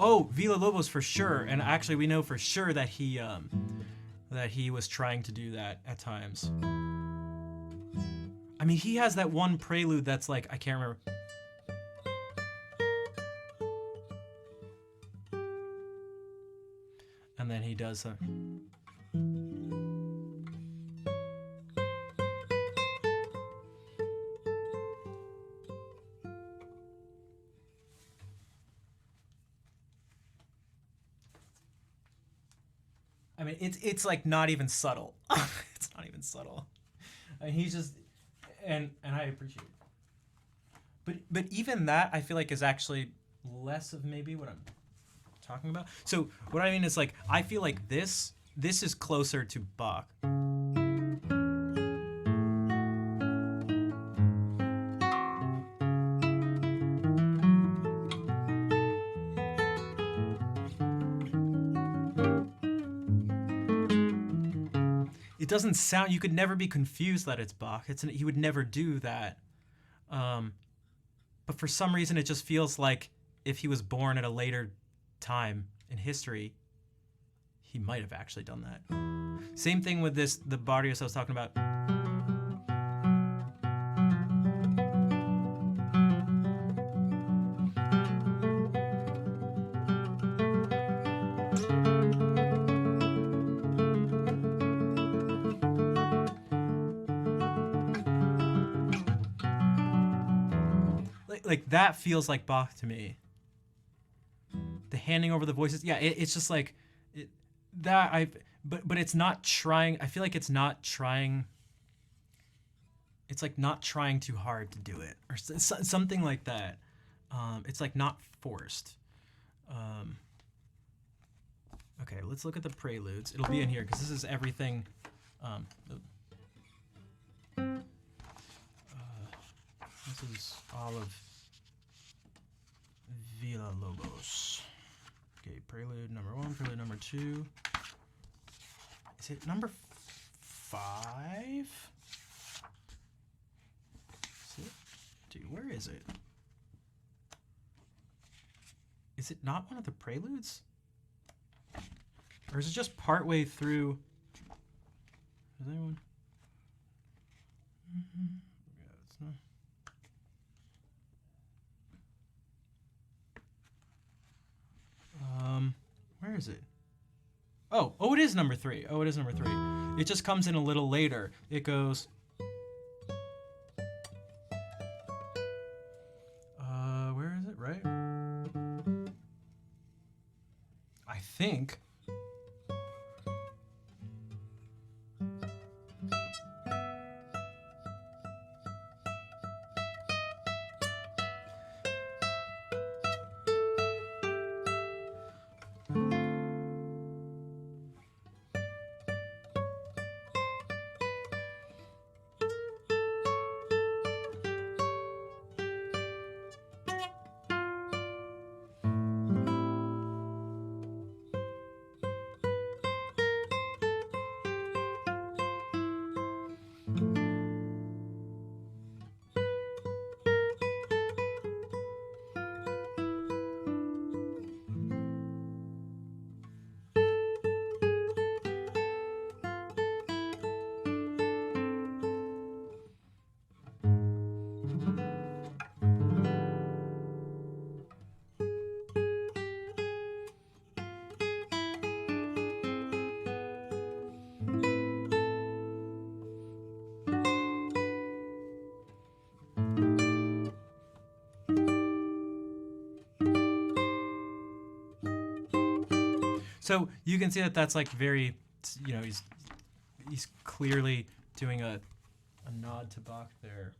Oh, Villa-Lobos for sure, and actually we know for sure that he was trying to do that at times. I mean, he has that one prelude that's like, I can't remember. And then he does I mean, it's like not even subtle. It's not even subtle. I mean, he's just, and I appreciate it. But even that, I feel like is actually less of maybe what I'm talking about. So what I mean is like I feel like this is closer to Bach. It doesn't sound. You could never be confused that it's Bach. He would never do that. But for some reason, it just feels like if he was born at a later time in history, he might have actually done that. Same thing with the Barrios I was talking about. Like that feels like Bach to me. The handing over the voices, yeah, it's just like that. But it's not trying. I feel like it's not trying. It's like not trying too hard to do it, or something like that. It's like not forced. Okay, let's look at the preludes. It'll be in here because this is everything. This is all of Villa-Lobos. Okay, prelude number 1, prelude number 2. Is it number 5? Is it? Dude, where is it? Is it not one of the preludes? Or is it just partway through? Is anyone? Yeah, it's not. Where is it? Oh, it is number 3. Oh, it is number 3. It just comes in a little later. It goes. Where is it? Right? I think. So you can see that that's like very, he's clearly doing a nod to Bach there.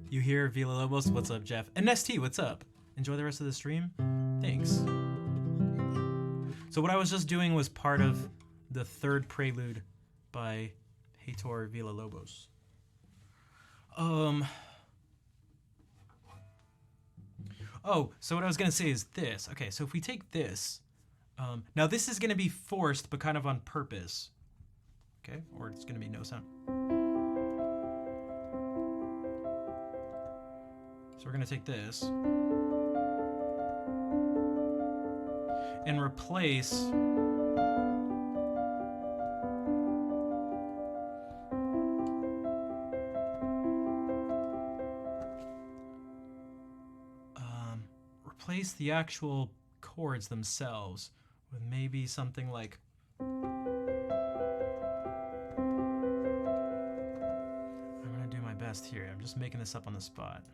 You hear Villa-Lobos? What's up, Jeff? And ST, what's up? Enjoy the rest of the stream? Thanks. So what I was just doing was part of the 3rd prelude by Heitor Villa-Lobos. Oh, so what I was going to say is this. Okay, so if we take this, now this is going to be forced, but kind of on purpose. Okay, or it's going to be no sound. So we're going to take this and replace the actual chords themselves with maybe something like I'm gonna do my best here. I'm just making this up on the spot.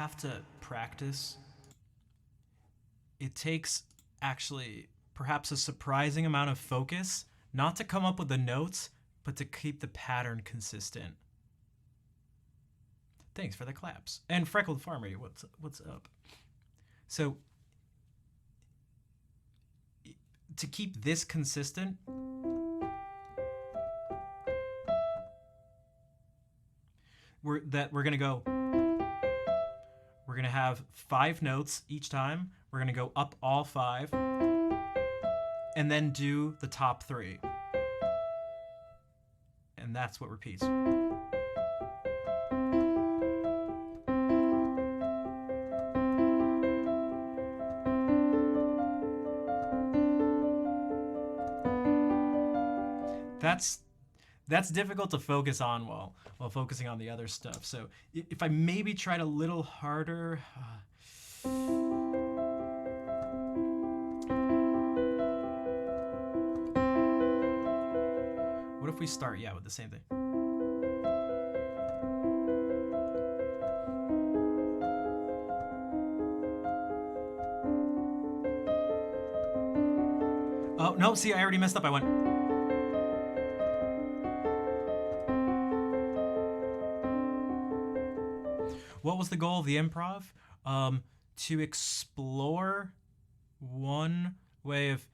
have to practice. It takes actually perhaps a surprising amount of focus, not to come up with the notes, but to keep the pattern consistent. Thanks for the claps. And Freckled Farmer, what's up? So to keep this consistent, we're gonna have 5 notes each time. We're gonna go up all 5 and then do the top 3. And that's what repeats. That's difficult to focus on while focusing on the other stuff. So if I maybe tried a little harder, what if we start with the same thing? Oh no, see, I already messed up. I went. What was the goal of the improv? To explore one way of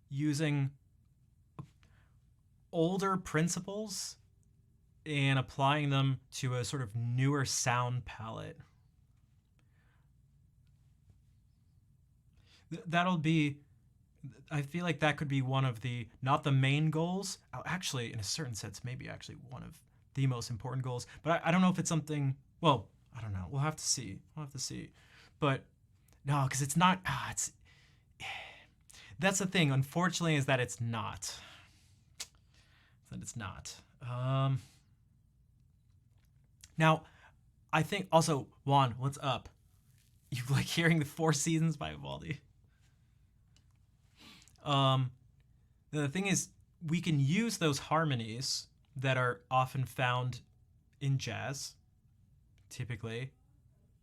using older principles and applying them to a sort of newer sound palette. That'll be, I feel like that could be one of the, not the main goals. Actually, in a certain sense, maybe actually one of the most important goals. But I don't know if it's something, well, I don't know. We'll have to see. But no, because it's not, that's the thing, unfortunately, is that it's not. Now, I think also, Juan, what's up? You like hearing the Four Seasons by Vivaldi? The thing is, we can use those harmonies that are often found in jazz, typically,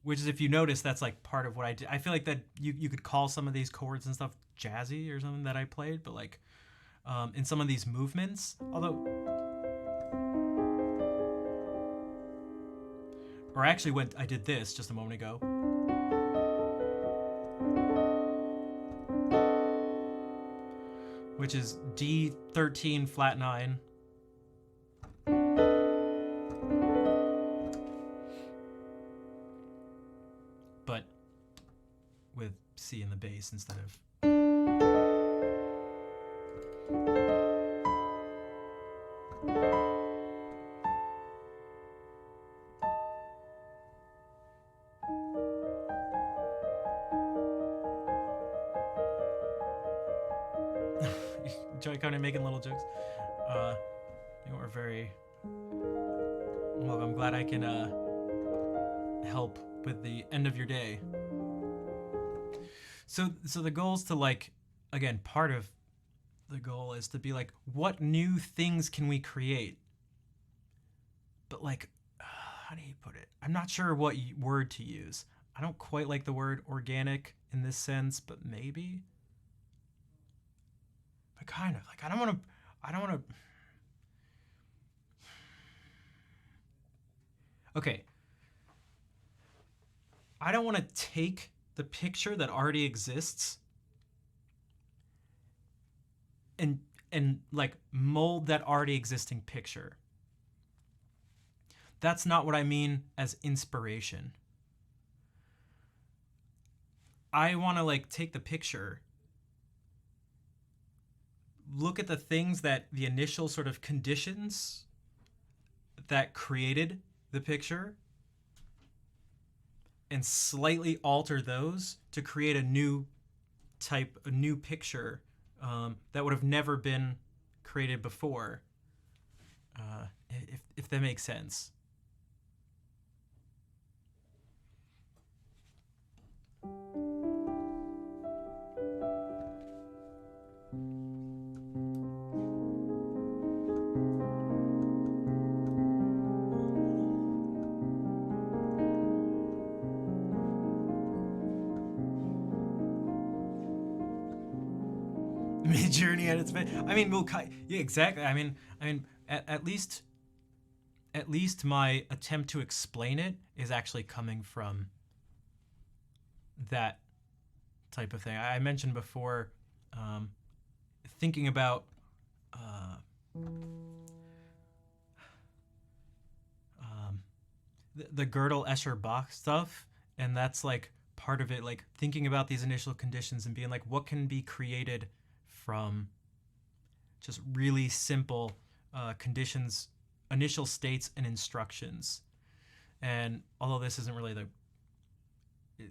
which is, if you notice, that's like part of what I did. I feel like that you could call some of these chords and stuff jazzy or something that I played, but like in some of these movements, although, or I actually I did this just a moment ago. Which is D13 flat 9. But with C in the bass instead of. Joey Conan making little jokes. We're very well. I'm glad I can help with the end of your day. So the goal is to, like, again, part of the goal is to be like, what new things can we create? But like, how do you put it? I'm not sure what word to use. I don't quite like the word organic in this sense, but maybe. But kind of like, I don't want to. Okay. I don't want to take the picture that already exists and like mold that already existing picture. That's not what I mean as inspiration. I want to like take the picture, look at the things that the initial sort of conditions that created the picture, and slightly alter those to create a new picture that would have never been created before, if that makes sense. Mid-Journey at its best. I mean, well, yeah, exactly. I mean, at least my attempt to explain it is actually coming from that type of thing. I mentioned before, um, thinking about uh, um, the Gödel Escher Bach stuff, and that's like part of it. Like thinking about these initial conditions and being like, what can be created from just really simple conditions, initial states, and instructions. And although this isn't really it,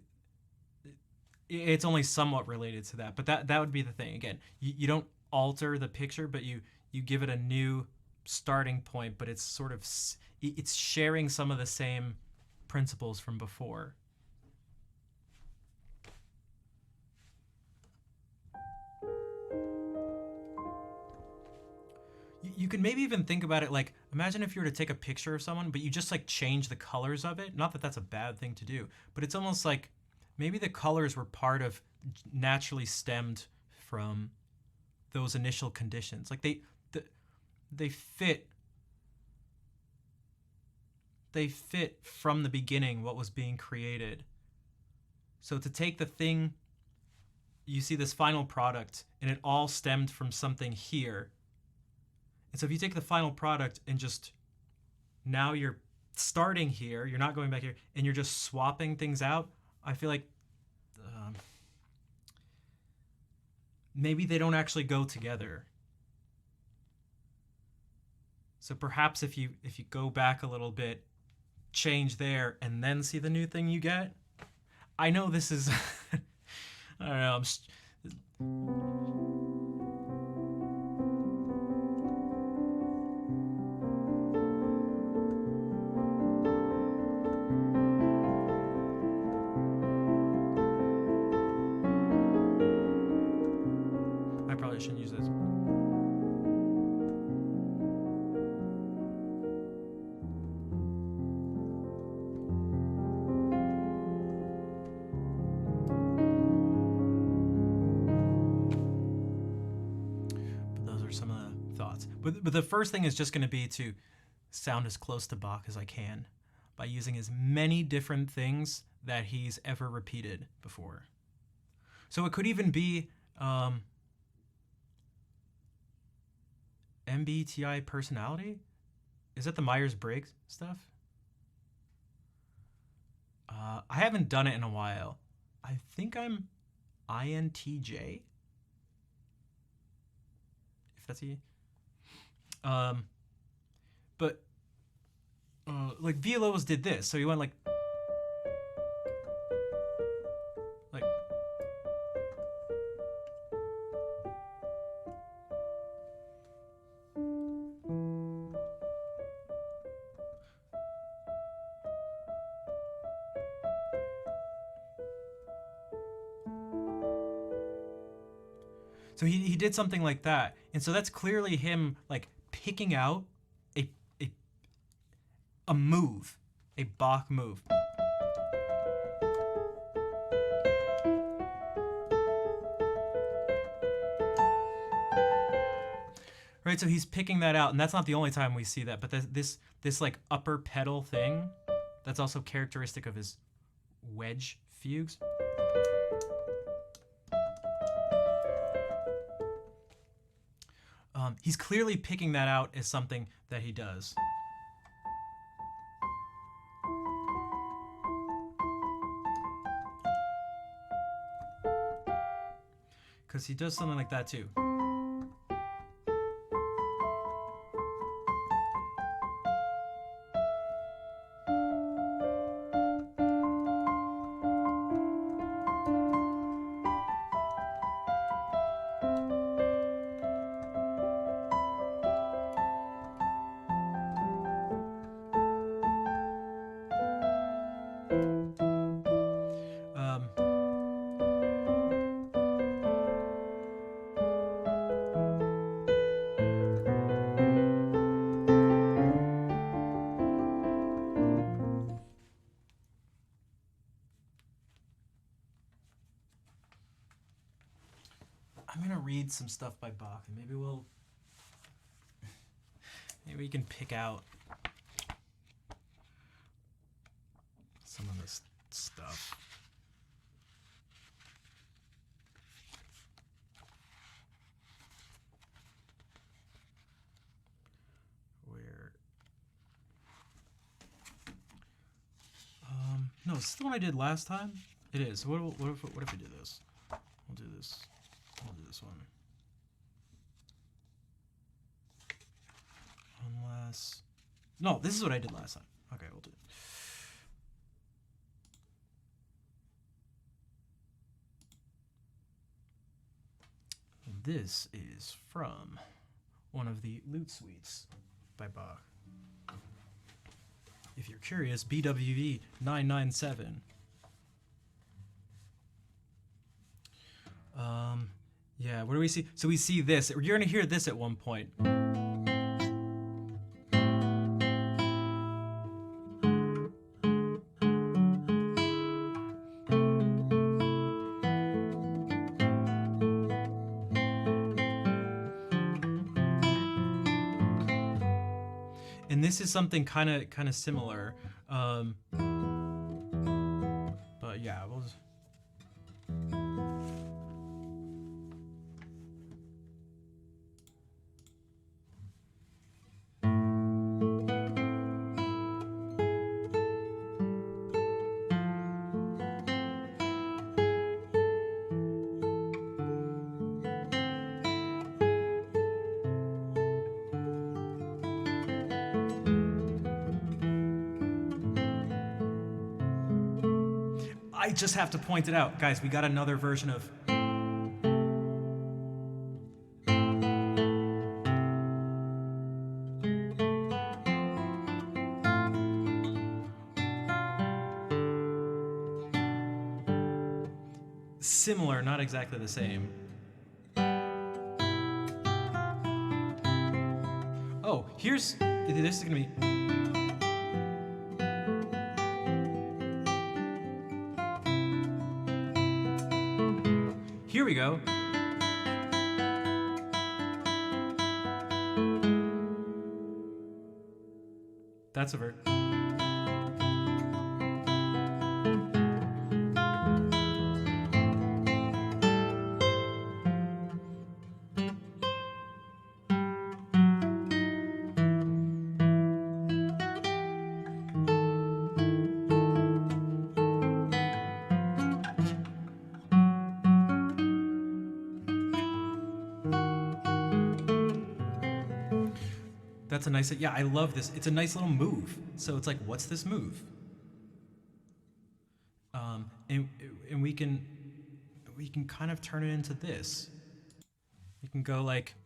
it's only somewhat related to that, but that would be the thing. Again, you don't alter the picture, but you give it a new starting point, but it's sort of it's sharing some of the same principles from before. You could maybe even think about it like, imagine if you were to take a picture of someone, but you just like change the colors of it. Not that that's a bad thing to do, but it's almost like maybe the colors were part of naturally stemmed from those initial conditions. Like they fit they fit from the beginning what was being created. So to take the thing, you see this final product, and it all stemmed from something here. And so if you take the final product and just now you're starting here, you're not going back here, and you're just swapping things out, I feel like maybe they don't actually go together. So perhaps if you go back a little bit, change there, and then see the new thing you get. I know this is I don't know. I probably shouldn't use this. But those are some of the thoughts. But the first thing is just going to be to sound as close to Bach as I can by using as many different things that he's ever repeated before. So it could even be MBTI personality. Is that the Myers-Briggs stuff? I haven't done it in a while. I think I'm INTJ. If that's he. But like Villalobos did this, so he went like so he did something like that, and so that's clearly him like picking out a a a move, a Bach move. Right, so he's picking that out, and that's not the only time we see that. But this like upper pedal thing, that's also characteristic of his wedge fugues. He's clearly picking that out as something that he does. Because he does something like that too. Um, I'm gonna read some stuff by Bach, and maybe we can pick out some of this stuff. Where? No, is this the one I did last time? It is. What if we do this? We'll do this. We'll do this one. Unless... No, this is what I did last time. Okay, we'll do it. This is from one of the lute suites by Bach. If you're curious, BWV 997. Yeah, what do we see? So we see this. You're gonna hear this at one point. And this is something kind of similar. But yeah, we'll just... I just have to point it out. Guys, we got another version of... Similar, not exactly the same. Oh, here's... This is gonna be... Here we go. That's a verb. That's a nice, yeah, I love this. It's a nice little move. So it's like, what's this move? And we can kind of turn it into this. We can go like,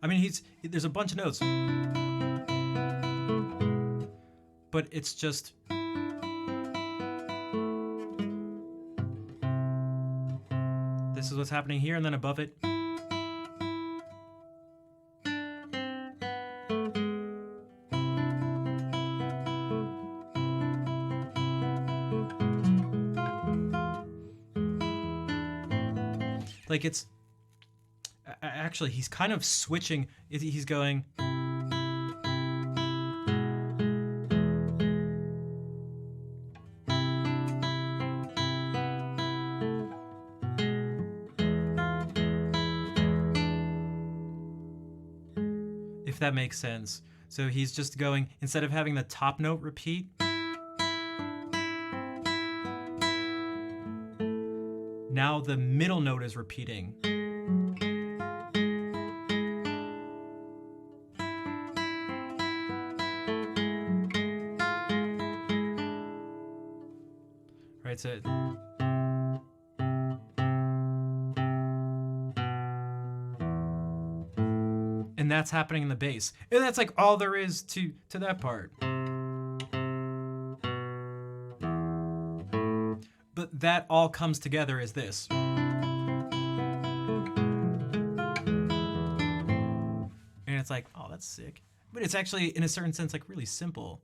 I mean, there's a bunch of notes, but it's just, this is what's happening here, and then above it. Like it's, actually, he's kind of switching, he's going. If that makes sense. So he's just going, instead of having the top note repeat, now the middle note is repeating. Right, so and that's happening in the bass. And that's like all there is to that part. But that all comes together as this. And it's like, oh, that's sick. But it's actually, in a certain sense, like really simple.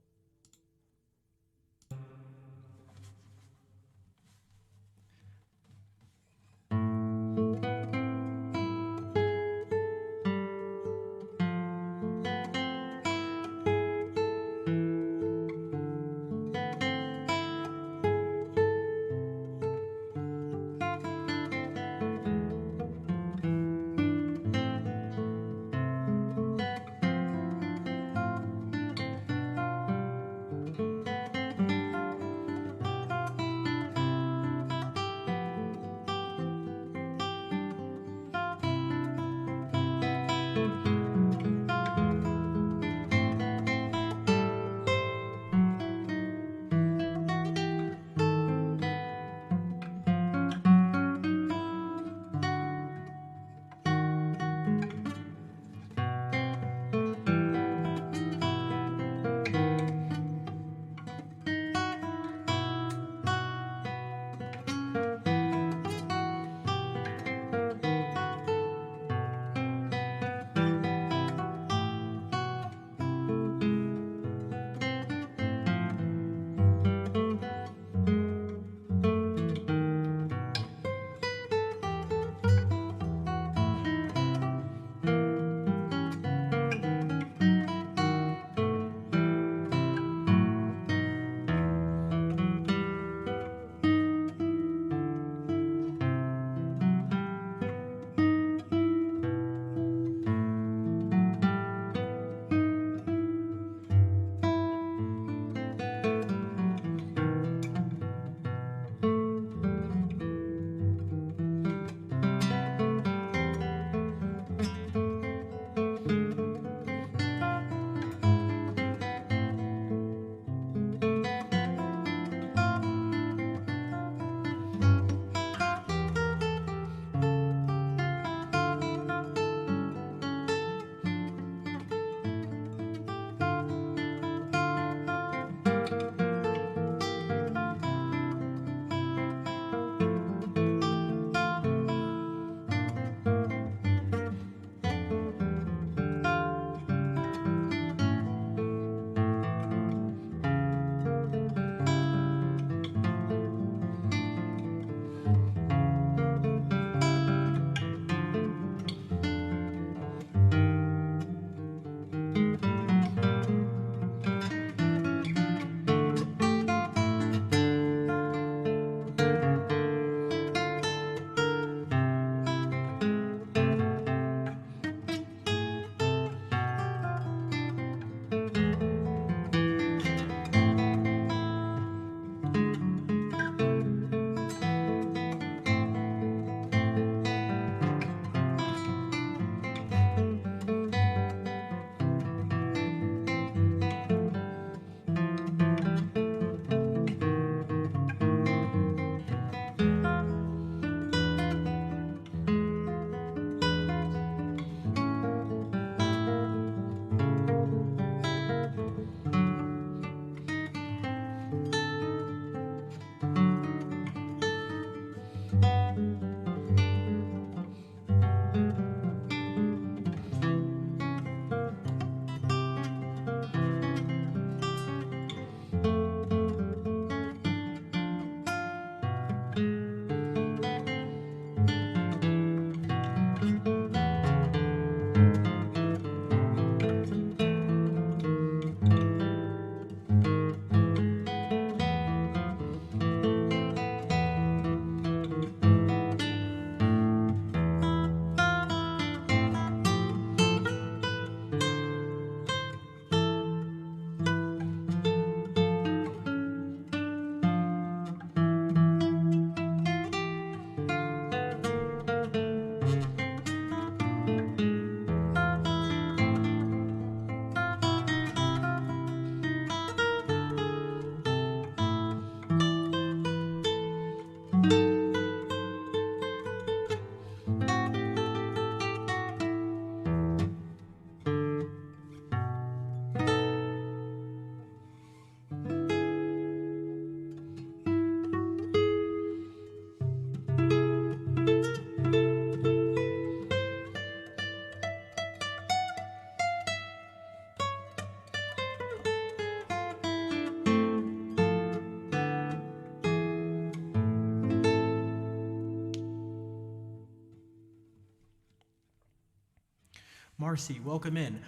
Marcy, welcome in.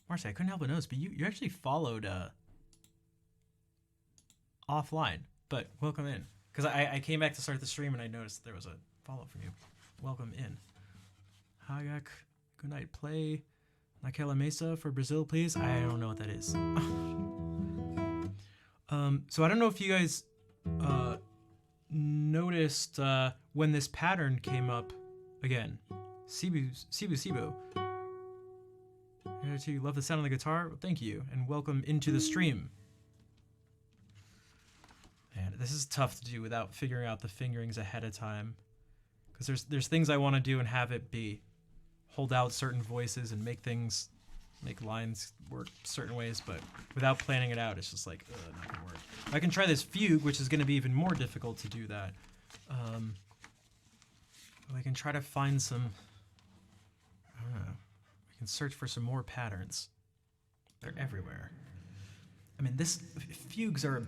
Marcy, I couldn't help but notice, but you actually followed offline, but welcome in. Because I came back to start the stream and I noticed there was a follow from you. Welcome in. Hayak, good night. Play Naquela Mesa for Brazil, please. I don't know what that is. So I don't know if you guys noticed when this pattern came up again. Sibu. You love the sound of the guitar? Well, thank you, and welcome into the stream. Man, this is tough to do without figuring out the fingerings ahead of time. Because there's things I want to do and have it be. Hold out certain voices and make lines work certain ways, but without planning it out, it's just like, not gonna work. I can try this fugue, which is gonna be even more difficult to do that. I can try to find some, I don't know, I can search for some more patterns. They're everywhere. I mean, fugues are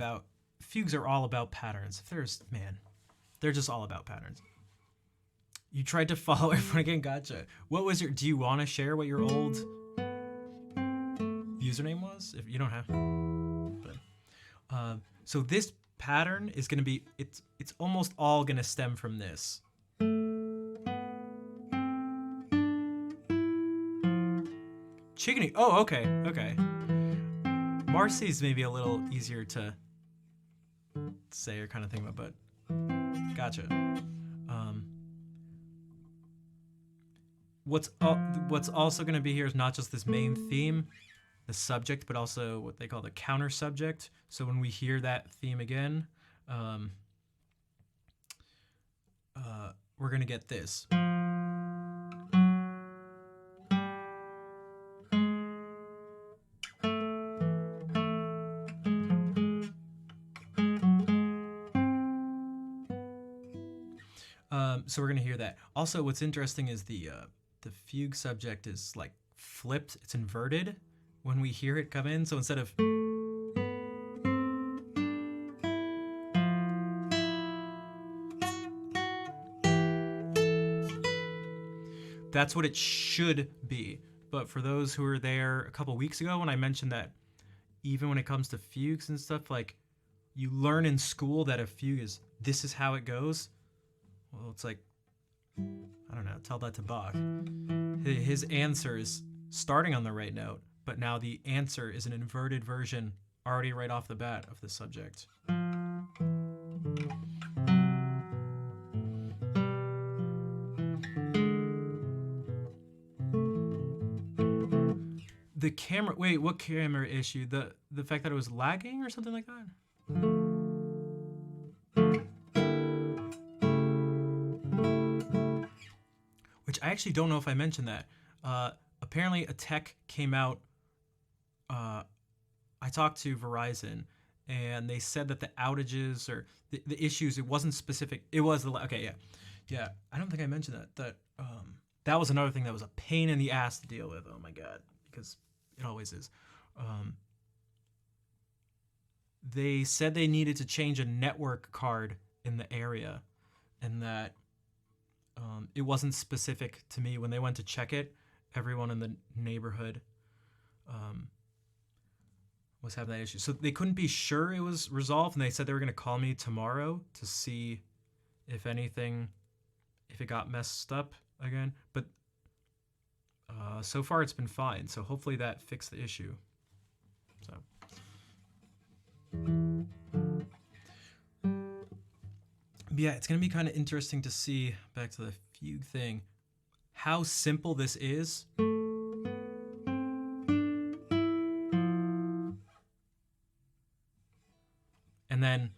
all about patterns. They're just all about patterns. You tried to follow everyone again, gotcha. Do you want to share what your old username was? If you don't have to. But, so this pattern is going to be, it's almost all going to stem from this. Chickeny. Oh, okay. Marcy's maybe a little easier to say or kind of think about, but gotcha. What's also going to be here is not just this main theme, the subject, but also what they call the counter subject. So when we hear that theme again, we're going to get this. So we're going to hear that. Also, what's interesting is the fugue subject is like flipped. It's inverted when we hear it come in. So instead of that's what it should be. But for those who were there a couple weeks ago when I mentioned that even when it comes to fugues and stuff, like you learn in school that a fugue is this is how it goes. Well, it's like, I don't know, tell that to Bach. His answer is starting on the right note, but now the answer is an inverted version already right off the bat of the subject. The camera, wait, what camera issue? The fact that it was lagging or something like that? Which I actually don't know if I mentioned that. Apparently a tech came out, I talked to Verizon, and they said that the outages or the issues, it wasn't specific. It was okay, yeah. I don't think I mentioned that. That was another thing that was a pain in the ass to deal with. Oh my god, because it always is. They said they needed to change a network card in the area, and that it wasn't specific to me. When they went to check it, everyone in the neighborhood was having that issue. So they couldn't be sure it was resolved, and they said they were going to call me tomorrow to see if it got messed up again. But so far it's been fine. So hopefully that fixed the issue. So. But yeah, it's going to be kind of interesting to see, back to the fugue thing, how simple this is. And then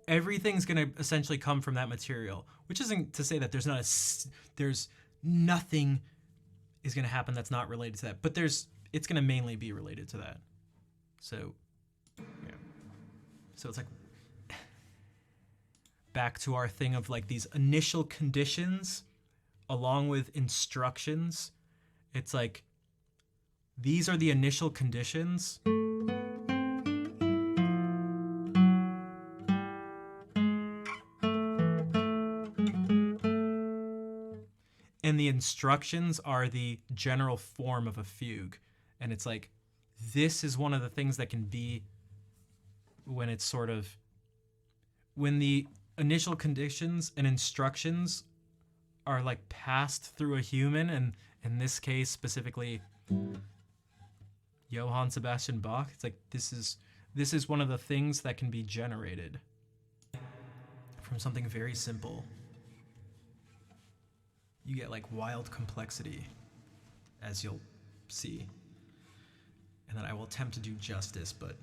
everything's going to essentially come from that material, which isn't to say that there's nothing is going to happen that's not related to that, but it's going to mainly be related to that. So, yeah. So it's like back to our thing of like these initial conditions along with instructions. It's like these are the initial conditions, and the instructions are the general form of a fugue. And it's like, this is one of the things that can be when it's sort of, when the initial conditions and instructions are like passed through a human, and in this case specifically Johann Sebastian Bach. It's like this is one of the things that can be generated from something very simple. You get like wild complexity, as you'll see, and that I will attempt to do justice, but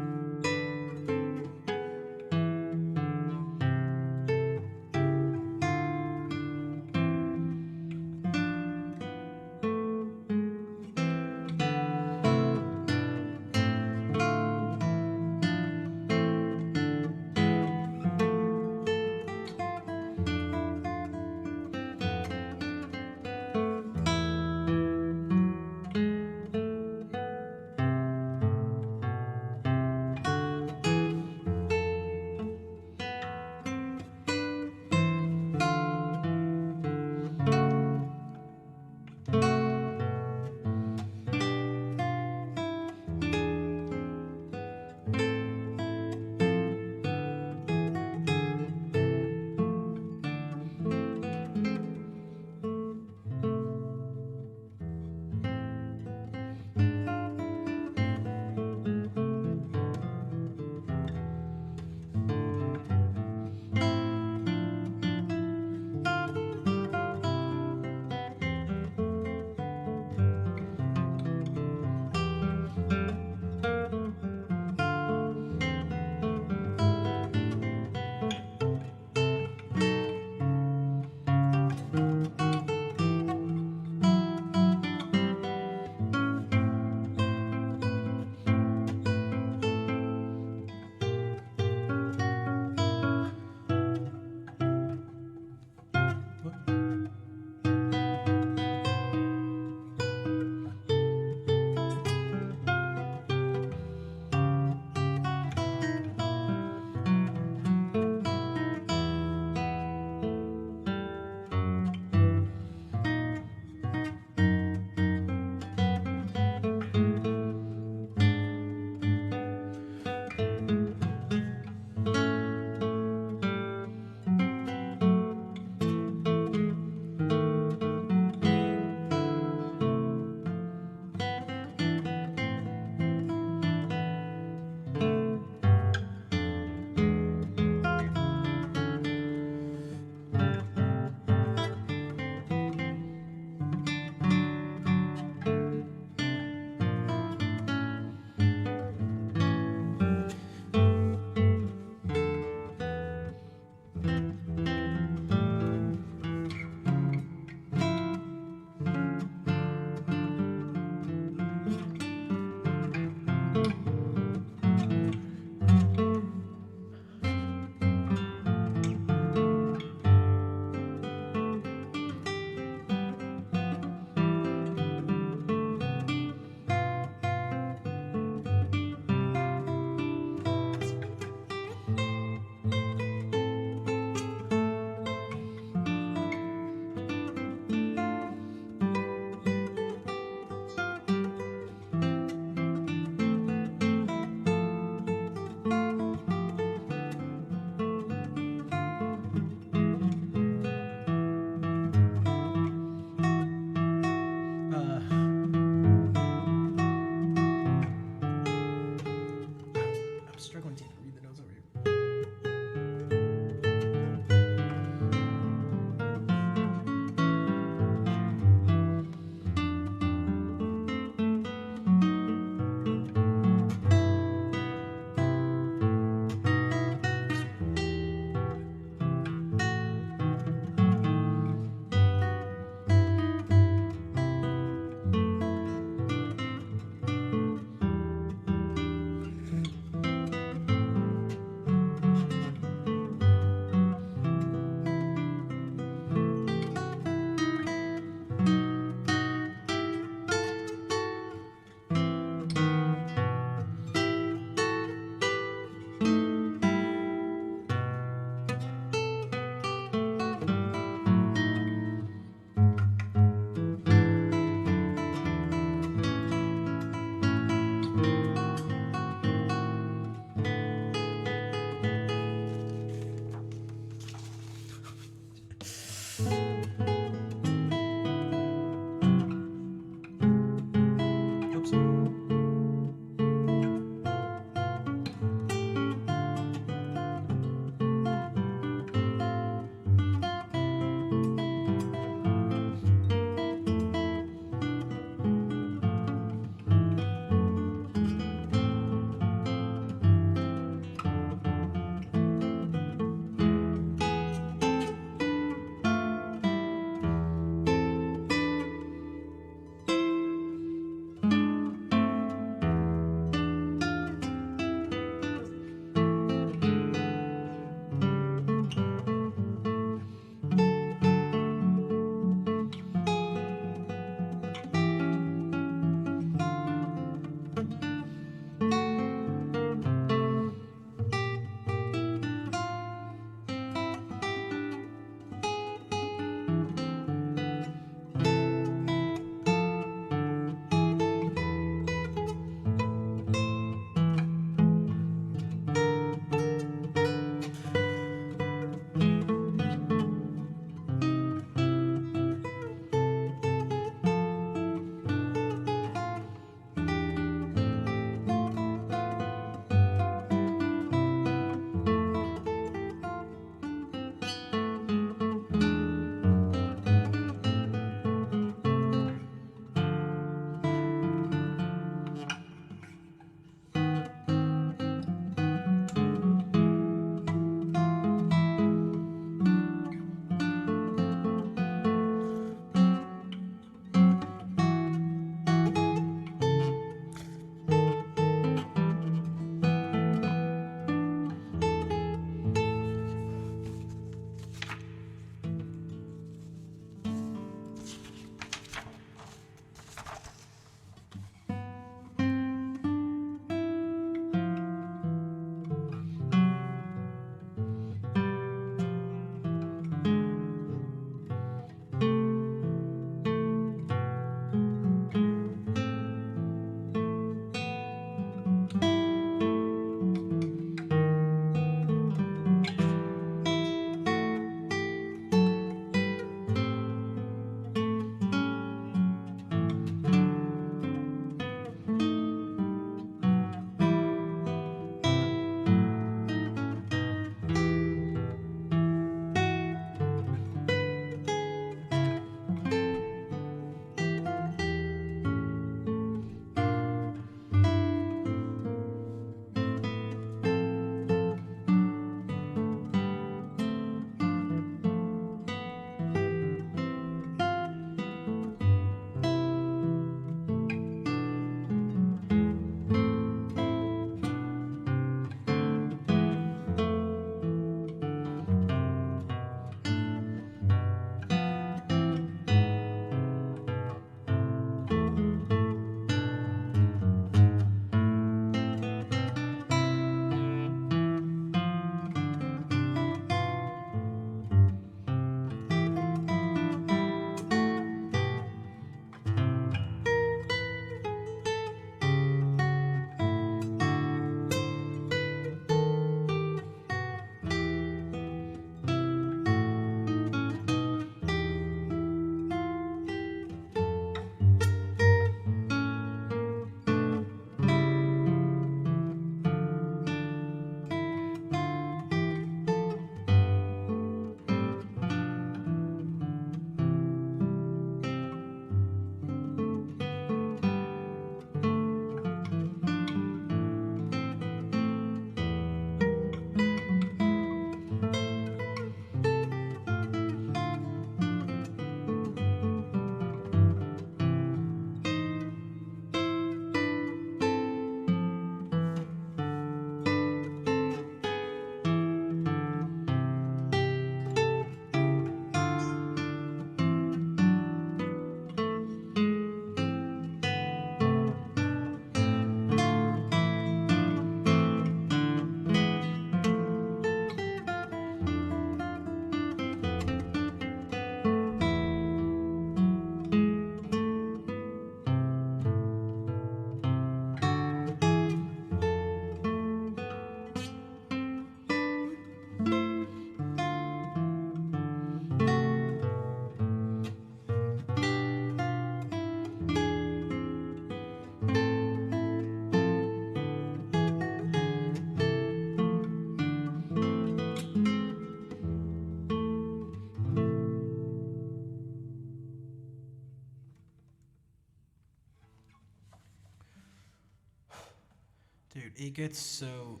Dude, it gets so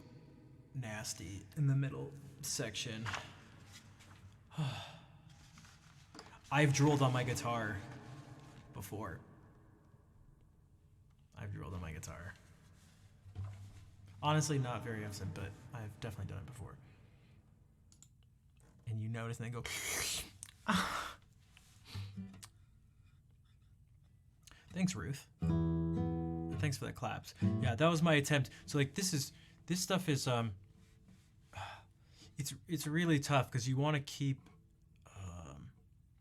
nasty in the middle section. I've drooled on my guitar before. I've drooled on my guitar. Honestly, not very often, but I've definitely done it before. And you notice and then go... Thanks, Ruth. Thanks for the claps. Yeah, that was my attempt. So like this stuff is it's really tough because you want to keep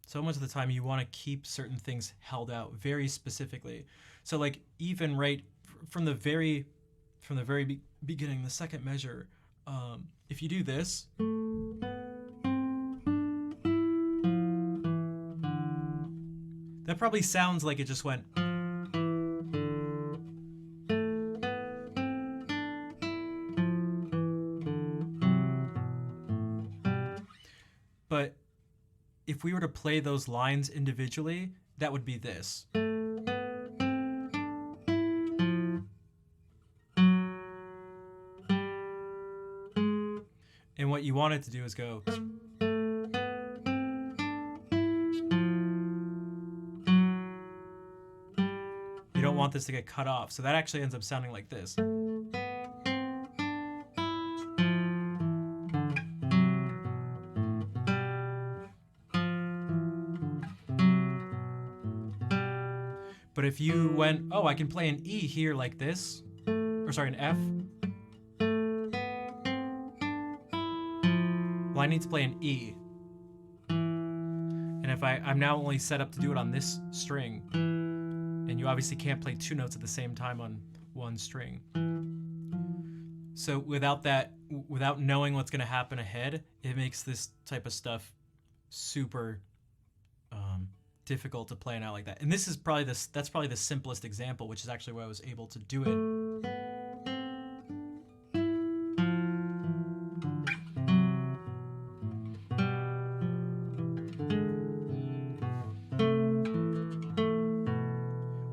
so much of the time you want to keep certain things held out very specifically. So like even right from the very beginning, the second measure, if you do this, that probably sounds like it just went. But if we were to play those lines individually, that would be this. And what you want it to do is go. You don't want this to get cut off. So that actually ends up sounding like this. But if you went, oh, I can play an E here like this, or sorry, an F. Well, I need to play an E. And if I'm now only set up to do it on this string, and you obviously can't play two notes at the same time on one string. So without knowing what's going to happen ahead, it makes this type of stuff super difficult to play an out like that. And this is probably that's probably the simplest example, which is actually why I was able to do it.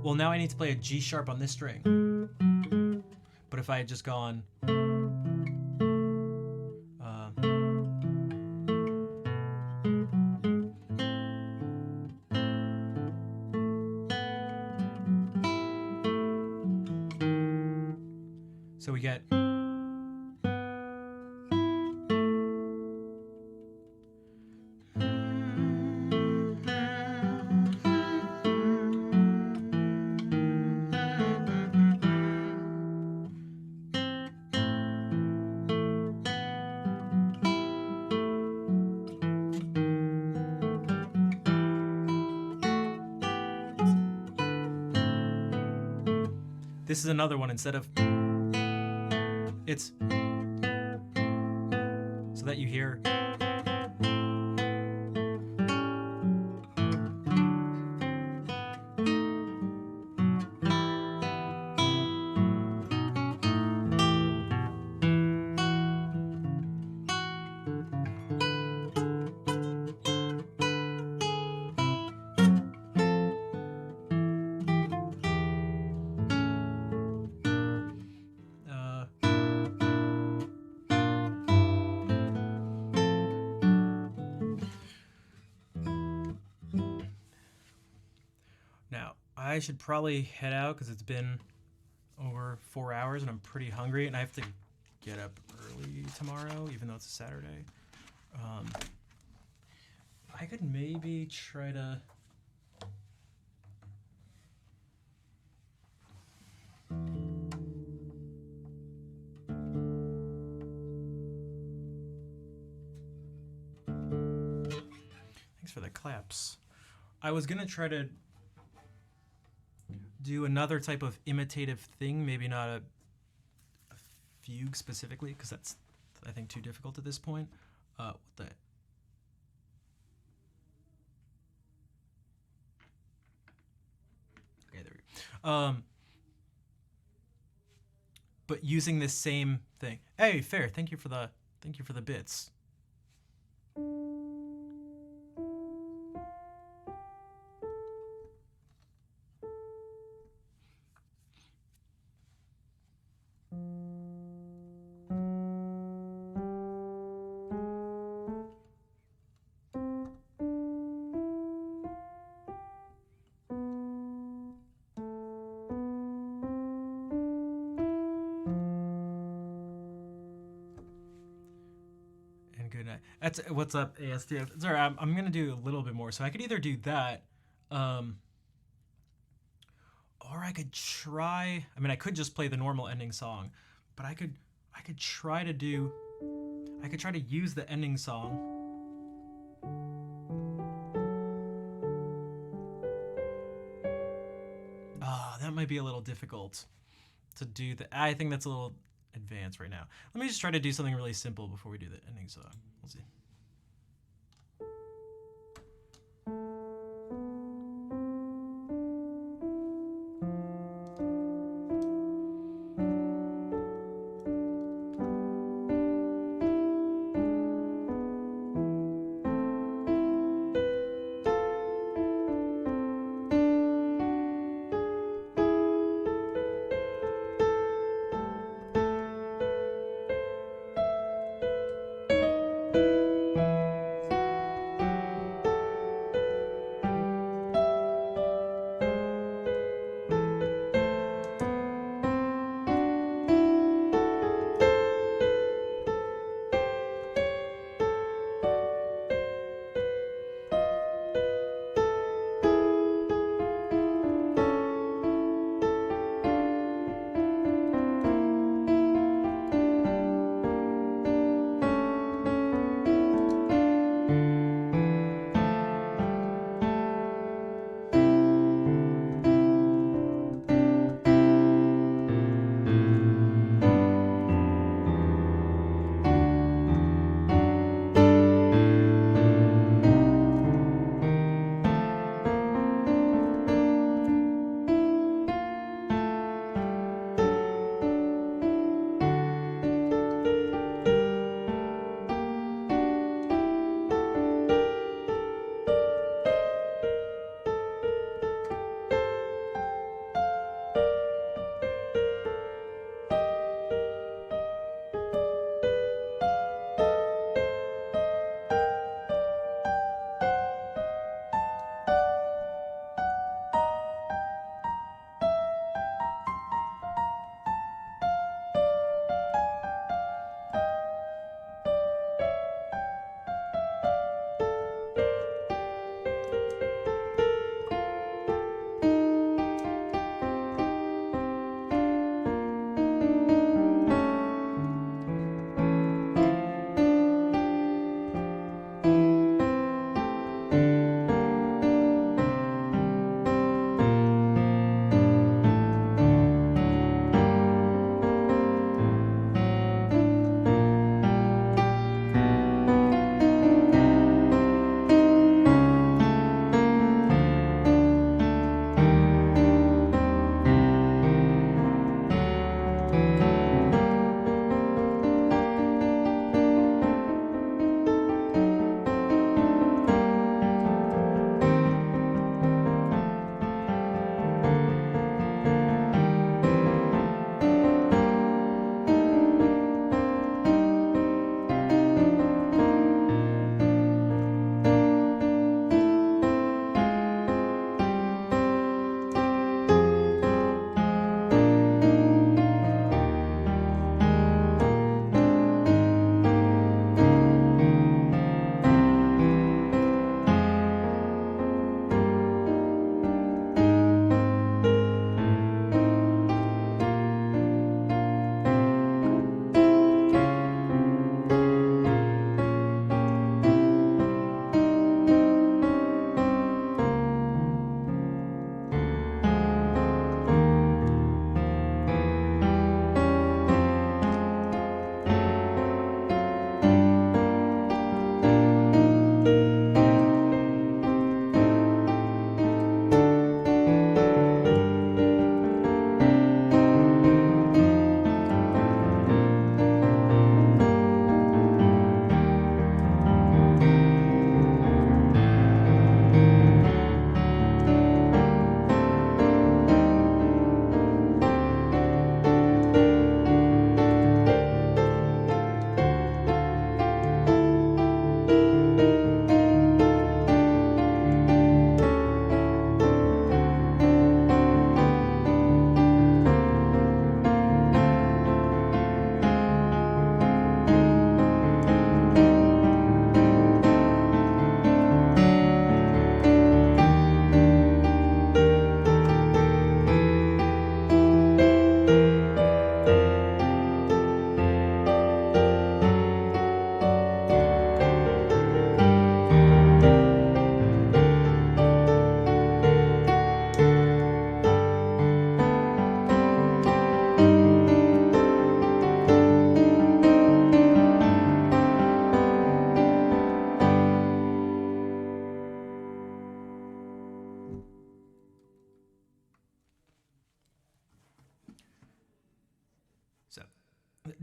Well, now I need to play a G sharp on this string. But if I had just gone so we get this is another one instead of it's so that you hear now I should probably head out because it's been over 4 hours and I'm pretty hungry and I have to get up early tomorrow, even though it's a Saturday. I could maybe try to thanks for the claps. I was gonna try to do another type of imitative thing, maybe not a fugue specifically, because that's, I think, too difficult at this point. What the... Okay, there we go. But using this same thing. Hey, Fair, thank you for the bits. That's what's up, ASTF. Sorry, I'm gonna do a little bit more. So I could either do that, um, or I could try. I mean, I could just play the normal ending song, but I could try to do. I could try to use the ending song. Ah, that might be a little difficult to do. I think that's a little advanced right now. Let me just try to do something really simple before we do the ending song. We'll see.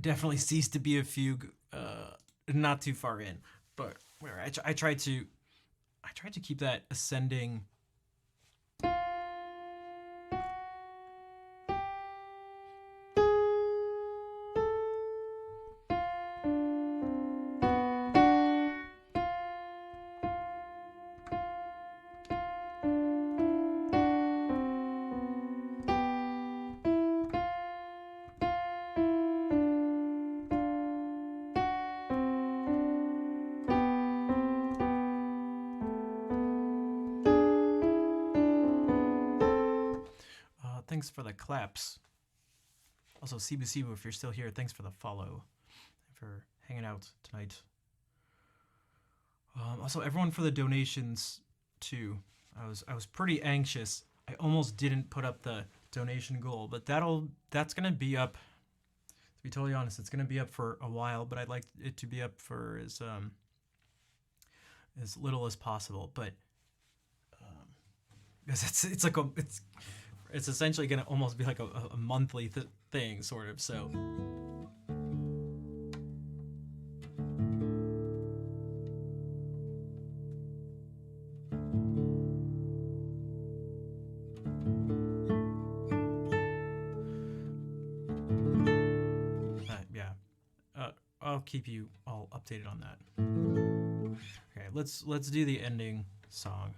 definitely ceased to be a fugue. Not too far in, but where I tried to keep that ascending. Thanks for the claps. Also, Sibu Sibu, if you're still here, thanks for the follow, for hanging out tonight. Also, everyone for the donations too. I was pretty anxious. I almost didn't put up the donation goal, but that's gonna be up. To be totally honest, it's gonna be up for a while, but I'd like it to be up for as little as possible. But because it's essentially gonna almost be like a monthly thing, sort of. So. Yeah, I'll keep you all updated on that. Okay, let's do the ending song.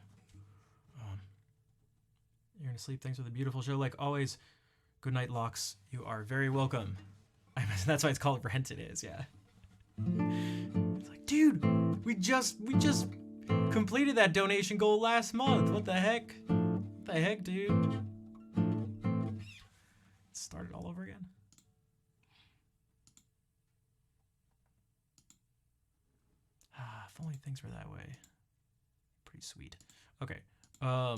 You're gonna sleep. Thanks for the beautiful show, like always. Good night, Locks. You are very welcome. That's why it's called Rent. It is, yeah. It's like, dude, we just completed that donation goal last month. What the heck? What the heck, dude? Start it all over again. If only things were that way. Pretty sweet. Okay. All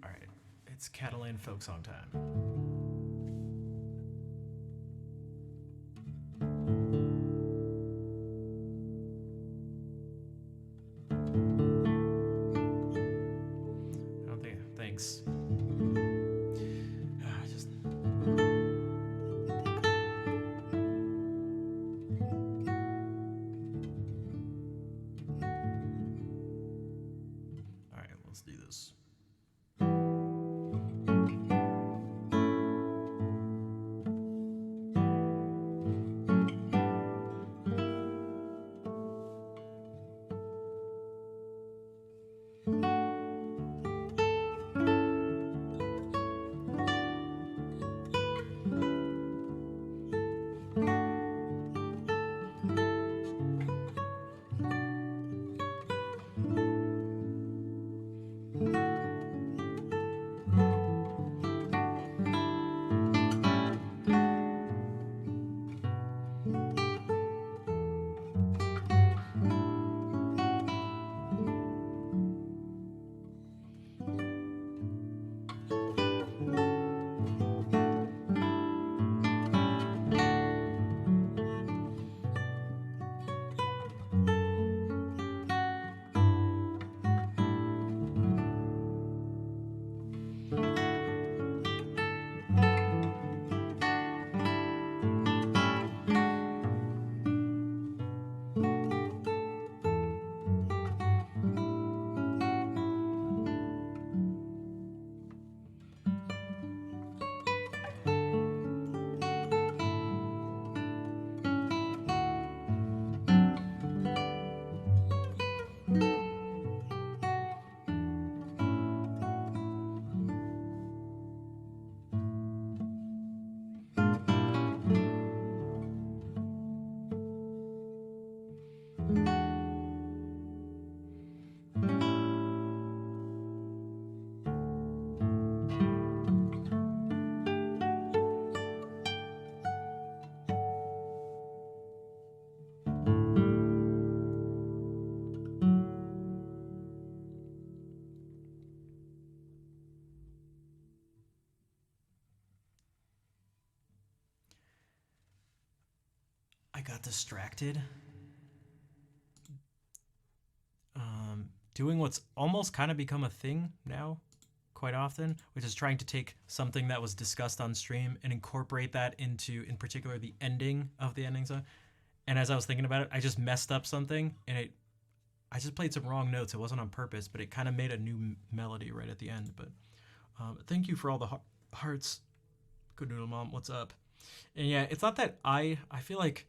right. It's Catalan folk song time. I don't think. Thanks. Let's do this. I got distracted. Doing what's almost kind of become a thing now, quite often, which is trying to take something that was discussed on stream and incorporate that into, in particular, the ending of the ending song. And as I was thinking about it, I just messed up something, and I just played some wrong notes. It wasn't on purpose, but it kind of made a new melody right at the end. But thank you for all the hearts. Good Noodle Mom, what's up? And yeah, it's not that I feel like,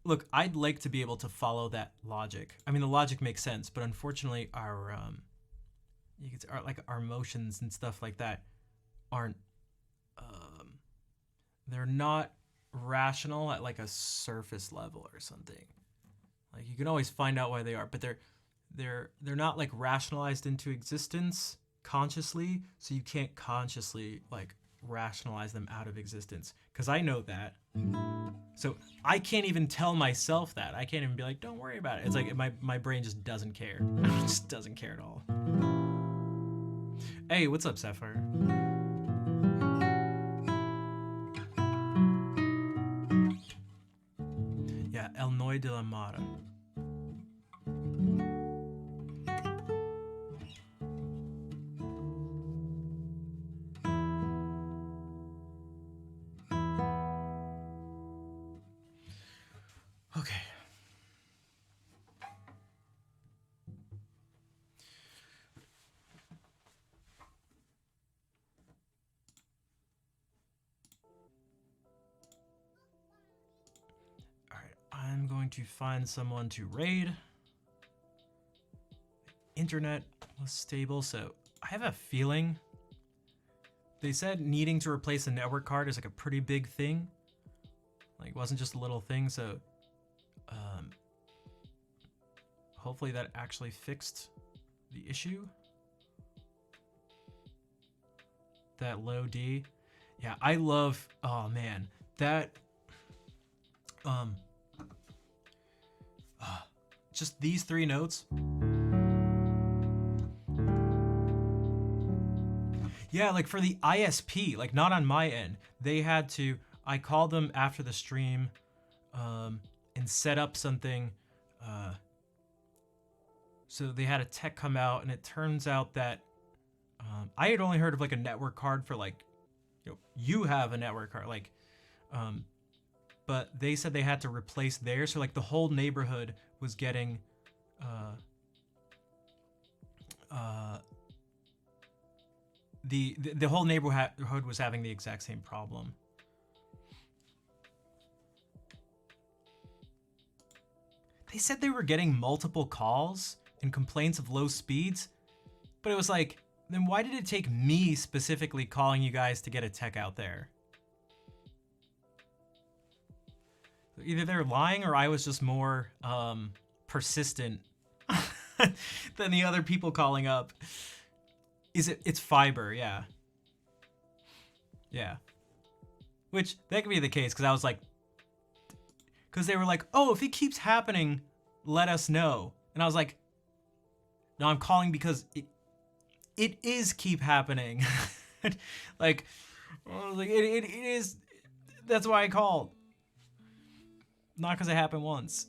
look, I'd like to be able to follow that logic. I mean, the logic makes sense, but unfortunately, our emotions and stuff like that aren't. They're not rational at like a surface level or something. Like you can always find out why they are, but they're not like rationalized into existence consciously, so you can't consciously like rationalize them out of existence. Because I know that. So I can't even tell myself that. I can't even be like, don't worry about it. It's like my brain just doesn't care. It just doesn't care at all. Hey, what's up, Sapphire? Yeah, El Noi de la Mara. Okay. All right, I'm going to find someone to raid. Internet was stable, so I have a feeling they said needing to replace a network card is like a pretty big thing. Like it wasn't just a little thing, so hopefully that actually fixed the issue. That low D. Yeah, I love, oh man, that just these three notes. Yeah, like for the ISP, like not on my end, they had to, I called them after the stream and set up something. So they had a tech come out, and it turns out that I had only heard of like a network card for like, you have a network card, like, but they said they had to replace theirs. So like the whole neighborhood was getting, the whole neighborhood was having the exact same problem. They said they were getting multiple calls and complaints of low speeds, but it was like, then why did it take me specifically calling you guys to get a tech out there? Either they're lying or I was just more persistent than the other people calling up. It's fiber, yeah. Yeah. Which, that could be the case, because I was like, because they were like, oh, if it keeps happening, let us know. And I was like, no, I'm calling because it is keep happening. Like, I was like, it is, that's why I called. Not because it happened once.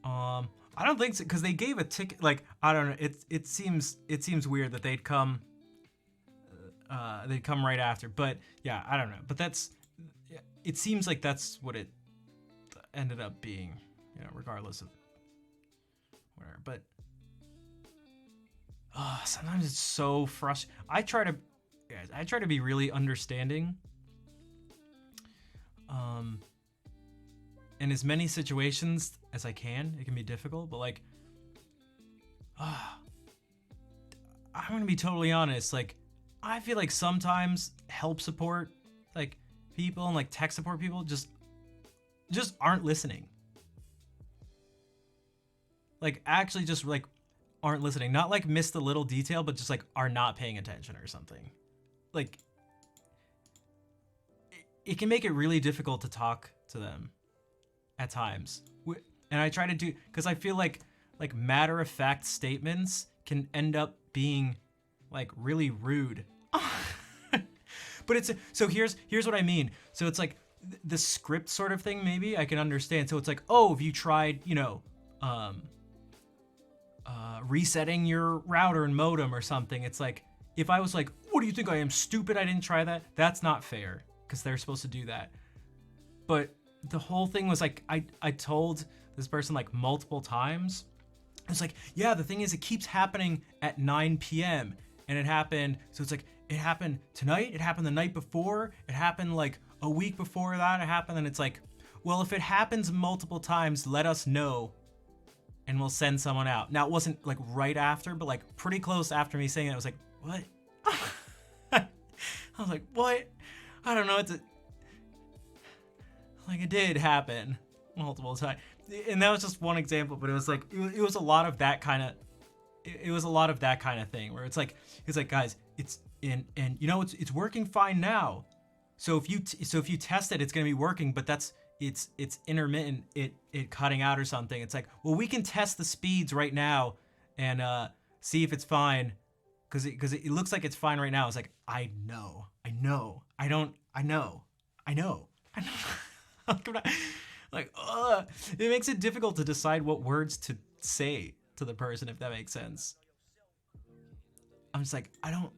I don't think so, because they gave a ticket. Like, I don't know. It seems weird that they'd come right after. But yeah, I don't know. But it seems like that's what it ended up being. Regardless of whatever. But sometimes it's so frustrating. I try to be really understanding. In as many situations as I can. It can be difficult, but like, I'm gonna be totally honest. Like, I feel like sometimes help support, like, people and like tech support people just aren't listening. Like, actually just like aren't listening. Not like missed a little detail, but just like are not paying attention or something. Like, it can make it really difficult to talk to them at times. And I try to do, because I feel like matter-of-fact statements can end up being like really rude. But so here's what I mean. So it's like, the script sort of thing, maybe I can understand. So it's like, oh, if you tried, um, resetting your router and modem or something, it's like, if I was like, what do you think I am, stupid, I didn't try that? That's not fair, because they're supposed to do that. But the whole thing was like, I told this person like multiple times. It's like, yeah, the thing is, it keeps happening at 9 p.m. And it happened, so it's like, it happened tonight, it happened the night before, it happened like a week before that, it happened, and it's like, well, if it happens multiple times, let us know, and we'll send someone out. Now, it wasn't like right after, but like pretty close after me saying it, I was like, what? I was like, what? I don't know, like, it did happen multiple times. And that was just one example, but it was like, it was a lot of that kind of, it was a lot of that kind of thing where it's like, guys, it's in, and it's working fine now. So if you test it, it's going to be working, but it's intermittent, it cutting out or something. It's like, well, we can test the speeds right now and see if it's fine. Cause it looks like it's fine right now. It's like, I know. Like, it makes it difficult to decide what words to say to the person, if that makes sense. I'm just like, I don't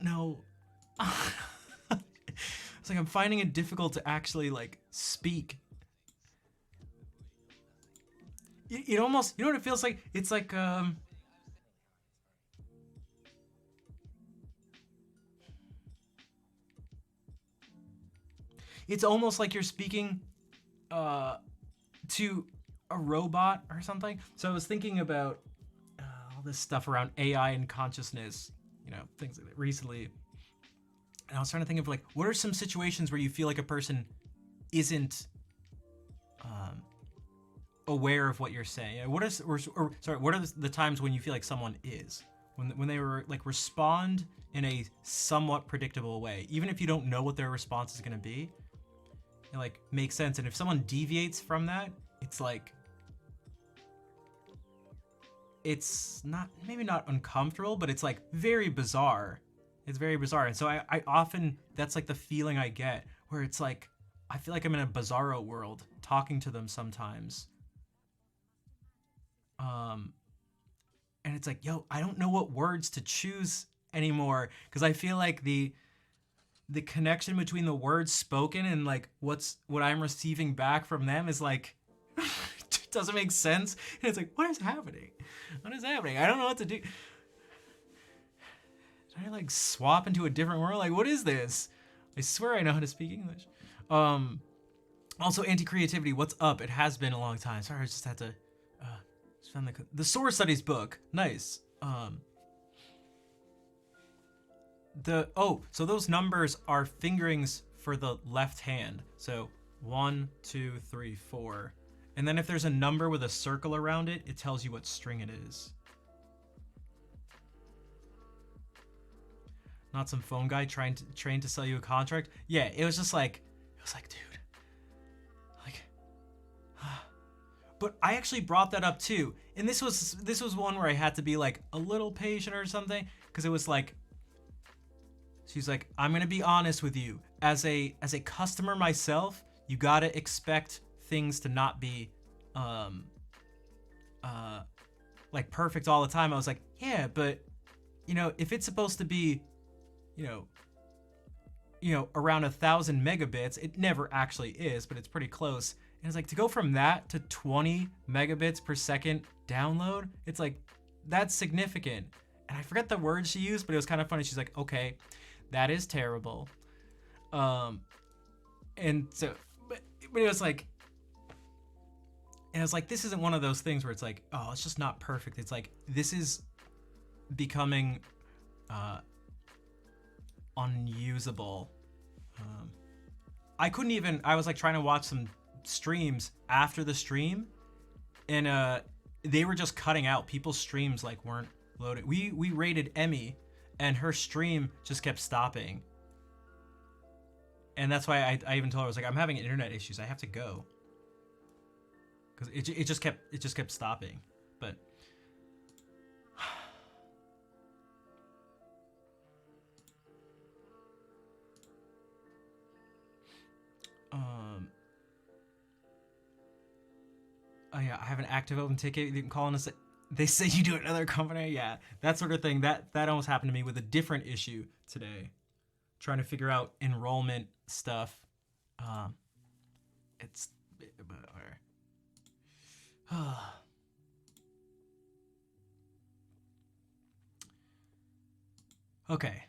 know. It's like I'm finding it difficult to actually like speak. It almost, you know what it feels like? It's like it's almost like you're speaking to a robot or something. So I was thinking about all this stuff around AI and consciousness, things like that recently. And I was trying to think of like, what are some situations where you feel like a person isn't aware of what you're saying? What are the times when you feel like someone is? When they were like respond in a somewhat predictable way, even if you don't know what their response is going to be, it like makes sense. And if someone deviates from that, it's like, it's not, maybe not uncomfortable, but it's like very bizarre. It's very bizarre. And so I often, that's like the feeling I get, where it's like, I feel like I'm in a bizarro world talking to them sometimes. And it's like, yo, I don't know what words to choose anymore, because I feel like the connection between the words spoken and like what I'm receiving back from them is like it doesn't make sense. And it's like, what is happening? What is happening? I don't know what to do. Did I like swap into a different world? Like, what is this? I swear I know how to speak English. Also, anti-creativity, what's up? It has been a long time. Sorry, I just had to found the Sword Studies book. Nice. So those numbers are fingerings for the left hand. So 1, 2, 3, 4. And then if there's a number with a circle around it, it tells you what string it is. Not some phone guy trained to sell you a contract. Yeah, it was like, dude, like, but I actually brought that up too. And this was one where I had to be like a little patient or something, because it was like, she's like, I'm gonna be honest with you. As a customer myself, you gotta expect things to not be like perfect all the time. I was like, yeah, but if it's supposed to be, around 1,000 megabits, it never actually is, but it's pretty close. And it's like, to go from that to 20 megabits per second download, it's like, that's significant. And I forget the word she used, but it was kind of funny. She's like, okay, that is terrible. And so, but it was like, and it's like, this isn't one of those things where it's like, oh, it's just not perfect. It's like, this is becoming unusable. I was like trying to watch some streams after the stream, and they were just cutting out. People's streams like weren't loading. We rated Emmy, and her stream just kept stopping. And that's why I even told her, I was like, I'm having internet issues. I have to go. Because it just kept stopping. But Oh yeah, I have an active open ticket. You can call in and say, they say you do it in another company. Yeah, that sort of thing. That almost happened to me with a different issue today. Trying to figure out enrollment stuff. Um, it's okay.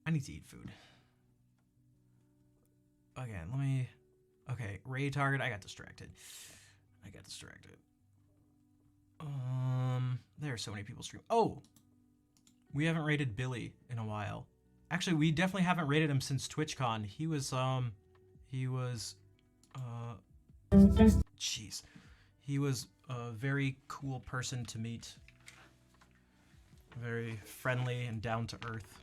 I need to eat food. Again, let me. Okay, raid target. I got distracted. There are so many people stream. Oh, we haven't raided Billy in a while. Actually, we definitely haven't raided him since TwitchCon. He was jeez. He was a very cool person to meet. Very friendly and down to earth.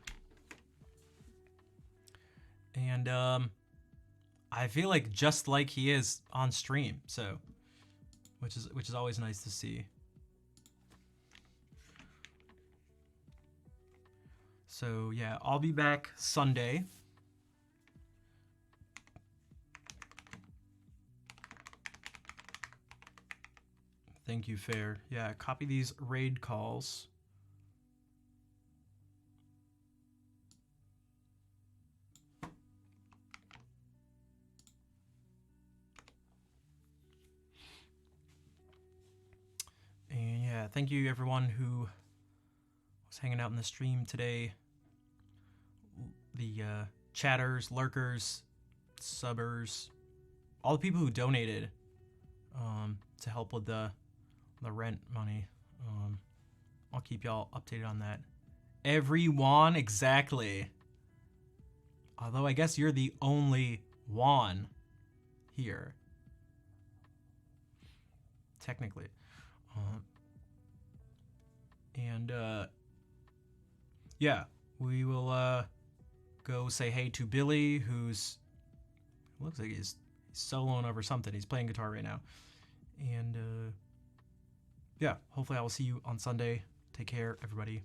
And I feel like just like he is on stream, so which is always nice to see. So yeah, I'll be back Sunday. Thank you, Fair. Yeah, copy these raid calls. And yeah, thank you everyone who was hanging out in the stream today. The chatters, lurkers, subbers, all the people who donated to help with the rent money. I'll keep y'all updated on that. Everyone, exactly. Although I guess you're the only one here. Technically. And yeah, we will go say hey to Billy, who's looks like he's soloing over something. He's playing guitar right now. And yeah, hopefully I will see you on Sunday. Take care, everybody.